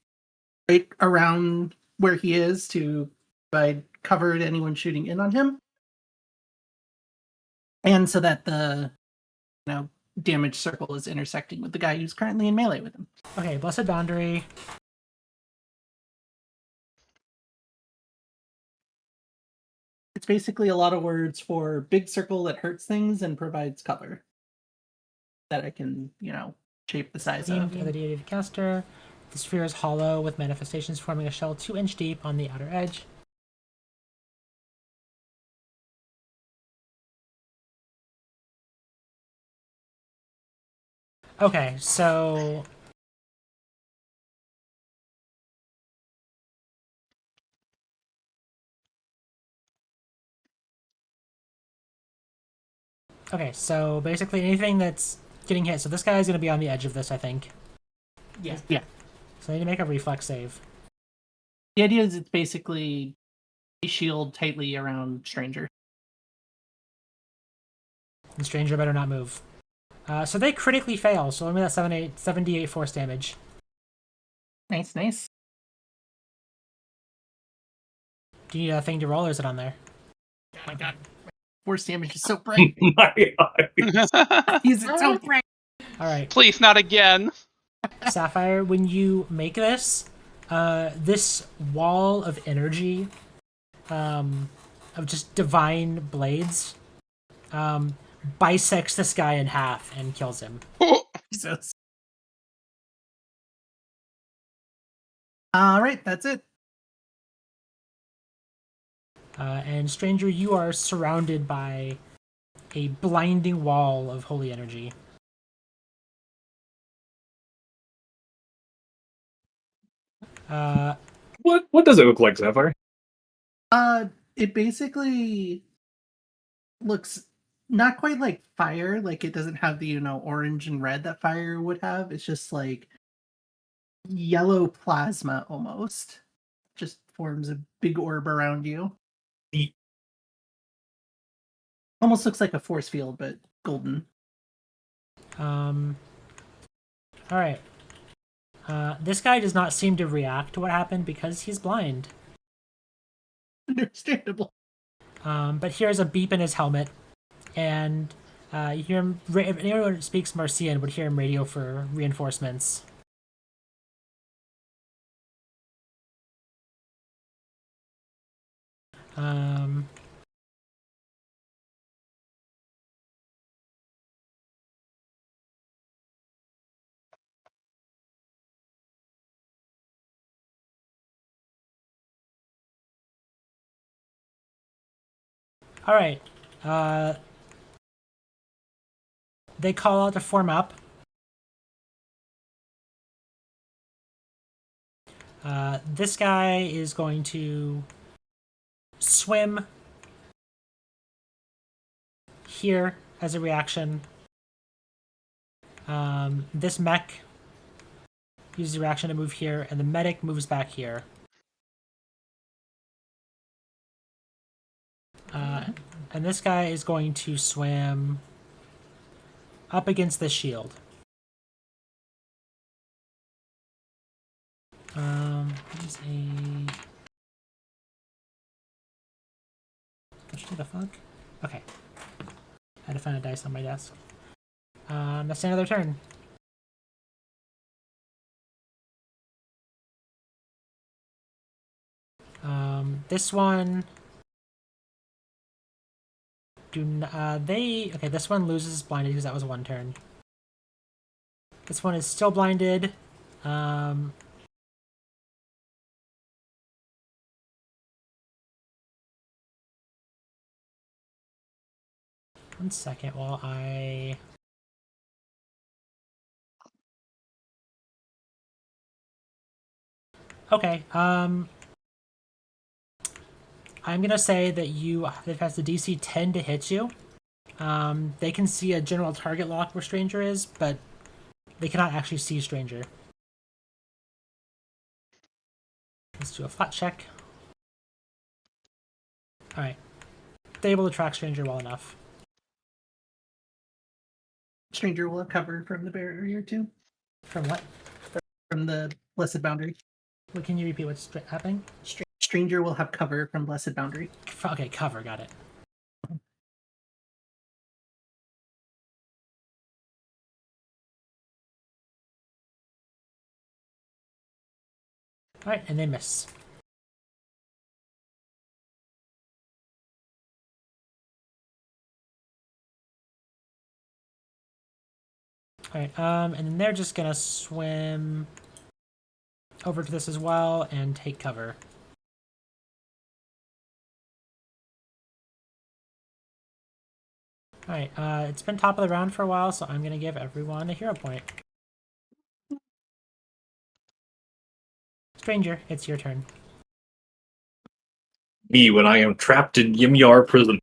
Speaker 4: right around where he is to provide cover to anyone shooting in on him. And so that the damage circle is intersecting with the guy who's currently in melee with him.
Speaker 1: Okay, Blessed Boundary.
Speaker 4: It's basically a lot of words for big circle that hurts things and provides cover that I can, shape the size
Speaker 1: Themed
Speaker 4: of.
Speaker 1: of the deity of the caster. The sphere is hollow with manifestations forming a shell 2-inch deep on the outer edge. Okay, so basically anything that's getting hit. So this guy is going to be on the edge of this, I think.
Speaker 4: Yeah.
Speaker 1: So I need to make a reflex save.
Speaker 4: The idea is it's basically a shield tightly around Stranger.
Speaker 1: The stranger better not move. So they critically fail. So let me that 7d8 force damage.
Speaker 4: Nice.
Speaker 1: Do you need a thing to roll, or is it on there?
Speaker 4: Oh my god. Force damage is so bright.
Speaker 5: My eyes.
Speaker 4: Is it so bright?
Speaker 1: All right,
Speaker 3: Please, not again.
Speaker 1: Sapphire. When you make this, this wall of energy, of just divine blades, bisects this guy in half and kills him.
Speaker 4: Jesus. All right, that's it.
Speaker 1: And stranger, you are surrounded by a blinding wall of holy energy.
Speaker 5: What does it look like, Sapphire?
Speaker 4: It basically looks not quite like fire. Like it doesn't have the orange and red that fire would have. It's just like yellow plasma almost. Just forms a big orb around you.
Speaker 5: Neat.
Speaker 4: Almost looks like a force field, but golden.
Speaker 1: All right. This guy does not seem to react to what happened because he's blind.
Speaker 4: Understandable.
Speaker 1: But here's a beep in his helmet, and you hear him. If anyone who speaks Marcian would hear him radio for reinforcements. All right. They call out to form up. This guy is going to swim here as a reaction, This mech uses your action to move here, and the medic moves back here. And this guy is going to swim up against this shield. He's a... What the fuck? Okay. I had to find a dice on my desk. That's another turn. This one... Okay, this one loses blinded because that was one turn. This one is still blinded. One second while I... Okay, I'm gonna say that it has the DC 10 to hit you. They can see a general target lock where Stranger is, but they cannot actually see Stranger. Let's do a flat check. Alright. They're able to track Stranger well enough.
Speaker 4: Stranger will have cover from the barrier too.
Speaker 1: From what?
Speaker 4: From the Blessed Boundary.
Speaker 1: What, can you repeat what's happening?
Speaker 4: Stranger will have cover from Blessed Boundary.
Speaker 1: Okay, cover, got it. Alright, and they miss. Alright, and then they're just gonna swim over to this as well and take cover. Alright, it's been top of the round for a while, so I'm gonna give everyone a hero point. Stranger, it's your turn.
Speaker 5: Me when I am trapped in Yimyar prison.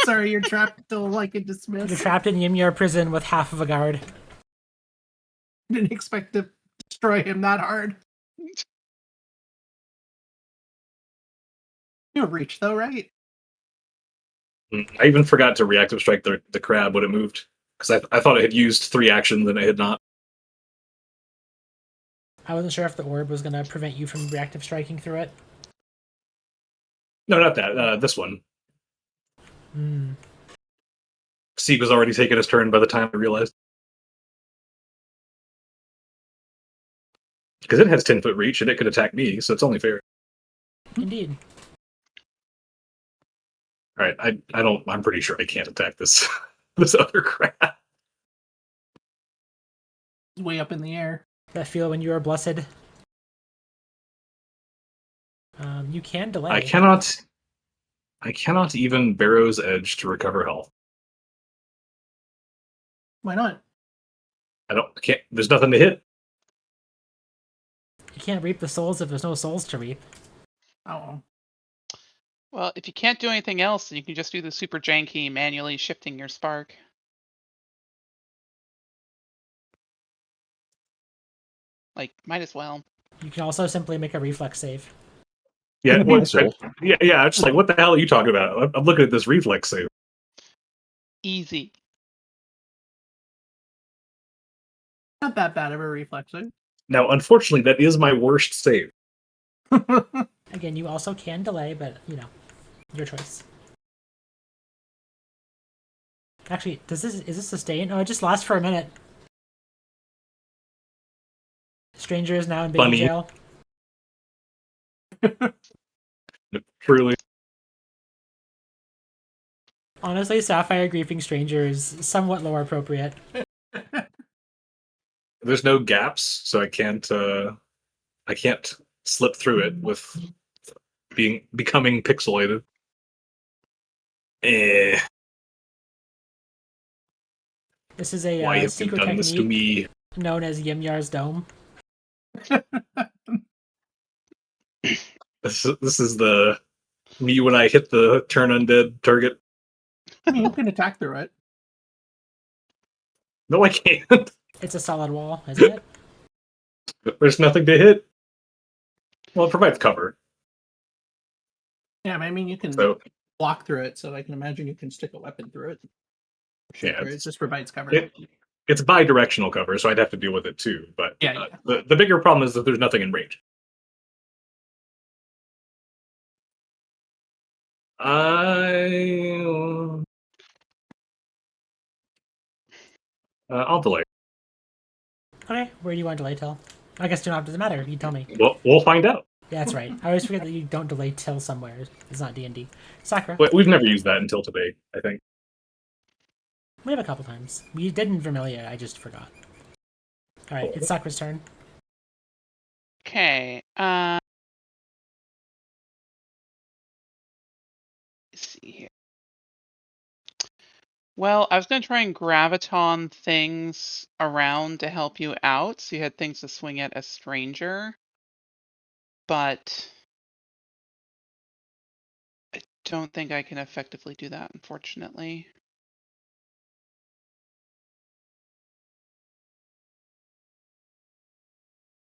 Speaker 4: Sorry, you're trapped till like a dismiss.
Speaker 1: You're trapped in Ymir prison with half of a guard.
Speaker 4: Didn't expect to destroy him that hard. You have reach though, right?
Speaker 5: I even forgot to reactive strike the crab when it moved, because I thought it had used 3 actions and it had not.
Speaker 1: I wasn't sure if the orb was going to prevent you from reactive striking through it.
Speaker 5: No, not that. This one.
Speaker 1: Hmm.
Speaker 5: Sieg was already taking his turn by the time I realized. Because it has 10-foot reach and it could attack me, so it's only fair.
Speaker 1: Indeed.
Speaker 5: All right, I'm pretty sure I can't attack this this other crab.
Speaker 4: It's way up in the air.
Speaker 1: That feel when you are blessed. You can delay.
Speaker 5: I cannot even Barrow's Edge to recover health.
Speaker 4: Why not?
Speaker 5: Can't. There's nothing to hit.
Speaker 1: You can't reap the souls if there's no souls to reap.
Speaker 4: Oh.
Speaker 3: Well, if you can't do anything else, then you can just do the super janky manually shifting your spark. Like, might as well.
Speaker 1: You can also simply make a reflex save.
Speaker 5: Yeah,
Speaker 2: And a
Speaker 5: well,
Speaker 2: pencil.
Speaker 5: yeah. I'm just like, what the hell are you talking about? I'm looking at this reflex save.
Speaker 3: Easy.
Speaker 4: Not that bad of a reflex.
Speaker 5: Now, unfortunately, that is my worst save.
Speaker 1: Again, you also can delay, but, you know, your choice. Actually, is this sustain? Oh, it just lasts for a minute. Stranger is now in baby
Speaker 5: Funny.
Speaker 1: jail.
Speaker 5: Truly.
Speaker 1: Honestly, Sapphire griefing Stranger is somewhat lore appropriate.
Speaker 5: There's no gaps, so I can't slip through it with becoming pixelated.
Speaker 1: This is
Speaker 5: Why
Speaker 1: a
Speaker 5: have you
Speaker 1: secret
Speaker 5: done this to
Speaker 1: technique
Speaker 5: me?
Speaker 1: known as Ymyar's Dome.
Speaker 5: This is the me when I hit the turn undead target.
Speaker 4: I mean, you can attack through it.
Speaker 5: No, I can't.
Speaker 1: It's a solid wall, isn't it?
Speaker 5: There's nothing to hit. Well, it provides cover.
Speaker 4: Yeah, but I mean, you can
Speaker 5: So
Speaker 4: walk through it, so I can imagine you can stick a weapon through it. Shoot
Speaker 5: Yeah,
Speaker 4: through it. It just provides cover.
Speaker 5: it's bi-directional cover, so I'd have to deal with it too. But
Speaker 4: Yeah,
Speaker 5: the bigger problem is that there's nothing in range. I'll delay.
Speaker 1: Okay, where do you want to delay till? I guess it doesn't matter. You tell me.
Speaker 5: Well, we'll find out.
Speaker 1: Yeah, that's right. I always forget that you don't delay till somewhere. It's not D&D. Sakura.
Speaker 5: We've never used that until today, I think.
Speaker 1: We have a couple times. We did in Vermilia, I just forgot. Alright, it's Sakura's turn.
Speaker 3: Okay. Let's see here. Well, I was going to try and graviton things around to help you out, so you had things to swing at a stranger. But I don't think I can effectively do that, unfortunately.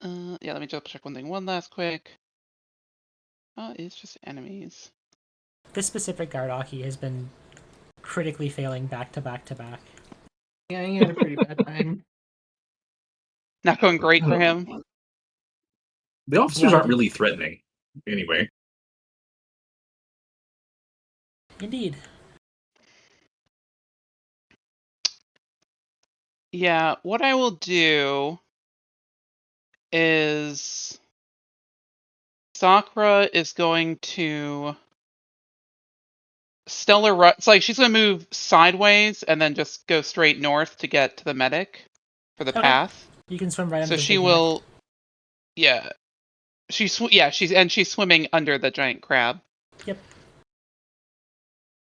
Speaker 3: Yeah, let me double check one thing. One last quick. Oh, it's just enemies.
Speaker 1: This specific Gardaki has been critically failing back to back to back.
Speaker 4: Yeah, he had a pretty bad time.
Speaker 3: Not going great for him.
Speaker 5: The officers aren't really threatening, anyway.
Speaker 1: Indeed.
Speaker 3: Yeah, what I will do is Sakura is going to stellar it's like she's going to move sideways and then just go straight north to get to the medic for the
Speaker 1: Okay.
Speaker 3: path.
Speaker 1: You can swim right under
Speaker 3: So
Speaker 1: the
Speaker 3: she
Speaker 1: big
Speaker 3: will yeah. She's swimming under the giant crab.
Speaker 1: Yep.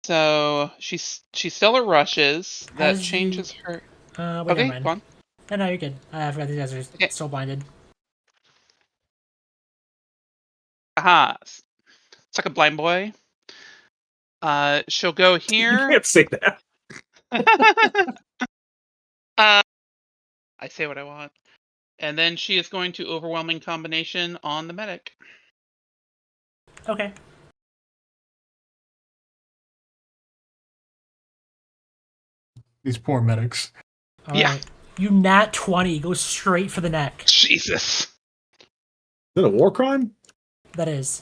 Speaker 3: So she stellar rushes. That
Speaker 1: As
Speaker 3: changes her.
Speaker 1: Wait,
Speaker 3: Okay,
Speaker 1: never mind.
Speaker 3: go on.
Speaker 1: No, you're good. I forgot these guys are
Speaker 3: Okay.
Speaker 1: still blinded.
Speaker 3: Aha. It's like a blind boy. She'll go
Speaker 5: You
Speaker 3: here.
Speaker 5: can't say that.
Speaker 3: I say what I want. And then she is going to overwhelming combination on the medic.
Speaker 1: Okay.
Speaker 6: These poor medics.
Speaker 3: Yeah.
Speaker 1: Alright. You nat 20. Go straight for the neck.
Speaker 3: Jesus.
Speaker 2: Is that a war crime?
Speaker 1: That is.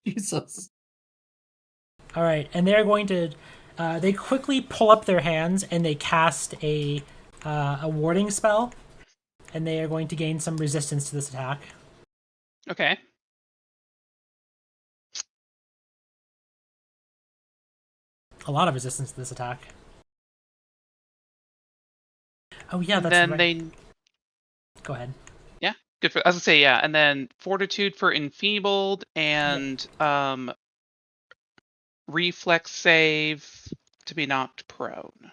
Speaker 4: Jesus.
Speaker 1: Alright, and they're going to... they quickly pull up their hands and they cast a warding spell. And they are going to gain some resistance to this attack.
Speaker 3: Okay.
Speaker 1: A lot of resistance to this attack. Oh yeah, that's
Speaker 3: then
Speaker 1: right.
Speaker 3: they
Speaker 1: Go ahead.
Speaker 3: good for. I was gonna say yeah, and then fortitude for enfeebled and reflex save to be knocked prone.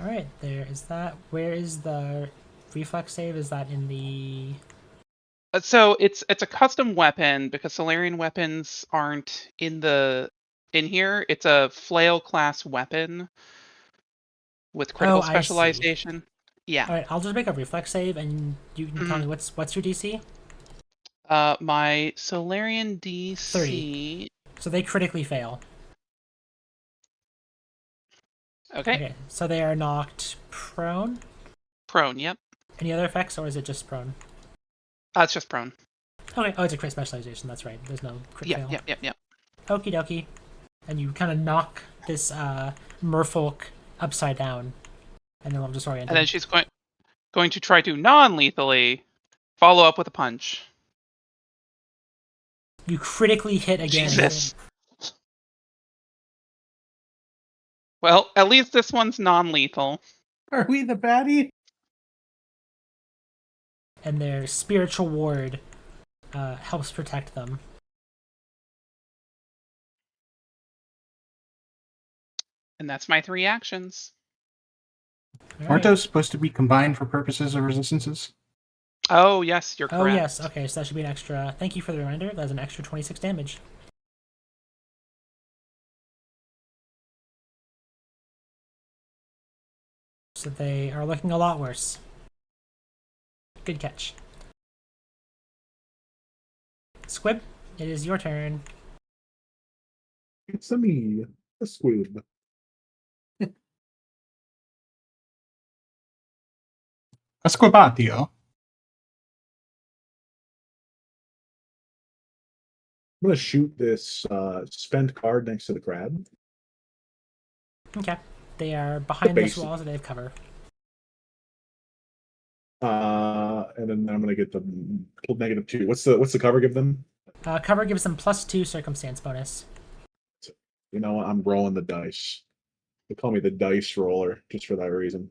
Speaker 1: Alright, there is that. Where is the reflex save? Is that in the...
Speaker 3: So it's a custom weapon because Solarian weapons aren't in here. It's a flail class weapon with critical
Speaker 1: Oh, I see.
Speaker 3: specialization. Yeah.
Speaker 1: Alright, I'll just make a reflex save and you can tell me what's your DC?
Speaker 3: My Solarian DC
Speaker 1: 30. So they critically fail.
Speaker 3: Okay.
Speaker 1: So they are knocked prone.
Speaker 3: Prone, yep.
Speaker 1: Any other effects, or is it just prone?
Speaker 3: It's just prone.
Speaker 1: Okay. Oh, it's a crit specialization. That's right. There's no crit fail.
Speaker 3: Yep.
Speaker 1: Okie dokie. And you kind of knock this merfolk upside down, and then I'm disoriented.
Speaker 3: And then she's going to try to non-lethally follow up with a punch.
Speaker 1: You critically hit again.
Speaker 3: Jesus. Well, at least this one's non-lethal.
Speaker 4: Are we the baddie?
Speaker 1: And their spiritual ward helps protect them.
Speaker 3: And that's my 3 actions.
Speaker 6: Aren't those supposed to be combined for purposes of resistances?
Speaker 3: Oh, yes, you're correct.
Speaker 1: Oh, yes. Okay, so that should be an extra... Thank you for the reminder. That's an extra 26 damage. So they are looking a lot worse. Good catch. Squib, it is your turn.
Speaker 2: It's a me, a squib.
Speaker 6: Escobatio.
Speaker 2: I'm gonna shoot this spent card next to the crab.
Speaker 1: Okay. They are behind this
Speaker 2: basic.
Speaker 1: wall, so they have cover.
Speaker 2: And then I'm gonna get the -2. What's the cover give them?
Speaker 1: Cover gives them +2 circumstance bonus.
Speaker 2: You know what? I'm rolling the dice. They call me the dice roller just for that reason.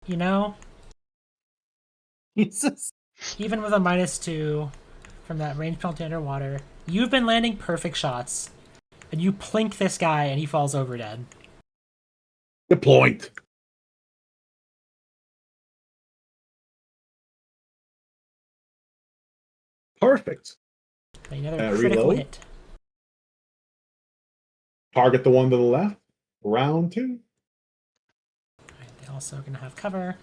Speaker 1: You know,
Speaker 4: Jesus.
Speaker 1: even with a -2 from that range penalty underwater, you've been landing perfect shots. And you plink this guy and he falls over dead.
Speaker 2: Good point. Perfect.
Speaker 1: Another critical
Speaker 2: Reload.
Speaker 1: hit.
Speaker 2: Target the one to the left. Round 2.
Speaker 1: Alright, they also are going to have cover.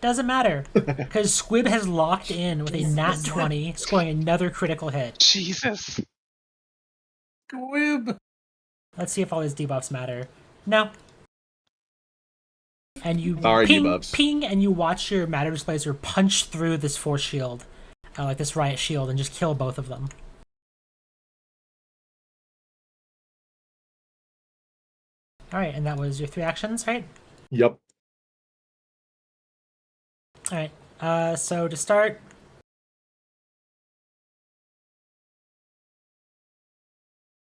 Speaker 1: Doesn't matter, because Squib has locked in with a nat 20, scoring another critical hit.
Speaker 3: Jesus.
Speaker 4: Squib.
Speaker 1: Let's see if all his debuffs matter. No. And you
Speaker 2: Sorry,
Speaker 1: ping,
Speaker 2: debuffs.
Speaker 1: ping, and you watch your Matter Displacer punch through this force shield, like this riot shield, and just kill both of them. Alright, and that was your 3 actions, right?
Speaker 2: Yep.
Speaker 1: Alright, so to start,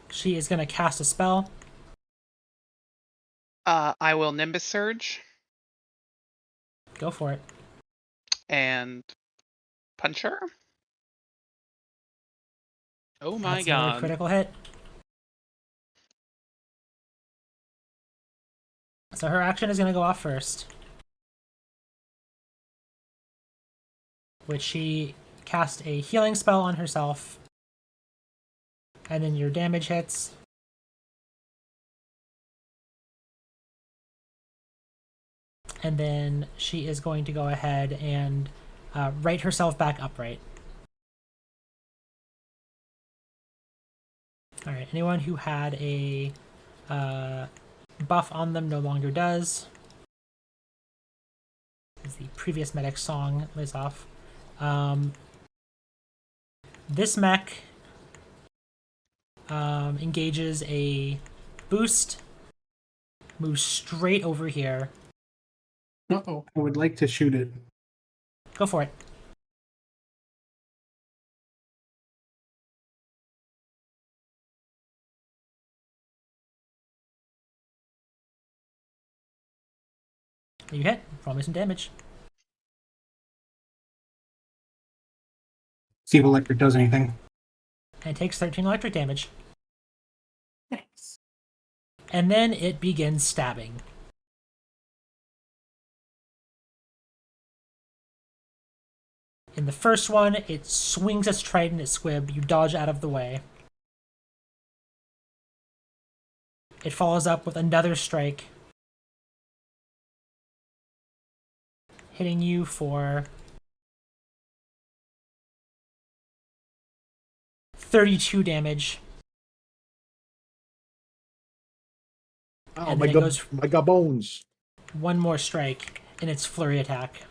Speaker 1: she is going to cast a spell.
Speaker 3: I will Nimbus Surge
Speaker 1: Go for it.
Speaker 3: and punch her. Oh my
Speaker 1: That's another
Speaker 3: god.
Speaker 1: critical hit. So her action is going to go off first. Which she cast a healing spell on herself. And then your damage hits. And then she is going to go ahead and right herself back upright. Alright, anyone who had a buff on them no longer does. As the previous medic song lays off. This mech engages a boost, moves straight over here.
Speaker 6: Uh-oh. I would like to shoot it.
Speaker 1: Go for it. You hit. Roll me some damage.
Speaker 6: See if electric does anything.
Speaker 1: And it takes 13 electric damage.
Speaker 4: Nice.
Speaker 1: And then it begins stabbing. In the first one, it swings its trident at Squib. You dodge out of the way. It follows up with another strike, hitting you for 32 damage.
Speaker 2: Oh,
Speaker 1: And
Speaker 2: my
Speaker 1: then it
Speaker 2: god,
Speaker 1: goes-
Speaker 2: my god bones.
Speaker 1: One more strike in its flurry attack.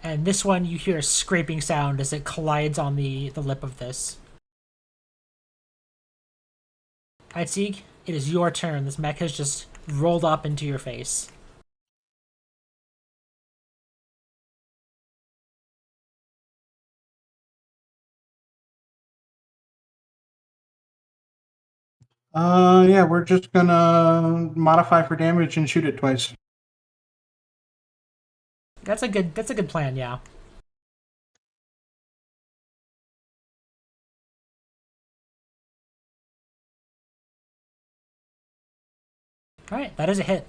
Speaker 1: And this one, you hear a scraping sound as it collides on the lip of this. Alright, Sieg, it is your turn. This mech has just rolled up into your face.
Speaker 6: Yeah, we're just gonna modify for damage and shoot it twice.
Speaker 1: That's a good plan, yeah. Alright, that is a hit.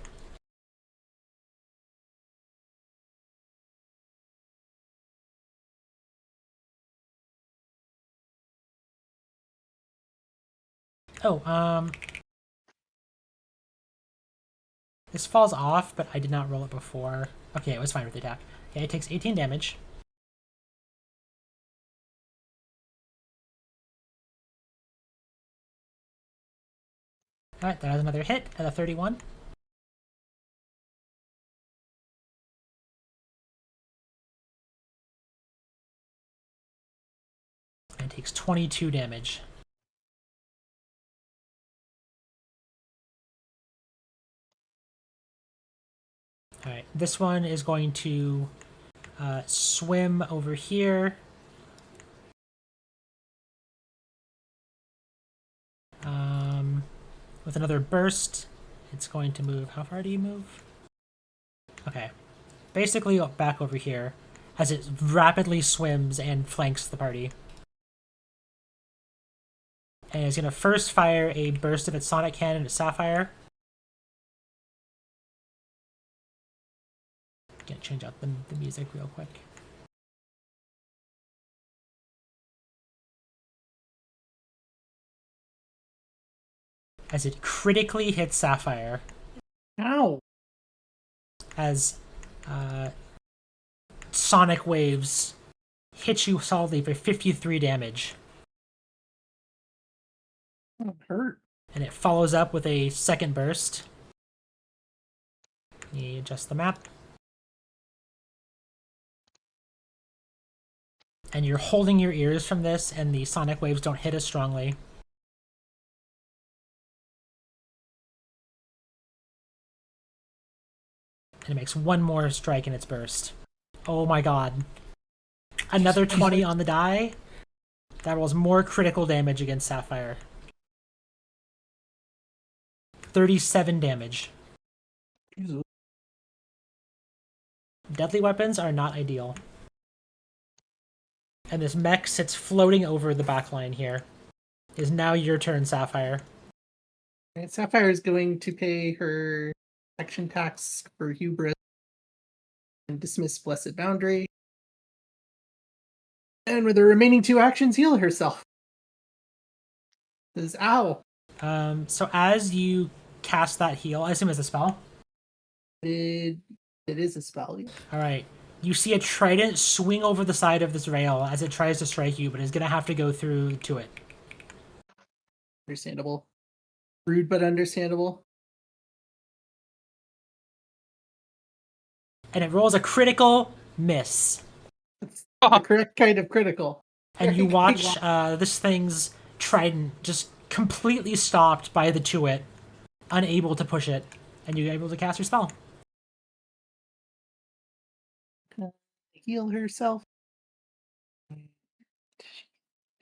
Speaker 1: Oh, this falls off, but I did not roll it before. Okay, it was fine with the attack. Okay, it takes 18 damage. Alright, that has another hit at a 31. And it takes 22 damage. Alright, this one is going to swim over here. With another burst, it's going to move. How far do you move? Okay. Basically back over here as it rapidly swims and flanks the party. And it's going to first fire a burst of its sonic cannon at Sapphire. Gonna change out the music real quick. As it critically hits Sapphire.
Speaker 4: Ow!
Speaker 1: As sonic waves hit you solidly for 53 damage.
Speaker 4: That hurt.
Speaker 1: And it follows up with a second burst. Let me adjust the map. And you're holding your ears from this, and the sonic waves don't hit as strongly. And it makes one more strike in its burst. Oh my god. Another 20 on the die. That rolls more critical damage against Sapphire. 37 damage.
Speaker 4: Jesus.
Speaker 1: Deadly weapons are not ideal. And this mech sits floating over the back line here. It is now your turn, Sapphire.
Speaker 4: Right, Sapphire is going to pay her action tax for hubris and dismiss Blessed Boundary. And with her remaining 2 actions, heal herself. Says, ow.
Speaker 1: So as you cast that heal, I assume it's a spell?
Speaker 4: It is a spell. Yeah.
Speaker 1: Alright. You see a trident swing over the side of this rail as it tries to strike you, but is going to have to go through to it.
Speaker 4: Understandable. Rude, but understandable.
Speaker 1: And it rolls a critical miss.
Speaker 4: That's the correct kind of critical.
Speaker 1: And you watch this thing's trident just completely stopped by the Tuit, unable to push it, and you're able to cast your spell.
Speaker 4: Heal herself.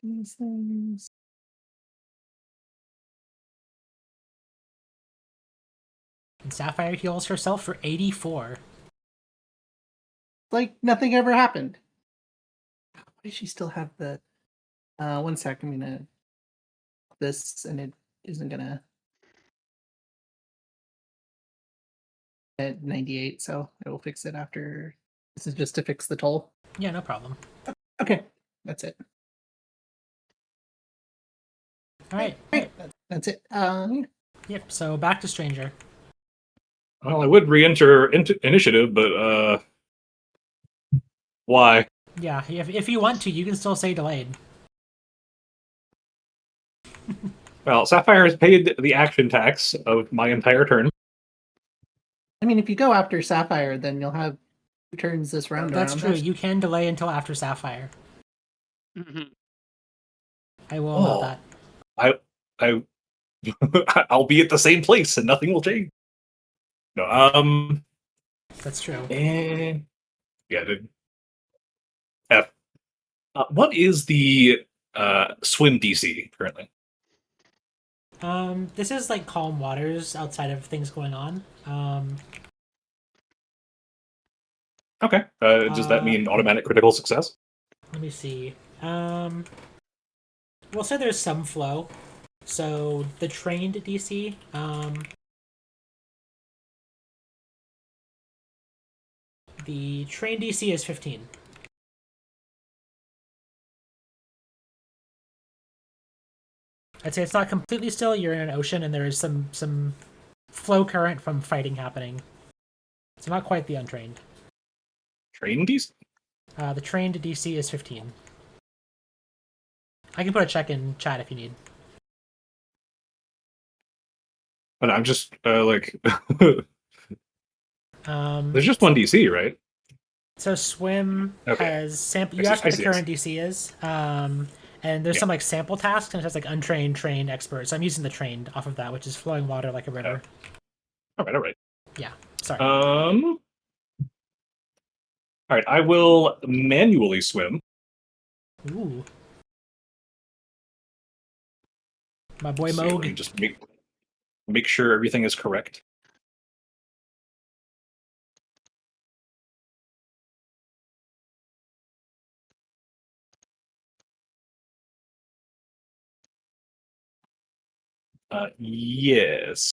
Speaker 4: These things.
Speaker 1: And Sapphire heals herself for 84.
Speaker 4: Like nothing ever happened. Why does she still have the? One sec. I'm gonna this, and it isn't gonna at 98. So I will fix it after. This is just to fix the toll.
Speaker 1: Yeah, no problem.
Speaker 4: Okay, that's it.
Speaker 1: Alright.
Speaker 4: That's it.
Speaker 1: Yep, so back to Stranger.
Speaker 5: Well, I would re-enter initiative, but why?
Speaker 1: Yeah, if you want to, you can still say delayed.
Speaker 5: Well, Sapphire has paid the action tax of my entire turn.
Speaker 4: I mean, if you go after Sapphire, then you'll have 2 turns this round.
Speaker 1: That's
Speaker 4: around.
Speaker 1: true. You can delay until after Sapphire.
Speaker 3: Mhm.
Speaker 1: I will allow that.
Speaker 5: I I'll be at the same place and nothing will change. No,
Speaker 1: That's true.
Speaker 5: yeah, F. What is the swim DC currently?
Speaker 1: This is like calm waters outside of things going on.
Speaker 5: Okay. Does that mean automatic critical success?
Speaker 1: Let me see. We'll say there's some flow. So the trained DC, the trained DC is 15. All I'd say it's not completely still. You're in an ocean, and there is some flow current from fighting happening. So not quite the untrained.
Speaker 5: Train DC?
Speaker 1: The trained DC is 15. I can put a check in chat if you need.
Speaker 5: But I'm just like,
Speaker 1: Um,
Speaker 5: there's just one DC, right?
Speaker 1: So swim
Speaker 5: Okay.
Speaker 1: has sample.
Speaker 5: I
Speaker 1: You
Speaker 5: see-
Speaker 1: asked
Speaker 5: I
Speaker 1: what the
Speaker 5: see, I
Speaker 1: current DC is, and there's
Speaker 5: Yeah.
Speaker 1: some like sample tasks, and it has like untrained, trained, expert. So I'm using the trained off of that, which is flowing water like a river.
Speaker 5: All right.
Speaker 1: Yeah, sorry.
Speaker 5: All right. I will manually swim.
Speaker 1: Ooh, my boy
Speaker 5: See, let me
Speaker 1: Moog.
Speaker 5: just make sure everything is correct. Yes.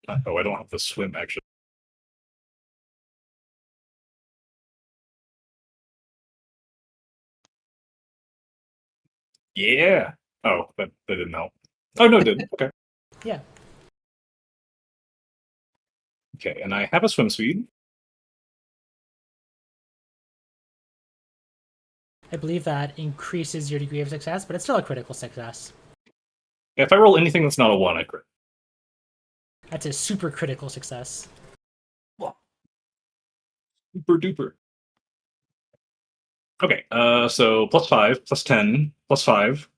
Speaker 5: Oh, I don't have the swim actually. Yeah. Oh, that didn't help. Oh no, it did. Okay.
Speaker 1: Yeah,
Speaker 5: Okay, and I have a swim speed.
Speaker 1: I believe that increases your degree of success, but it's still a critical success.
Speaker 5: If I roll anything that's not a 1, I crit.
Speaker 1: That's a super critical success.
Speaker 5: Super duper. Okay, so +5, +10, +5.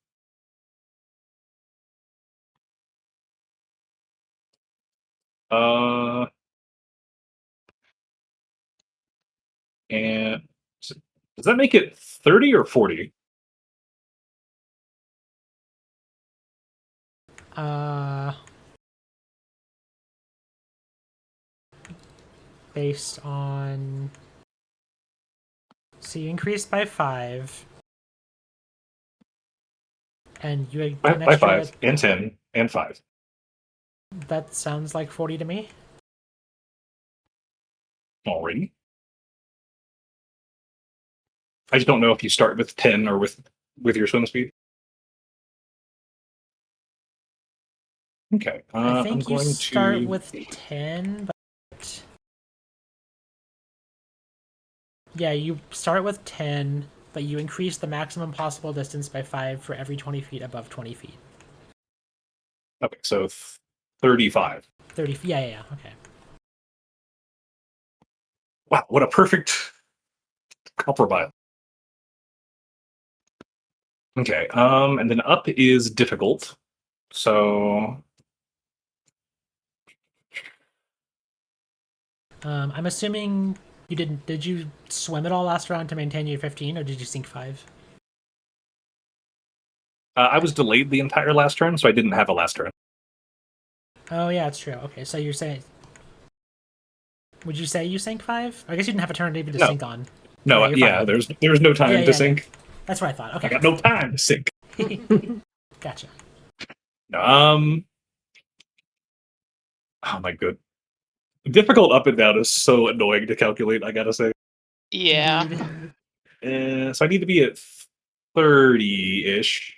Speaker 5: And does that make it 30 or 40?
Speaker 1: Based on. So you increased by 5, and you get an
Speaker 5: By
Speaker 1: extra.
Speaker 5: 5 and 10 and 5.
Speaker 1: That sounds like 40 to me.
Speaker 5: Already. I just don't know if you start with 10 or with your swim speed. Okay,
Speaker 1: I
Speaker 5: I'm
Speaker 1: think you
Speaker 5: going
Speaker 1: start
Speaker 5: to
Speaker 1: with 10, but yeah, you start with 10, but you increase the maximum possible distance by 5 for every 20 feet above 20 feet.
Speaker 5: Okay, so 35.
Speaker 1: 30 feet. Yeah, okay.
Speaker 5: Wow, what a perfect compromise. Okay, and then up is difficult. So
Speaker 1: I'm assuming you didn't. Did you swim at all last round to maintain your 15, or did you sink 5?
Speaker 5: I was delayed the entire last turn, so I didn't have a last turn.
Speaker 1: Oh, yeah, it's true. Okay, so you're saying. Would you say you sank 5? I guess you didn't have a turn even to
Speaker 5: No.
Speaker 1: sink on.
Speaker 5: No,
Speaker 1: you're
Speaker 5: yeah,
Speaker 1: fine.
Speaker 5: there's no time to sink.
Speaker 1: That's what I thought.
Speaker 5: I
Speaker 1: Okay.
Speaker 5: got no time to sink.
Speaker 1: Gotcha.
Speaker 5: No, oh my god. Difficult up and down is so annoying to calculate, I gotta say.
Speaker 3: Yeah.
Speaker 5: So I need to be at 30-ish.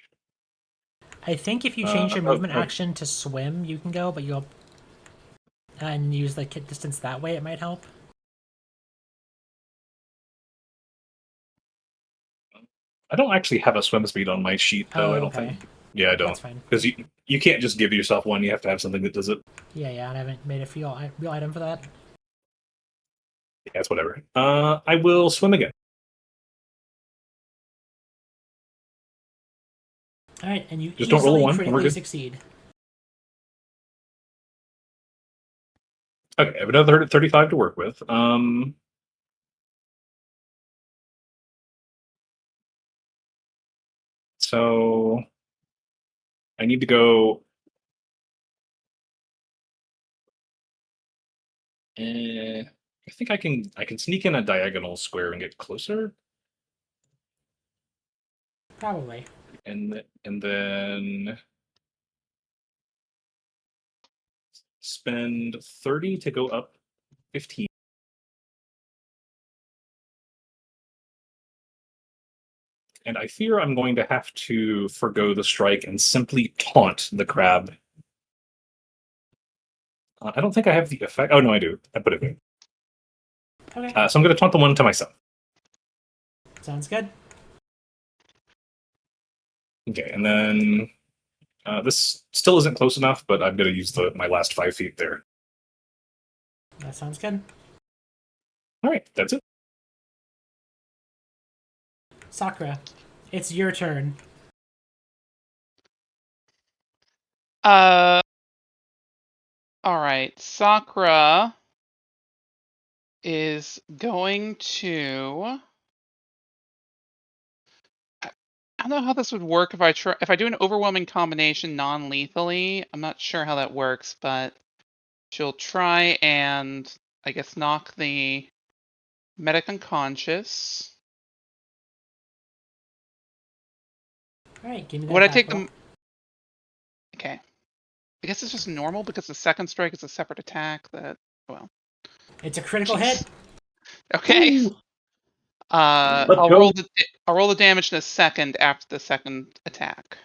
Speaker 1: I think if you change your movement
Speaker 5: oh.
Speaker 1: action to swim, you can go, but you'll and use the kit distance that way. It might help.
Speaker 5: I don't actually have a swim speed on my sheet, though. I don't
Speaker 1: okay.
Speaker 5: think. Yeah, I don't.
Speaker 1: That's fine.
Speaker 5: Because you can't just give yourself one. You have to have something that does it.
Speaker 1: Yeah, and I haven't made a real item for that.
Speaker 5: Yeah, it's whatever. I will swim again.
Speaker 1: All right, and you
Speaker 5: Just don't roll a
Speaker 1: easily
Speaker 5: 1, and we're
Speaker 1: critically
Speaker 5: good.
Speaker 1: succeed.
Speaker 5: Okay, I have another 35 to work with. So I need to go. I think I can sneak in a diagonal square and get closer,
Speaker 1: Probably.
Speaker 5: and then spend 30 to go up 15. And I fear I'm going to have to forgo the strike and simply taunt the crab. I don't think I have the effect. Oh, no, I do. I put it there.
Speaker 1: Okay.
Speaker 5: So I'm going to taunt the one to myself.
Speaker 1: Sounds good.
Speaker 5: Okay, and then this still isn't close enough, but I'm going to use my last 5 feet there.
Speaker 1: That sounds good.
Speaker 5: All right, that's it.
Speaker 1: Sakura, it's your turn.
Speaker 3: All right. Sakura is going to. I don't know how this would work if I do an overwhelming combination non-lethally. I'm not sure how that works, but she'll try and I guess knock the medic unconscious.
Speaker 1: All right, give me that
Speaker 3: Would I
Speaker 1: attack
Speaker 3: take
Speaker 1: roll.
Speaker 3: them? Okay. I guess it's just normal because the second strike is a separate attack.
Speaker 1: It's a critical
Speaker 3: Jeez.
Speaker 1: hit.
Speaker 3: Okay.
Speaker 2: Ooh.
Speaker 5: Let's
Speaker 3: I'll
Speaker 5: go.
Speaker 3: roll the damage in a second after the second attack.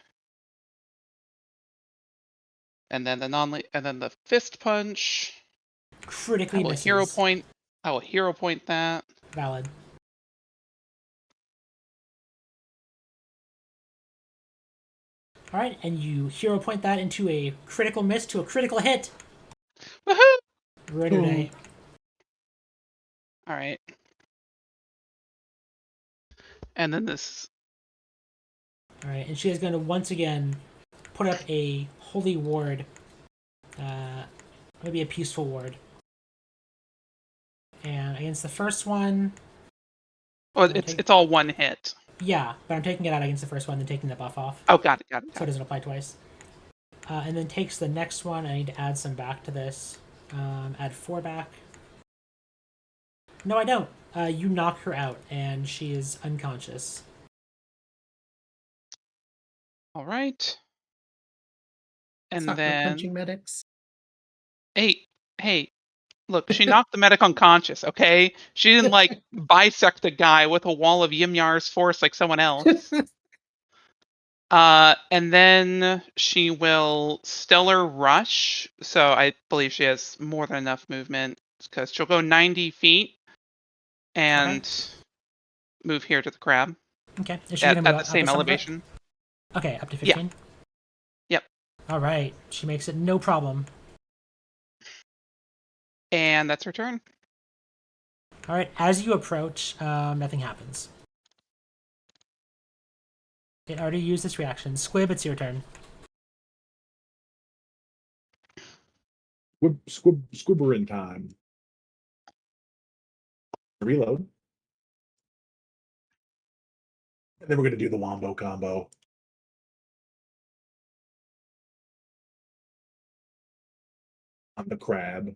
Speaker 3: And then the fist punch.
Speaker 1: Critically
Speaker 3: I will
Speaker 1: misses.
Speaker 3: hero point that.
Speaker 1: Valid. All right, and you hero point that into a critical miss to a critical hit.
Speaker 3: Woohoo!
Speaker 1: Raider Day.
Speaker 3: All right. And then this.
Speaker 1: All right, and she is going to once again put up a holy ward. Maybe a peaceful ward. And against the first one,
Speaker 3: Oh,
Speaker 1: Okay.
Speaker 3: it's all one hit.
Speaker 1: yeah, but I'm taking it out against the first one, then taking the buff off.
Speaker 3: Oh, got it.
Speaker 1: So it doesn't apply twice. And then takes the next one. I need to add some back to this. Add 4 back. No, I don't. You knock her out, and she is unconscious.
Speaker 3: All right. And
Speaker 4: Soccer
Speaker 3: then
Speaker 4: punching medics.
Speaker 3: hey, look, she knocked the medic unconscious, okay? She didn't like bisect a guy with a wall of Yimyar's force like someone else. And then she will stellar rush. So I believe she has more than enough movement because she'll go 90 feet and move here to the crab
Speaker 1: Okay. Is she
Speaker 3: at
Speaker 1: going to move
Speaker 3: the
Speaker 1: up
Speaker 3: same
Speaker 1: some of it?
Speaker 3: elevation.
Speaker 1: Okay, up to
Speaker 3: Yeah.
Speaker 1: 15?
Speaker 3: Yep.
Speaker 1: All right. She makes it no problem.
Speaker 3: And that's her turn.
Speaker 1: All right. As you approach, nothing happens. It already used its reaction. Squib, it's your turn.
Speaker 2: Squibberin time. Reload. And then we're going to do the Wombo combo. On the crab.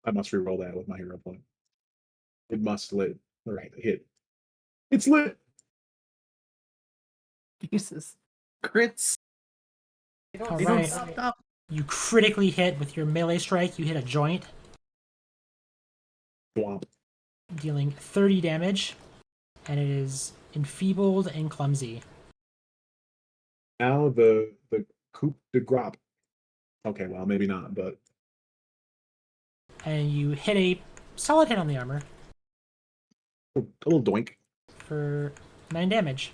Speaker 2: I must reroll that with my hero point. It must lit. All right, hit. It's lit.
Speaker 4: Jesus. Crits.
Speaker 1: All
Speaker 4: They don't
Speaker 1: right.
Speaker 4: stop.
Speaker 1: You critically hit with your melee strike. You hit a joint,
Speaker 2: Swamp.
Speaker 1: dealing 30 damage, and it is enfeebled and clumsy.
Speaker 2: Now the coup de grace. Okay, well, maybe not, but
Speaker 1: And you hit a solid hit on the armor
Speaker 2: a little doink.
Speaker 1: for 9 damage.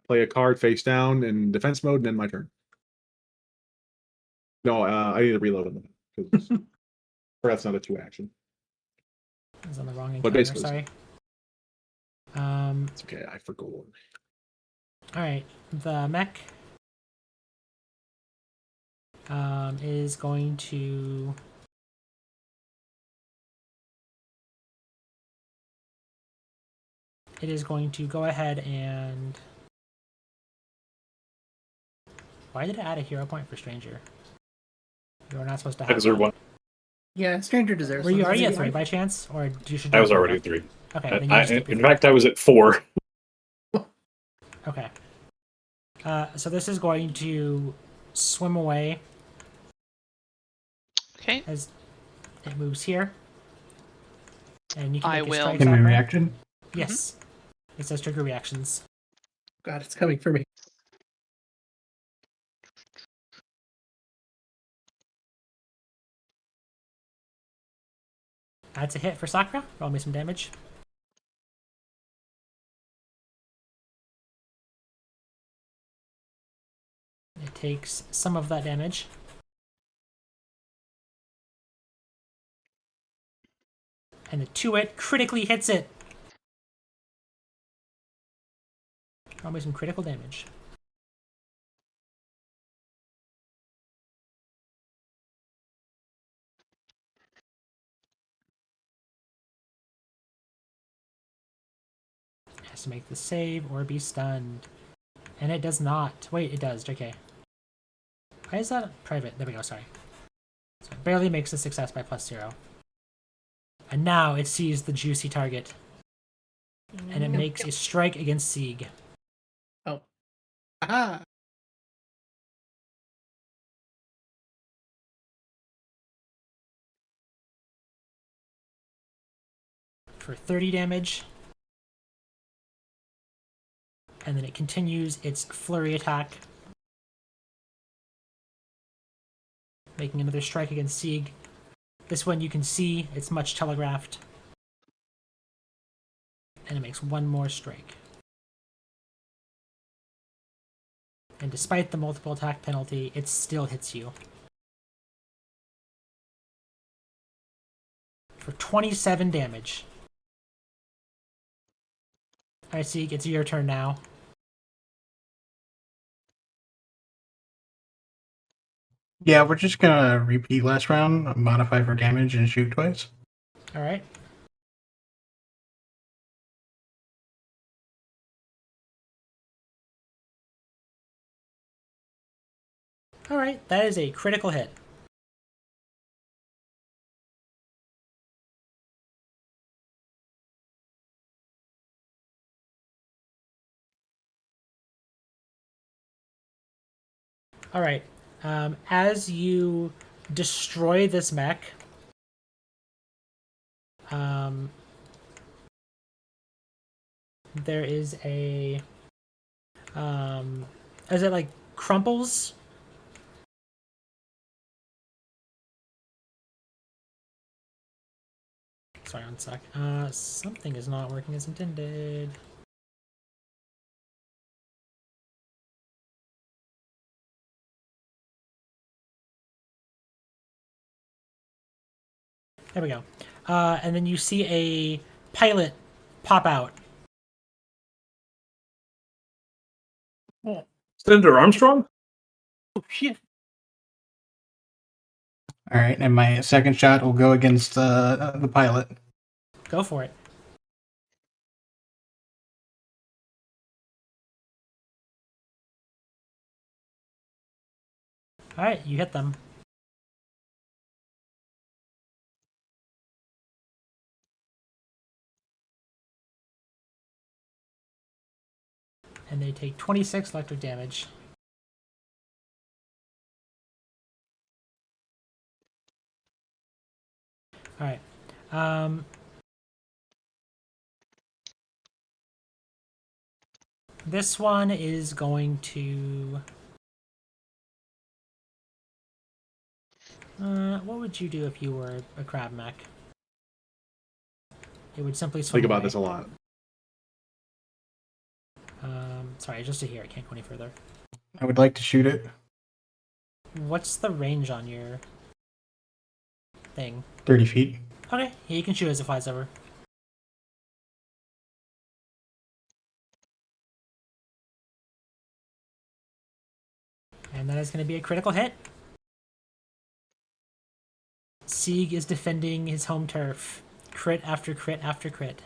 Speaker 2: Play a card face down in defense mode, and then my turn. No, I need to reload on them because that's not a 2 action.
Speaker 1: I was on the wrong
Speaker 2: But
Speaker 1: encounter,
Speaker 2: basically-
Speaker 1: sorry.
Speaker 2: It's okay, I forgot.
Speaker 1: Alright, the mech is going to go ahead and why did it add a hero point for stranger? You're not supposed to
Speaker 5: I
Speaker 1: have
Speaker 5: deserve one.
Speaker 4: Yeah, stranger deserves.
Speaker 1: Were you
Speaker 4: one.
Speaker 1: already
Speaker 4: Does
Speaker 1: at
Speaker 4: he
Speaker 1: 3
Speaker 4: get
Speaker 1: by chance? Or you should
Speaker 5: I was
Speaker 1: do it
Speaker 5: already
Speaker 1: now?
Speaker 5: at 3.
Speaker 1: Okay, then you just stick
Speaker 5: In
Speaker 1: with
Speaker 5: fact, I was at 4.
Speaker 1: Okay. So this is going to swim away
Speaker 3: Okay.
Speaker 1: as it moves here. And you can
Speaker 3: I
Speaker 1: make a
Speaker 3: will-
Speaker 1: strike,
Speaker 6: Give me a
Speaker 1: Sakura.
Speaker 6: reaction.
Speaker 1: Yes. It says trigger reactions.
Speaker 4: God, it's coming for me.
Speaker 1: That's a hit for Sakura. Roll me some damage. It takes some of that damage. And the 2-hit critically hits it. Roll me some critical damage. It has to make the save or be stunned. And it does not. Wait, it does. Okay. Why is that private? There we go, sorry. So it barely makes a success by +0. And now it sees the juicy target. And it makes a strike against Sieg.
Speaker 4: Oh. Ah.
Speaker 1: For 30 damage. And then it continues its flurry attack. Making another strike against Sieg. This one you can see, it's much telegraphed. And it makes one more strike. And despite the multiple attack penalty, it still hits you. For 27 damage. Alright, Sieg, it's your turn now.
Speaker 6: Yeah, we're just gonna repeat last round, modify for damage, and shoot twice.
Speaker 1: Alright. Alright, that is a critical hit. Alright, as you destroy this mech, there is a, as it like crumples. Sorry, one sec. Something is not working as intended. There we go. And then you see a pilot pop out.
Speaker 5: Senator Armstrong?
Speaker 4: Oh, shit.
Speaker 6: All right, and my second shot will go against the pilot.
Speaker 1: Go for it. Alright, you hit them. And they take 26 electric damage. Alright. This one is going to... what would you do if you were a crab mech? It would simply swim
Speaker 2: Think about
Speaker 1: away.
Speaker 2: this a lot.
Speaker 1: Sorry, just to hear. I can't go any further.
Speaker 6: I would like to shoot it.
Speaker 1: What's the range on your thing?
Speaker 6: 30 feet.
Speaker 1: Okay, yeah, you can shoot as it flies over. And that is going to be a critical hit. Sieg is defending his home turf. Crit after crit after crit.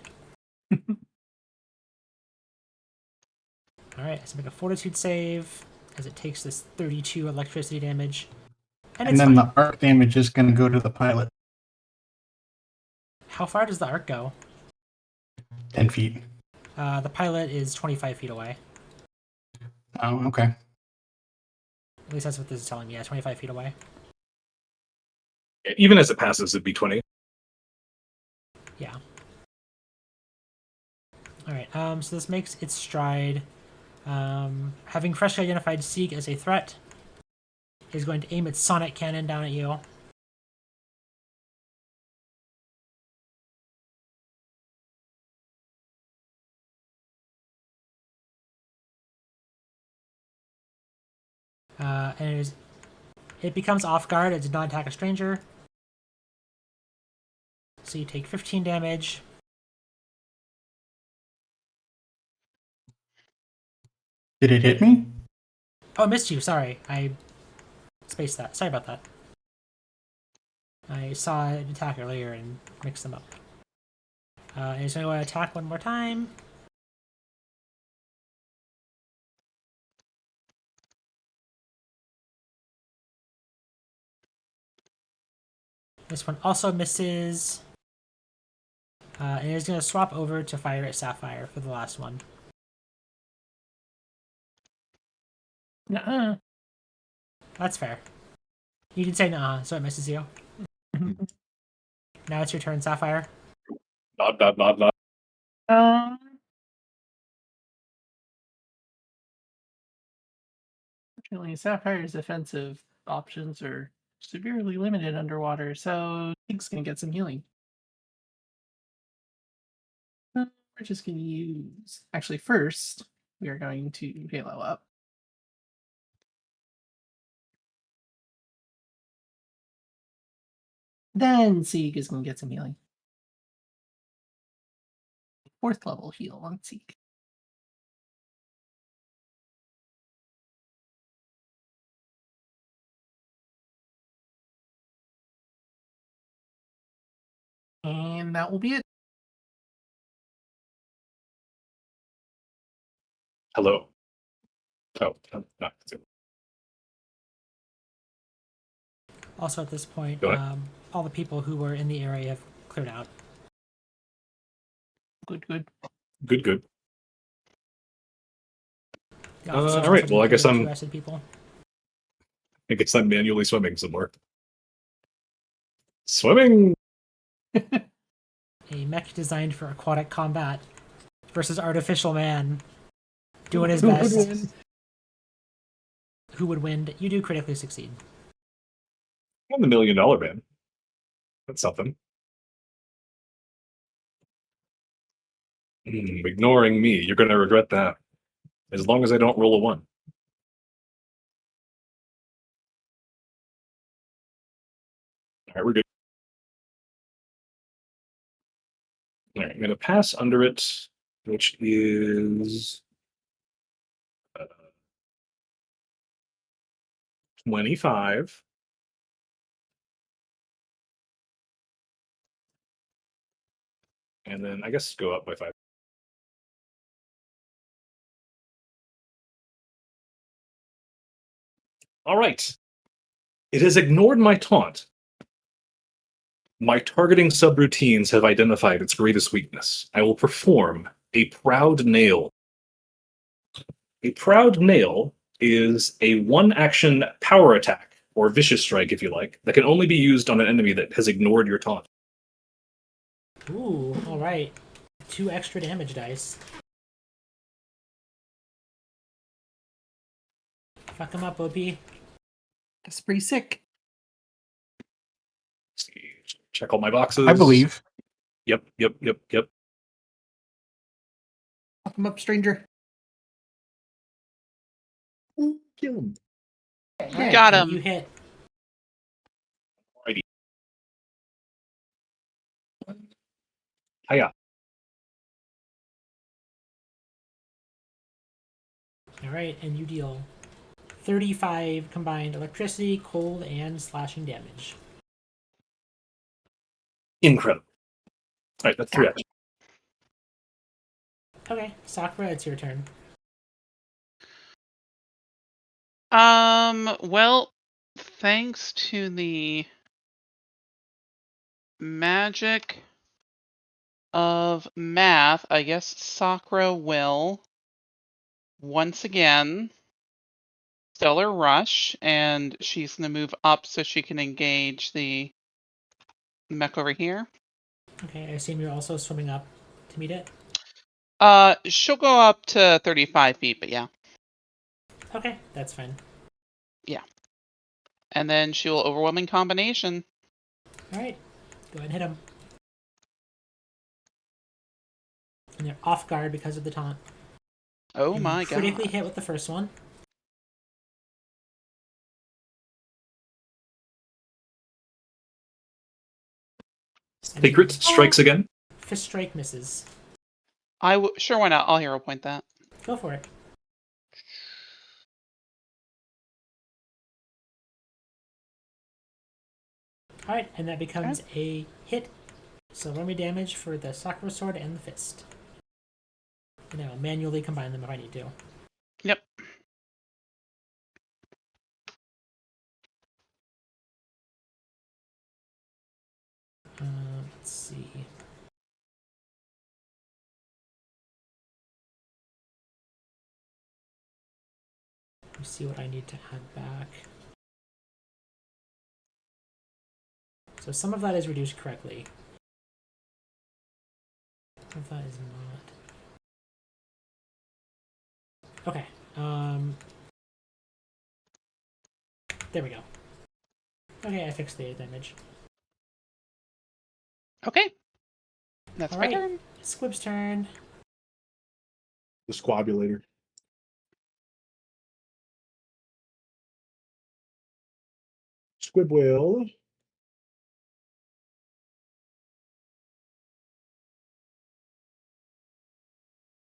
Speaker 1: Alright, so make a fortitude save as it takes this 32 electricity damage. And
Speaker 6: And
Speaker 1: it's
Speaker 6: then
Speaker 1: fine.
Speaker 6: the arc damage is going to go to the pilot.
Speaker 1: How far does the arc go?
Speaker 6: 10 feet.
Speaker 1: The pilot is 25 feet away.
Speaker 6: Oh, okay.
Speaker 1: At least that's what this is telling me. Yeah, 25 feet away.
Speaker 5: Even as it passes, it'd be 20.
Speaker 1: Yeah. All right. So this makes its stride. Having freshly identified Sieg as a threat, is going to aim its sonic cannon down at you. And it becomes off guard. It did not attack a stranger. So you take 15 damage.
Speaker 6: Did it hit me?
Speaker 1: Oh, I missed you. Sorry. I spaced that. Sorry about that. I saw it attack earlier and mixed them up. And it's going to go attack one more time. This one also misses. And it's going to swap over to fire at Sapphire for the last one.
Speaker 4: Nuh-uh.
Speaker 1: That's fair. You did say nah, so it misses you. Now it's your turn, Sapphire.
Speaker 5: Nod.
Speaker 4: Um, Fortunately, Sapphire's defensive options are severely limited underwater, so Sieg's gonna get some healing. We're just gonna use. Actually, first, we are going to Halo up. Then Sieg is gonna get some healing. 4th level heal on Sieg. And that will be it.
Speaker 5: Hello. Oh, no.
Speaker 1: Also, at this point,
Speaker 5: Go ahead.
Speaker 1: all the people who were in the area have cleared out.
Speaker 4: Good, good.
Speaker 5: Good.
Speaker 1: The officers
Speaker 5: all right,
Speaker 1: also
Speaker 5: well, I
Speaker 1: did
Speaker 5: guess
Speaker 1: clear
Speaker 5: I'm-
Speaker 1: 2 arrested people.
Speaker 5: I guess I'm manually swimming somewhere. Swimming!
Speaker 1: A mech designed for aquatic combat versus artificial man doing his
Speaker 4: Who would
Speaker 1: best.
Speaker 4: win?
Speaker 1: Who would win? You do critically succeed.
Speaker 5: I'm the $1 million man. That's something. Ignoring me. You're going to regret that. As long as I don't roll a 1. All right, we're good. All right, I'm going to pass under it, which is 25. And then I guess go up by 5. All right. It has ignored my taunt. My targeting subroutines have identified its greatest weakness. I will perform a Proud Nail. A Proud Nail is a 1-action power attack, or vicious strike if you like, that can only be used on an enemy that has ignored your taunt.
Speaker 1: Ooh, alright. 2 extra damage dice. Fuck him up, OP.
Speaker 4: That's pretty sick.
Speaker 5: Let's see. Check all my boxes.
Speaker 6: I believe.
Speaker 5: Yep.
Speaker 4: Fuck him up, stranger.
Speaker 2: Kill him.
Speaker 1: Alright,
Speaker 3: Got
Speaker 1: and
Speaker 3: him.
Speaker 1: You hit.
Speaker 5: Alrighty. Hiya.
Speaker 1: Alright, and you deal 35 combined electricity, cold, and slashing damage.
Speaker 5: Incredible. All right, that's 3 actions.
Speaker 1: Okay, Sakura, it's your turn.
Speaker 3: Well, thanks to the magic of math, I guess Sakura will once again Stellar Rush, and she's going to move up so she can engage the mech over here.
Speaker 1: Okay, I assume you're also swimming up to meet it.
Speaker 3: She'll go up to 35 feet, but yeah.
Speaker 1: Okay, that's fine.
Speaker 3: And then she will overwhelming combination.
Speaker 1: All right, go ahead and hit him. And they're off guard because of the taunt.
Speaker 3: Oh
Speaker 1: And
Speaker 3: my
Speaker 1: you critically
Speaker 3: god.
Speaker 1: hit with the first one. And
Speaker 5: Secret
Speaker 1: then
Speaker 5: strikes again.
Speaker 1: fist strike misses.
Speaker 3: Sure, why not? I'll hero point that.
Speaker 1: Go for it. All right, and that becomes a hit. So roll me damage for the Sakura sword and the fist. And I'll manually combine them if I need to.
Speaker 3: Yep.
Speaker 1: Let's see. Let me see what I need to add back. So some of that is reduced correctly. Some of that is not. Okay. There we go. Okay, I fixed the damage.
Speaker 3: Okay. That's
Speaker 1: All
Speaker 3: my
Speaker 1: right.
Speaker 3: turn.
Speaker 1: Squib's turn.
Speaker 2: The squabulator. Squib will.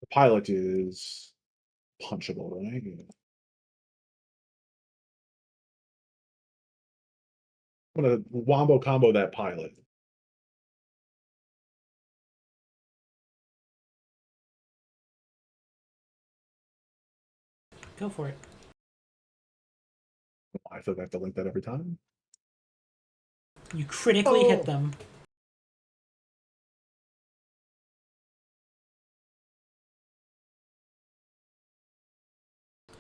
Speaker 2: The pilot is punchable, right? I'm gonna wombo combo that pilot.
Speaker 1: Go for it.
Speaker 2: I feel like I have to link that every time.
Speaker 1: You critically hit
Speaker 2: Oh.
Speaker 1: them.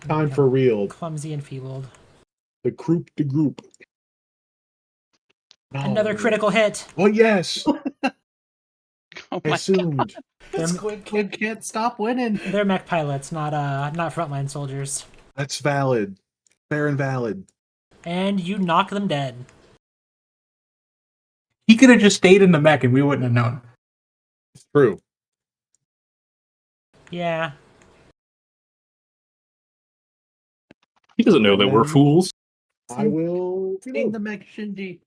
Speaker 1: And they
Speaker 2: Time
Speaker 1: become
Speaker 2: for real.
Speaker 1: clumsy and feebled.
Speaker 2: The group to group. No.
Speaker 1: Another critical hit.
Speaker 2: Oh yes,
Speaker 3: Oh
Speaker 2: I
Speaker 3: my
Speaker 2: assumed.
Speaker 1: They're,
Speaker 4: Squid Kid can't stop winning.
Speaker 1: they're mech pilots, not frontline soldiers.
Speaker 2: That's valid. Fair and valid.
Speaker 1: And you knock them dead.
Speaker 6: He could have just stayed in the mech and we wouldn't have known.
Speaker 2: It's true.
Speaker 1: Yeah.
Speaker 5: He doesn't know that we're
Speaker 2: Then-
Speaker 5: fools.
Speaker 2: I will.
Speaker 4: In the mech, Shinji.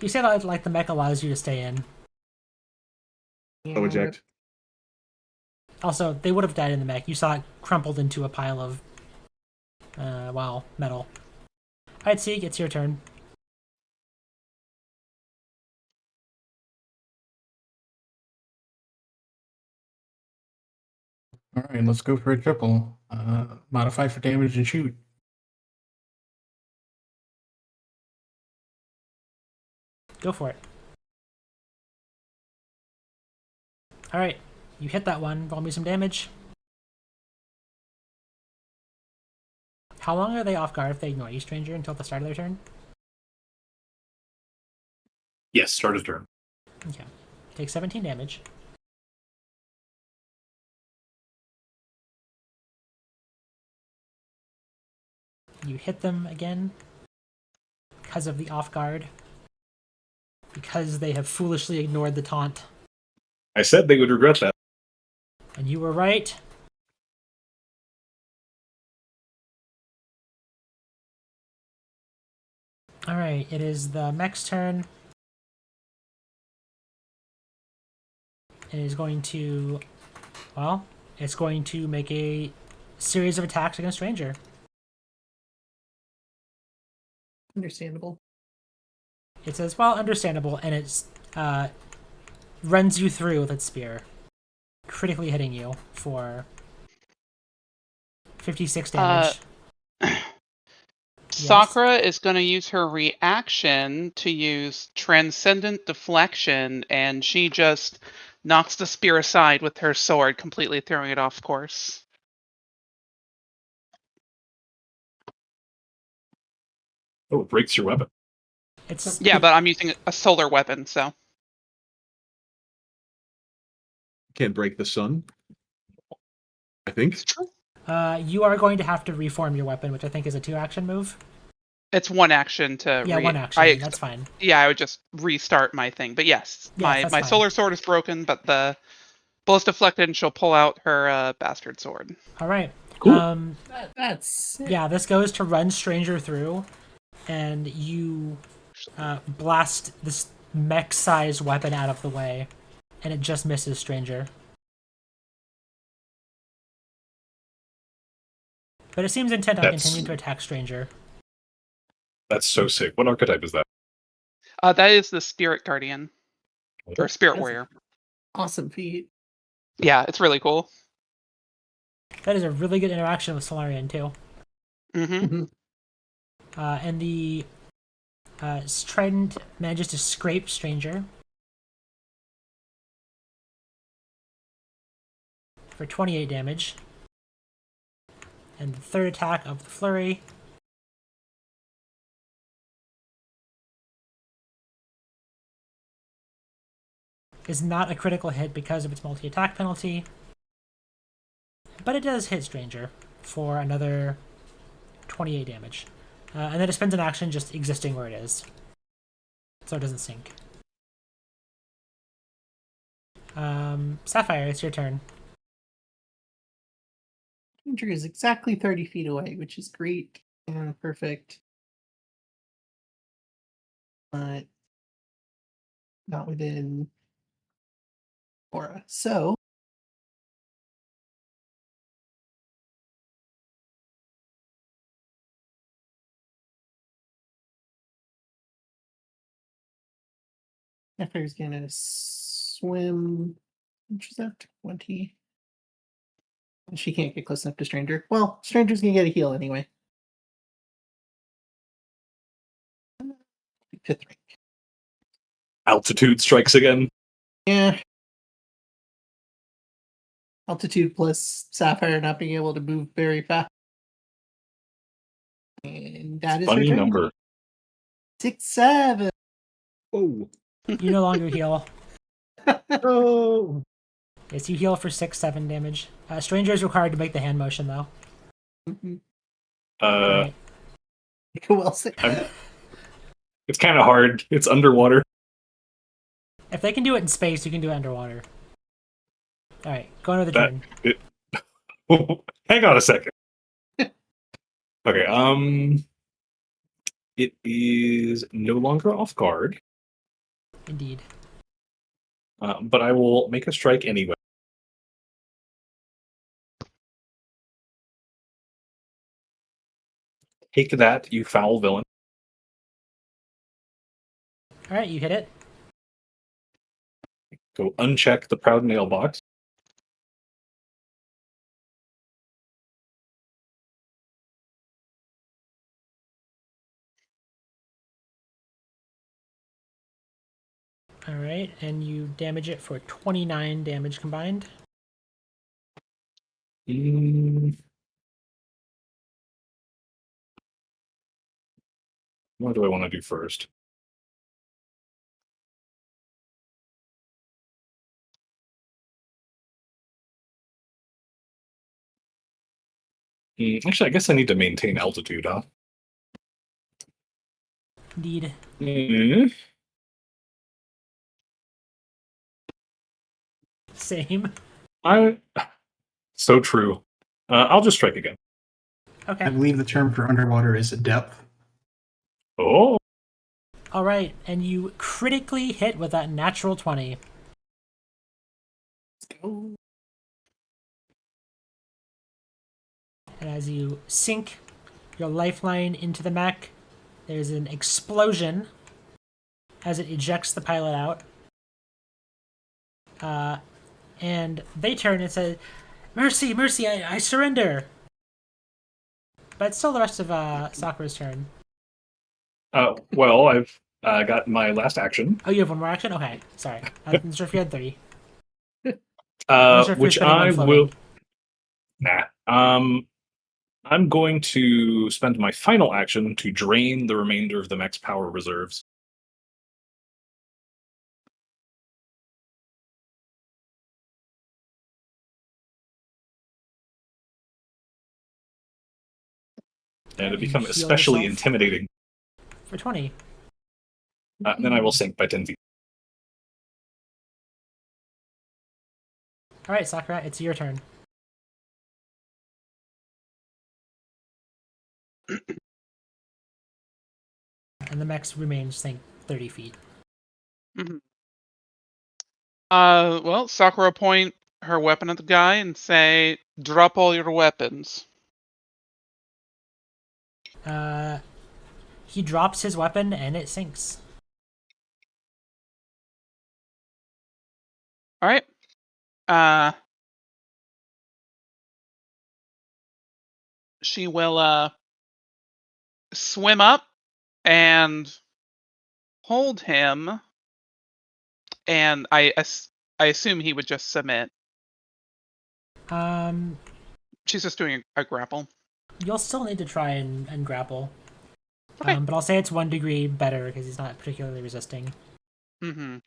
Speaker 1: You say that like the mech allows you to stay in.
Speaker 2: Oh, eject.
Speaker 1: Also, they would have died in the mech. You saw it crumpled into a pile of, metal. Alright, Sieg, it's your turn.
Speaker 6: All right, let's go for a triple. Modify for damage and shoot.
Speaker 1: Go for it. Alright, you hit that one. Roll me some damage. How long are they off guard if they ignore you, stranger, until the start of their turn?
Speaker 5: Yes, start his turn.
Speaker 1: Okay. Take 17 damage. You hit them again because of the off guard. Because they have foolishly ignored the taunt.
Speaker 5: I said they would regret that.
Speaker 1: And you were right. Alright, it is the mech's turn. It is going to, well, it's going to make a series of attacks against Ranger.
Speaker 4: Understandable.
Speaker 1: It says, well, understandable, and it runs you through with its spear, critically hitting you for 56 damage.
Speaker 3: Sakura is going to use her reaction to use Transcendent Deflection, and she just knocks the spear aside with her sword, completely throwing it off course.
Speaker 5: Oh, it breaks your weapon.
Speaker 1: It's
Speaker 3: Yeah, but I'm using a solar weapon, so
Speaker 2: Can't break the sun. I think.
Speaker 3: it's true.
Speaker 1: you are going to have to reform your weapon, which I think is a 2-action move.
Speaker 3: It's one action to
Speaker 1: Yeah, 1 action. That's fine.
Speaker 3: Yeah, I would just restart my thing. But yes,
Speaker 1: Yes, that's
Speaker 3: my
Speaker 1: fine.
Speaker 3: solar sword is broken, but the bull's deflected, and she'll pull out her bastard sword.
Speaker 1: All right.
Speaker 5: Cool.
Speaker 4: That's it.
Speaker 1: Yeah, this goes to run Stranger through, and you blast this mech-sized weapon out of the way, and it just misses Stranger. But it seems intent on
Speaker 5: That's-
Speaker 1: continuing to attack Stranger.
Speaker 5: That's so sick. What archetype is that?
Speaker 3: That is the Spirit Guardian or Spirit
Speaker 4: That's-
Speaker 3: Warrior.
Speaker 4: Awesome feat.
Speaker 3: Yeah, it's really cool.
Speaker 1: That is a really good interaction with Solarian, too.
Speaker 3: Mm-hmm.
Speaker 1: And the Trident manages to scrape Stranger for 28 damage. And the third attack of the Flurry is not a critical hit because of its multi-attack penalty. But it does hit Stranger for another 28 damage. And then it spends an action just existing where it is. So it doesn't sink. Sapphire, it's your turn.
Speaker 4: Danger is exactly 30 feet away, which is great and perfect. But not within aura. So Sapphire's gonna swim. Which is that? 20. She can't get close enough to Stranger. Well, Stranger's gonna get a heal anyway. 5th rank.
Speaker 5: Altitude strikes again.
Speaker 4: Yeah. Altitude plus Sapphire not being able to move very fast. And that is her
Speaker 5: Funny
Speaker 4: turn.
Speaker 5: number.
Speaker 4: 6, 7.
Speaker 2: Oh.
Speaker 1: You no longer heal.
Speaker 2: Oh.
Speaker 1: Yes, you heal for 6, 7 damage. Stranger is required to make the hand motion, though.
Speaker 4: Mhm.
Speaker 5: Uh,
Speaker 4: Well said.
Speaker 5: it's kind of hard. It's underwater.
Speaker 1: If they can do it in space, you can do it underwater. Alright, go into the
Speaker 5: That
Speaker 1: turn.
Speaker 5: it. Hang on a second. Okay. It is no longer off guard,
Speaker 1: Indeed.
Speaker 5: but I will make a strike anyway. Take that, you foul villain.
Speaker 1: Alright, you hit it.
Speaker 5: Go uncheck the proud nail box.
Speaker 1: Alright, and you damage it for 29 damage combined.
Speaker 5: What do I want to do first? Actually, I guess I need to maintain altitude, huh?
Speaker 1: Indeed. Same.
Speaker 5: So true. I'll just strike again.
Speaker 6: I
Speaker 1: Okay.
Speaker 6: believe the term for underwater is depth.
Speaker 5: Oh,
Speaker 1: Alright, and you critically hit with that natural 20.
Speaker 4: Let's go.
Speaker 1: And as you sink your lifeline into the mech, there's an explosion as it ejects the pilot out. And they turn and say, "Mercy, mercy, I surrender." But it's still the rest of Sakura's turn.
Speaker 5: well, I've got my last action,
Speaker 1: Oh, you have one more action? Okay, sorry. I wasn't sure if you had 3. Not sure if you're
Speaker 5: which
Speaker 1: spending one
Speaker 5: I
Speaker 1: floating.
Speaker 5: will. Nah. I'm going to spend my final action to drain the remainder of the max power reserves. And to
Speaker 1: You
Speaker 5: become
Speaker 1: heal
Speaker 5: especially
Speaker 1: yourself.
Speaker 5: intimidating.
Speaker 1: For 20.
Speaker 5: Then I will sink by 10 feet.
Speaker 1: All right, Sakura, it's your turn. And the mechs remains, think, 30 feet.
Speaker 3: Mhm. Well, Sakura point her weapon at the guy and say, "Drop all your weapons."
Speaker 1: He drops his weapon and it sinks.
Speaker 3: All right. She will swim up and hold him, and I assume he would just submit.
Speaker 1: Um,
Speaker 3: She's just doing a grapple.
Speaker 1: you'll still need to try and grapple.
Speaker 3: Okay.
Speaker 1: But I'll say it's 1 degree better because he's not particularly resisting.
Speaker 3: Mm-hmm.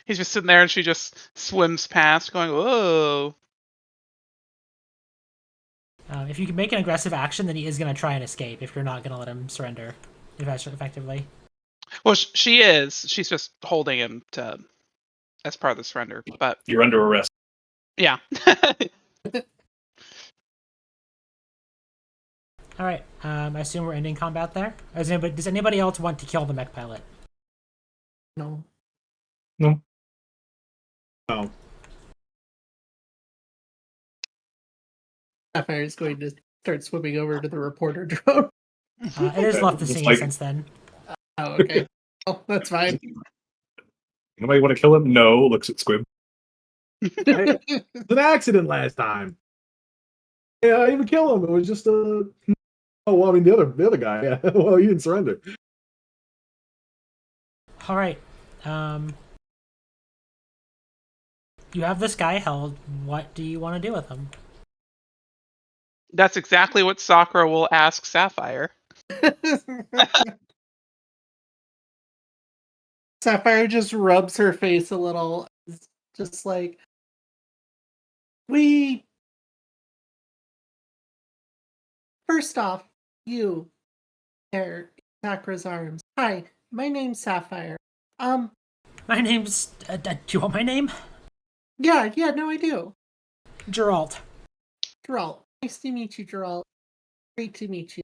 Speaker 3: He's just sitting there, and she just swims past, going, "Whoa!"
Speaker 1: If you can make an aggressive action, then he is going to try and escape if you're not going to let him surrender effectively.
Speaker 3: Well, she is. She's just holding him as part of the surrender. But
Speaker 5: You're under arrest.
Speaker 3: yeah.
Speaker 1: All right. I assume we're ending combat there. Does anybody else want to kill the mech pilot?
Speaker 4: No.
Speaker 5: No.
Speaker 2: Oh,
Speaker 4: Sapphire is going to start swimming over to the reporter drone.
Speaker 1: It has left the
Speaker 5: It's
Speaker 1: scene
Speaker 5: like-
Speaker 1: since then.
Speaker 4: Oh, okay. Oh, that's fine.
Speaker 5: Anybody want to kill him? No. Looks at Squib.
Speaker 2: it's an accident last time. Yeah, I even kill him. It was just a. Oh well, I mean the other guy. Yeah. Well, he didn't surrender.
Speaker 1: All right. You have this guy held. What do you want to do with him?
Speaker 3: That's exactly what Sakura will ask Sapphire.
Speaker 4: Sapphire just rubs her face a little. It's just like, we. First off, you, there, Sakura's arms. Hi, my name's Sapphire.
Speaker 1: My name's. Do you want my name?
Speaker 4: Yeah, no, I do.
Speaker 1: Geralt.
Speaker 4: Geralt. Nice to meet you, Geralt. Great to meet you.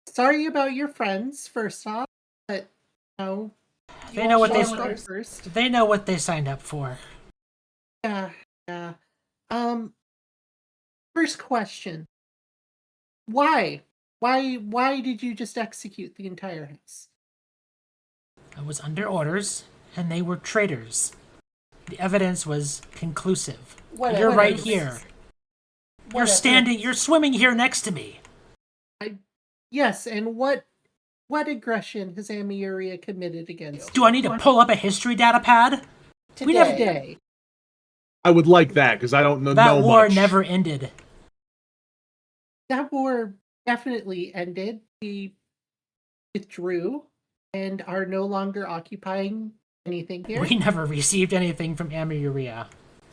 Speaker 4: Sorry about your friends, first off, but, you
Speaker 1: They know what
Speaker 4: all
Speaker 1: they
Speaker 4: start first.
Speaker 1: They know what they signed up for.
Speaker 4: Yeah. First question. Why? Why did you just execute the entire house?
Speaker 1: I was under orders, and they were traitors. The evidence was conclusive. You're right here. You're swimming here next to me.
Speaker 4: Yes, and what aggression has Amiuria committed against
Speaker 1: Do I need to pull up a history data pad?
Speaker 4: today?
Speaker 2: I would like that because I don't know
Speaker 1: That
Speaker 2: know
Speaker 1: war
Speaker 2: much.
Speaker 1: never ended.
Speaker 4: That war definitely ended. We withdrew and are no longer occupying anything here.
Speaker 1: We never received anything from Amiuria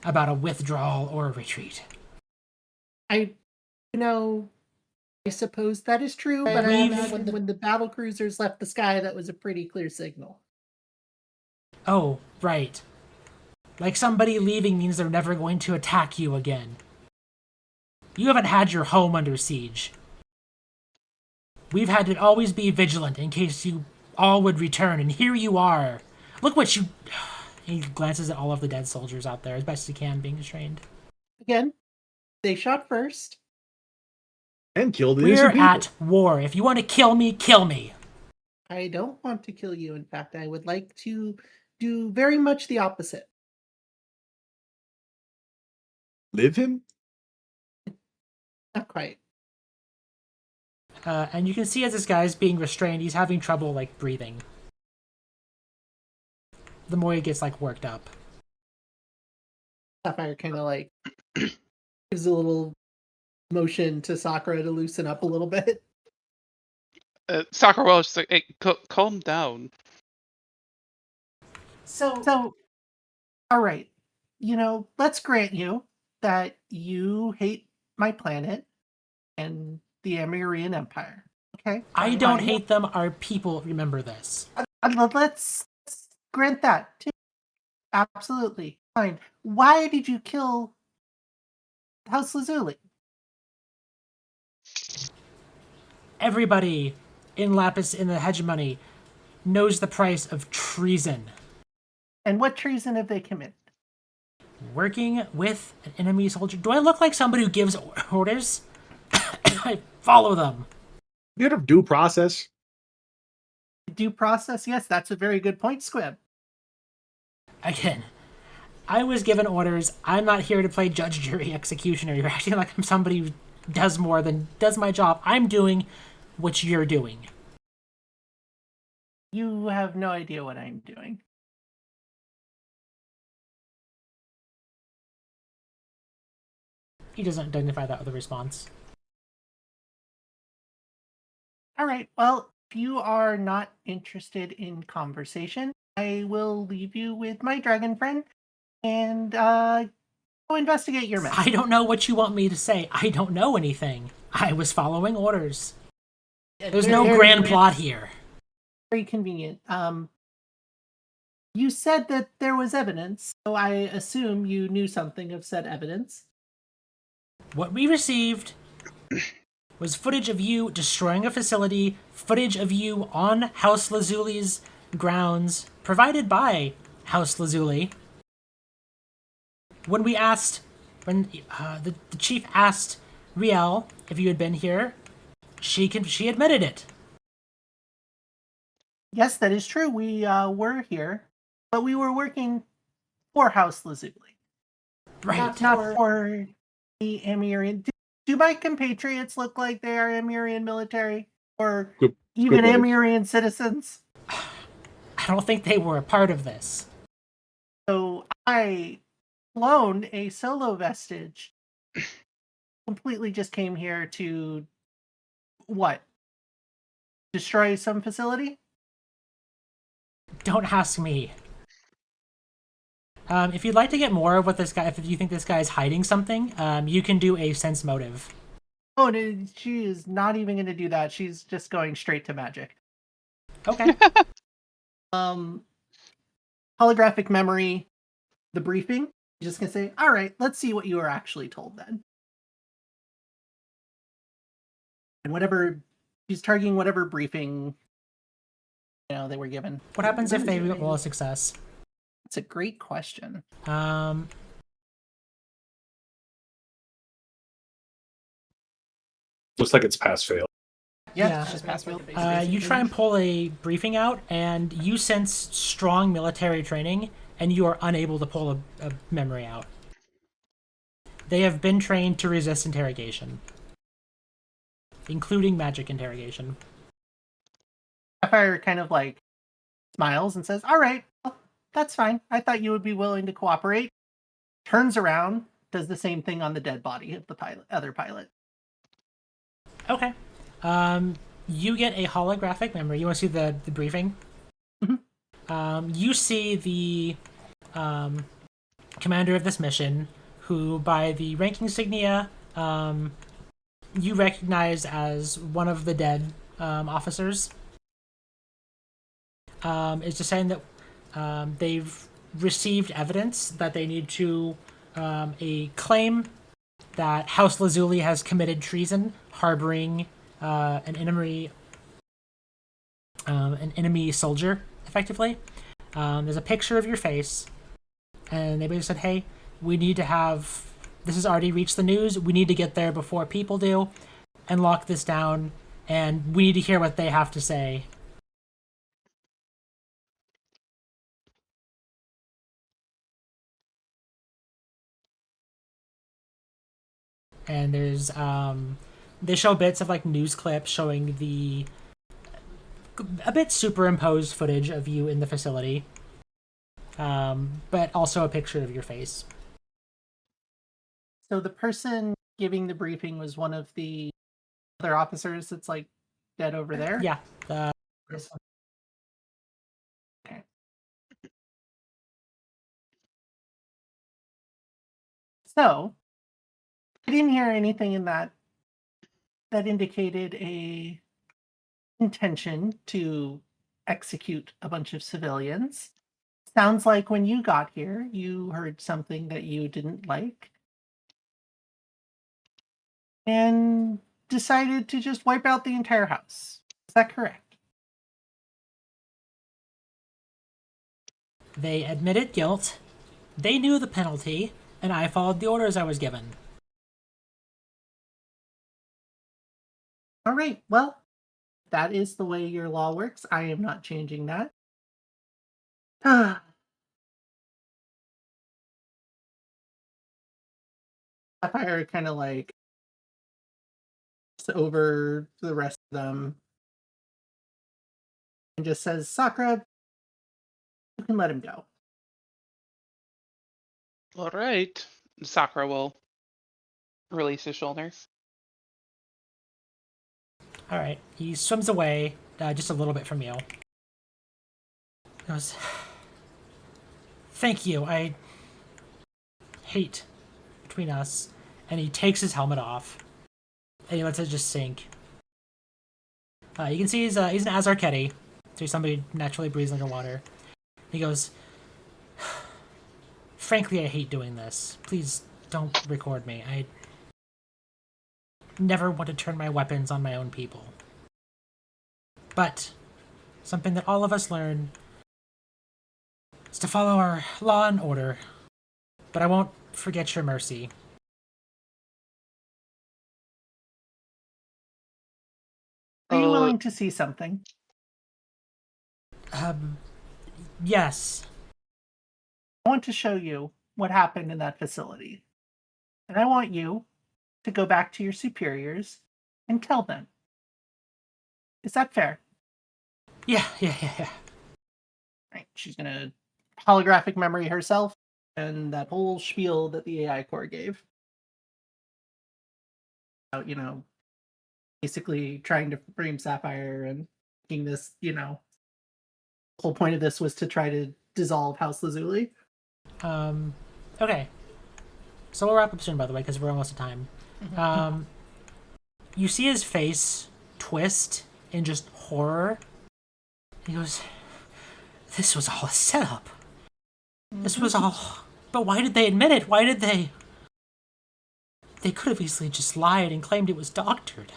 Speaker 1: about a withdrawal or a retreat.
Speaker 4: I suppose that is true, but I imagine when the battle cruisers left the sky, that was a pretty clear signal.
Speaker 1: Oh, right. Like somebody leaving means they're never going to attack you again. You haven't had your home under siege. We've had to always be vigilant in case you all would return, and here you are. Look what you... He glances at all of the dead soldiers out there as best he can, being restrained.
Speaker 4: Again, they shot first.
Speaker 2: And killed
Speaker 1: We're
Speaker 2: innocent people.
Speaker 1: at war. If you want to kill me, kill me.
Speaker 4: I don't want to kill you. In fact, I would like to do very much the opposite.
Speaker 2: Live him?
Speaker 4: Not quite.
Speaker 1: And you can see as this guy's being restrained, he's having trouble, like, breathing. The more he gets, like, worked up.
Speaker 4: Sapphire kind of like gives a little motion to Sakura to loosen up a little bit.
Speaker 3: Sakura will just like, hey, calm down.
Speaker 4: So, all right. Let's grant you that you hate my planet and the Amirian Empire. Okay?
Speaker 1: I don't
Speaker 4: Fine.
Speaker 1: hate them. Our people remember this.
Speaker 4: Let's grant that too. Absolutely. Fine. Why did you kill House Lazuli?
Speaker 1: Everybody in Lapis in the hegemony knows the price of treason.
Speaker 4: And what treason have they committed?
Speaker 1: Working with an enemy soldier. Do I look like somebody who gives orders? I follow them.
Speaker 2: You have due process.
Speaker 4: Due process? Yes, that's a very good point, Squib.
Speaker 1: Again, I was given orders. I'm not here to play judge, jury, executioner. You're acting like I'm somebody who does more than does my job. I'm doing what you're doing.
Speaker 4: You have no idea what I'm doing.
Speaker 1: He doesn't identify that with a response.
Speaker 4: All right. Well, if you are not interested in conversation, I will leave you with my dragon friend and go investigate your mess.
Speaker 1: I don't know what you want me to say. I don't know anything. I was following orders. There's no grand plot here.
Speaker 4: Very convenient. You said that there was evidence, so I assume you knew something of said evidence.
Speaker 1: What we received was footage of you destroying a facility, footage of you on House Lazuli's grounds, provided by House Lazuli. When the chief asked Riel if you had been here, she admitted it.
Speaker 4: Yes, that is true. We were here, but we were working for House Lazuli.
Speaker 1: Right.
Speaker 4: Not for the Amirian. Do my compatriots look like they are Amirian military? Or even
Speaker 2: good
Speaker 4: Amirian citizens?
Speaker 1: I don't think they were a part of this.
Speaker 4: So I cloned a solo vestige. Completely just came here to what? Destroy some facility?
Speaker 1: Don't ask me. If you'd like to get more of what this guy, if you think this guy is hiding something, you can do a sense motive.
Speaker 4: Oh, no, she is not even going to do that. She's just going straight to magic.
Speaker 1: Okay.
Speaker 4: Holographic memory, the briefing. You're just going to say, all right, let's see what you were actually told then. And whatever, she's targeting whatever briefing, they were given.
Speaker 1: What happens if they roll a success?
Speaker 4: That's a great question.
Speaker 5: Looks like it's pass fail.
Speaker 1: Yeah.
Speaker 4: It's just pass fail.
Speaker 1: You try and pull a briefing out, and you sense strong military training, and you are unable to pull a memory out. They have been trained to resist interrogation, including magic interrogation.
Speaker 4: Sapphire kind of smiles and says, all right, well, that's fine. I thought you would be willing to cooperate. Turns around, does the same thing on the dead body of the other pilot.
Speaker 1: Okay. You get a holographic memory. You want to see the briefing?
Speaker 4: Mm-hmm.
Speaker 1: You see the commander of this mission, who by the rank insignia you recognize as one of the dead officers. Is just saying that they've received evidence that they need to a claim that House Lazuli has committed treason, harboring an enemy soldier, effectively. There's a picture of your face, and they basically said, hey, we need to have... This has already reached the news. We need to get there before people do and lock this down, and we need to hear what they have to say. And there's they show bits of news clips showing a bit superimposed footage of you in the facility, but also a picture of your face.
Speaker 4: So the person giving the briefing was one of the other officers that's like dead over there?
Speaker 1: Yeah. The
Speaker 4: This one. Okay. So, I didn't hear anything in that indicated a intention to execute a bunch of civilians. Sounds like when you got here, you heard something that you didn't like and decided to just wipe out the entire house. Is that correct?
Speaker 1: They admitted guilt. They knew the penalty, and I followed the orders I was given.
Speaker 4: All right. Well, that is the way your law works. I am not changing that. Sapphire kind of like over the rest of them and just says, Sakura, you can let him go.
Speaker 3: All right. Sakura will release his shoulders.
Speaker 1: All right. He swims away just a little bit from you. He goes, "Thank you. I hate between us." And he takes his helmet off, and he lets it just sink. You can see he's an Azarketi, so he's somebody naturally breathes underwater. He goes, "Frankly, I hate doing this. Please don't record me. I never want to turn my weapons on my own people. But something that all of us learn is to follow our law and order. But I won't forget your mercy."
Speaker 4: Are you willing to see something?
Speaker 1: Yes.
Speaker 4: I want to show you what happened in that facility. And I want you to go back to your superiors and tell them. Is that fair?
Speaker 1: Yeah.
Speaker 4: Right. She's going to holographic memory herself and that whole spiel that the AI core gave. About, basically trying to frame Sapphire and making this, the whole point of this was to try to dissolve House Lazuli.
Speaker 1: Okay. So we'll wrap up soon, by the way, because we're almost at time. You see his face twist in just horror. He goes, "This was all a setup. This was all... But why did they admit it? Why did they... They could have easily just lied and claimed it was doctored."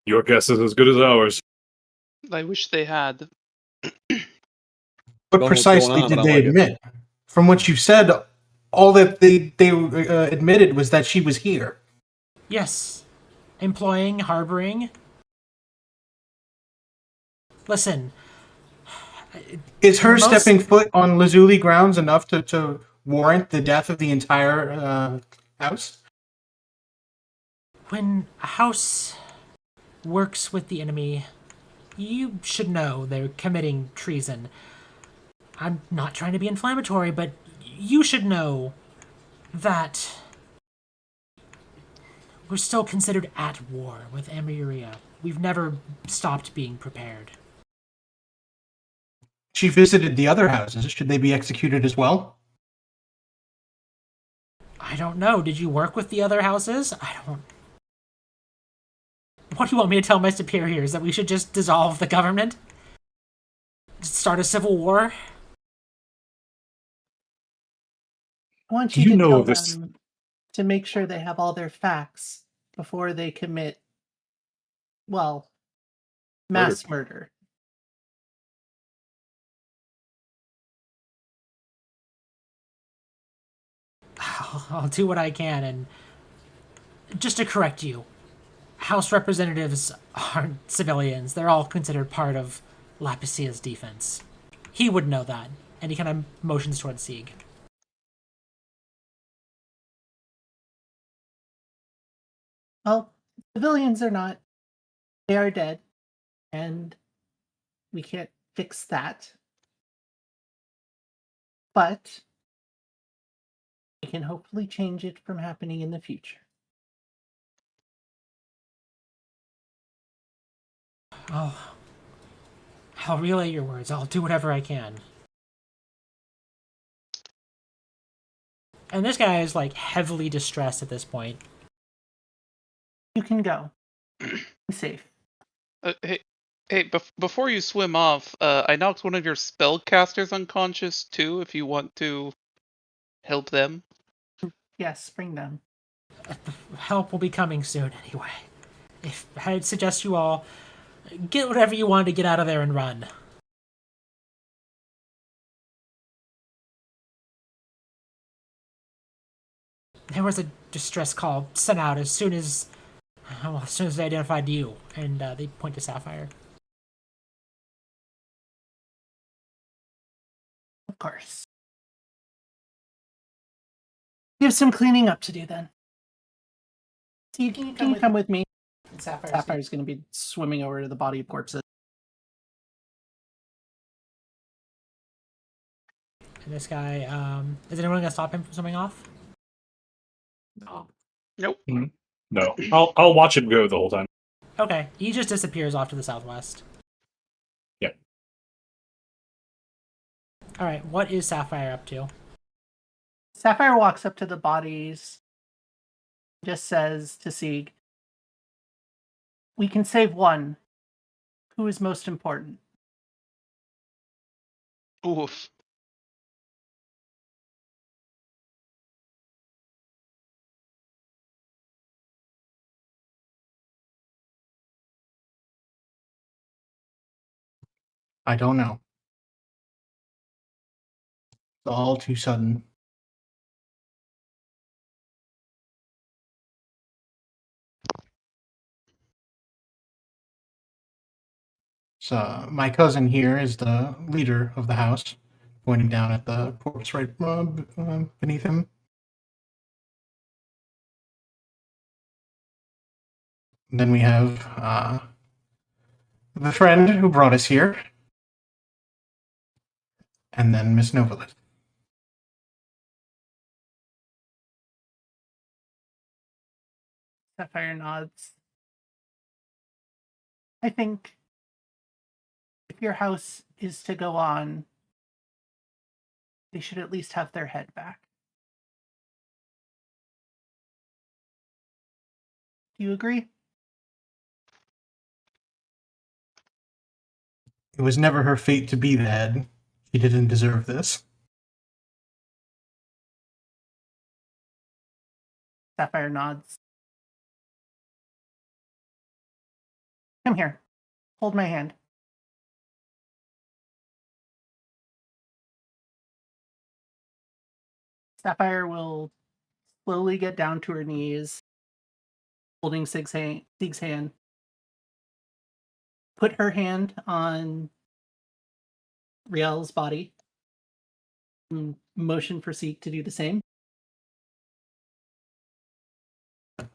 Speaker 5: Your guess is as good as ours.
Speaker 3: I wish they had.
Speaker 6: What
Speaker 7: know what's
Speaker 6: precisely
Speaker 7: going on, but
Speaker 6: did
Speaker 7: I
Speaker 6: they
Speaker 7: like it.
Speaker 6: admit? From what you said, all that they admitted was that she was here.
Speaker 1: Yes. Employing, harboring. Listen.
Speaker 6: Is her
Speaker 1: Most-
Speaker 6: stepping foot on Lazuli grounds enough to warrant the death of the entire house?
Speaker 1: When a house works with the enemy, you should know they're committing treason. I'm not trying to be inflammatory, but you should know that we're still considered at war with Amuria. We've never stopped being prepared.
Speaker 6: She visited the other houses. Should they be executed as well?
Speaker 1: I don't know. Did you work with the other houses? I don't... What do you want me to tell my superiors? That we should just dissolve the government? Just start a civil war?
Speaker 4: I want
Speaker 5: Do
Speaker 4: you
Speaker 5: you
Speaker 4: to
Speaker 5: know
Speaker 4: tell
Speaker 5: of this-
Speaker 4: them to make sure they have all their facts before they commit, well, mass murder.
Speaker 1: I'll do what I can, and just to correct you, House representatives aren't civilians. They're all considered part of Lapicia's defense. He would know that, and he kind of motions towards Sieg.
Speaker 4: Well, civilians are not. They are dead. And we can't fix that. but we can hopefully change it from happening in the future.
Speaker 1: I'll relay your words. I'll do whatever I can. And this guy is like heavily distressed at this point.
Speaker 4: You can go. Be safe.
Speaker 3: Hey, before you swim off, I knocked one of your spellcasters unconscious too. If you want to help them.
Speaker 4: Yes, bring them.
Speaker 1: Help will be coming soon anyway. If I'd suggest you all get whatever you want to get out of there and run. There was a distress call sent out as soon as they identified you, and they point to Sapphire.
Speaker 4: Of course. You have some cleaning up to do then. So you can come with me.
Speaker 1: And
Speaker 4: Sapphire's going to be swimming over to the body of corpses.
Speaker 1: And this guy, is anyone going to stop him from swimming off?
Speaker 2: No.
Speaker 3: Nope.
Speaker 5: No, I'll watch him go the whole time.
Speaker 1: Okay, he just disappears off to the southwest.
Speaker 5: Yeah.
Speaker 1: Alright, what is Sapphire up to?
Speaker 4: Sapphire walks up to the bodies, just says to Sieg, "We can save one. Who is most important?"
Speaker 3: Oof.
Speaker 6: I don't know. It's all too sudden. So my cousin here is the leader of the house, pointing down at the corpse right beneath him. Then we have the friend who brought us here, and then Miss Novalis.
Speaker 4: Sapphire nods. I think if your house is to go on, they should at least have their head back. Do you agree?
Speaker 6: It was never her fate to be the head. She didn't deserve this.
Speaker 4: Sapphire nods. Come here. Hold my hand. Sapphire will slowly get down to her knees, holding Sieg's hand. Put her hand on Riel's body. And motion for Sieg to do the same.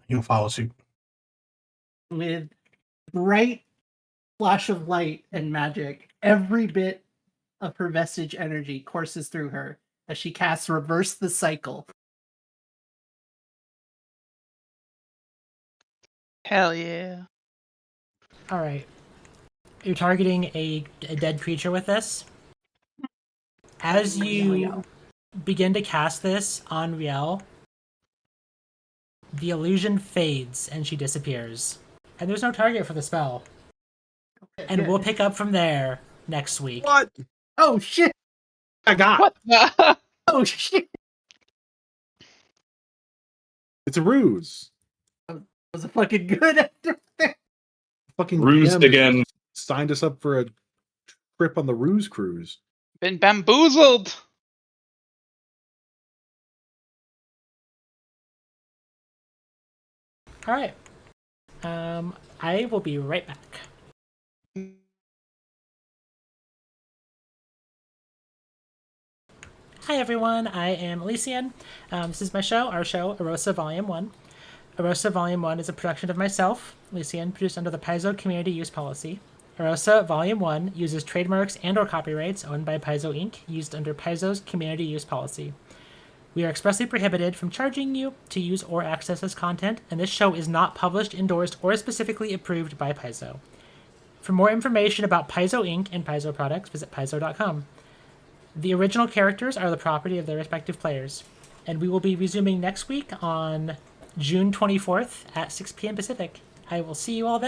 Speaker 6: He'll follow suit.
Speaker 4: With bright flash of light and magic, every bit of her vestige energy courses through her as she casts Reverse the Cycle.
Speaker 3: Hell yeah.
Speaker 1: Alright. You're targeting a dead creature with this. As you begin to cast this on Riel, the illusion fades and she disappears. And there's no target for the spell. And we'll pick up from there next week.
Speaker 2: What?
Speaker 4: Oh shit!
Speaker 2: I got.
Speaker 3: What the?
Speaker 4: Oh shit!
Speaker 2: It's a ruse.
Speaker 4: That was a fucking good actor there.
Speaker 2: Fucking
Speaker 5: Rused
Speaker 2: DM
Speaker 5: again.
Speaker 2: signed us up for a trip on the ruse cruise.
Speaker 3: Been bamboozled.
Speaker 1: Alright. I will be right back. Hi everyone, I am Elysian. This is my show, our show, Aurousa Volume 1. Aurousa Volume 1 is a production of myself, Elysian, produced under the Paizo Community Use Policy. Aurousa Volume 1 uses trademarks and or copyrights owned by Paizo Inc. used under Paizo's community use policy. We are expressly prohibited from charging you to use or access this content, and this show is not published, endorsed, or specifically approved by Paizo. For more information about Paizo Inc. and Paizo products, visit paizo.com. The original characters are the property of their respective players, and we will be resuming next week on June 24th at 6 p.m. Pacific. I will see you all then.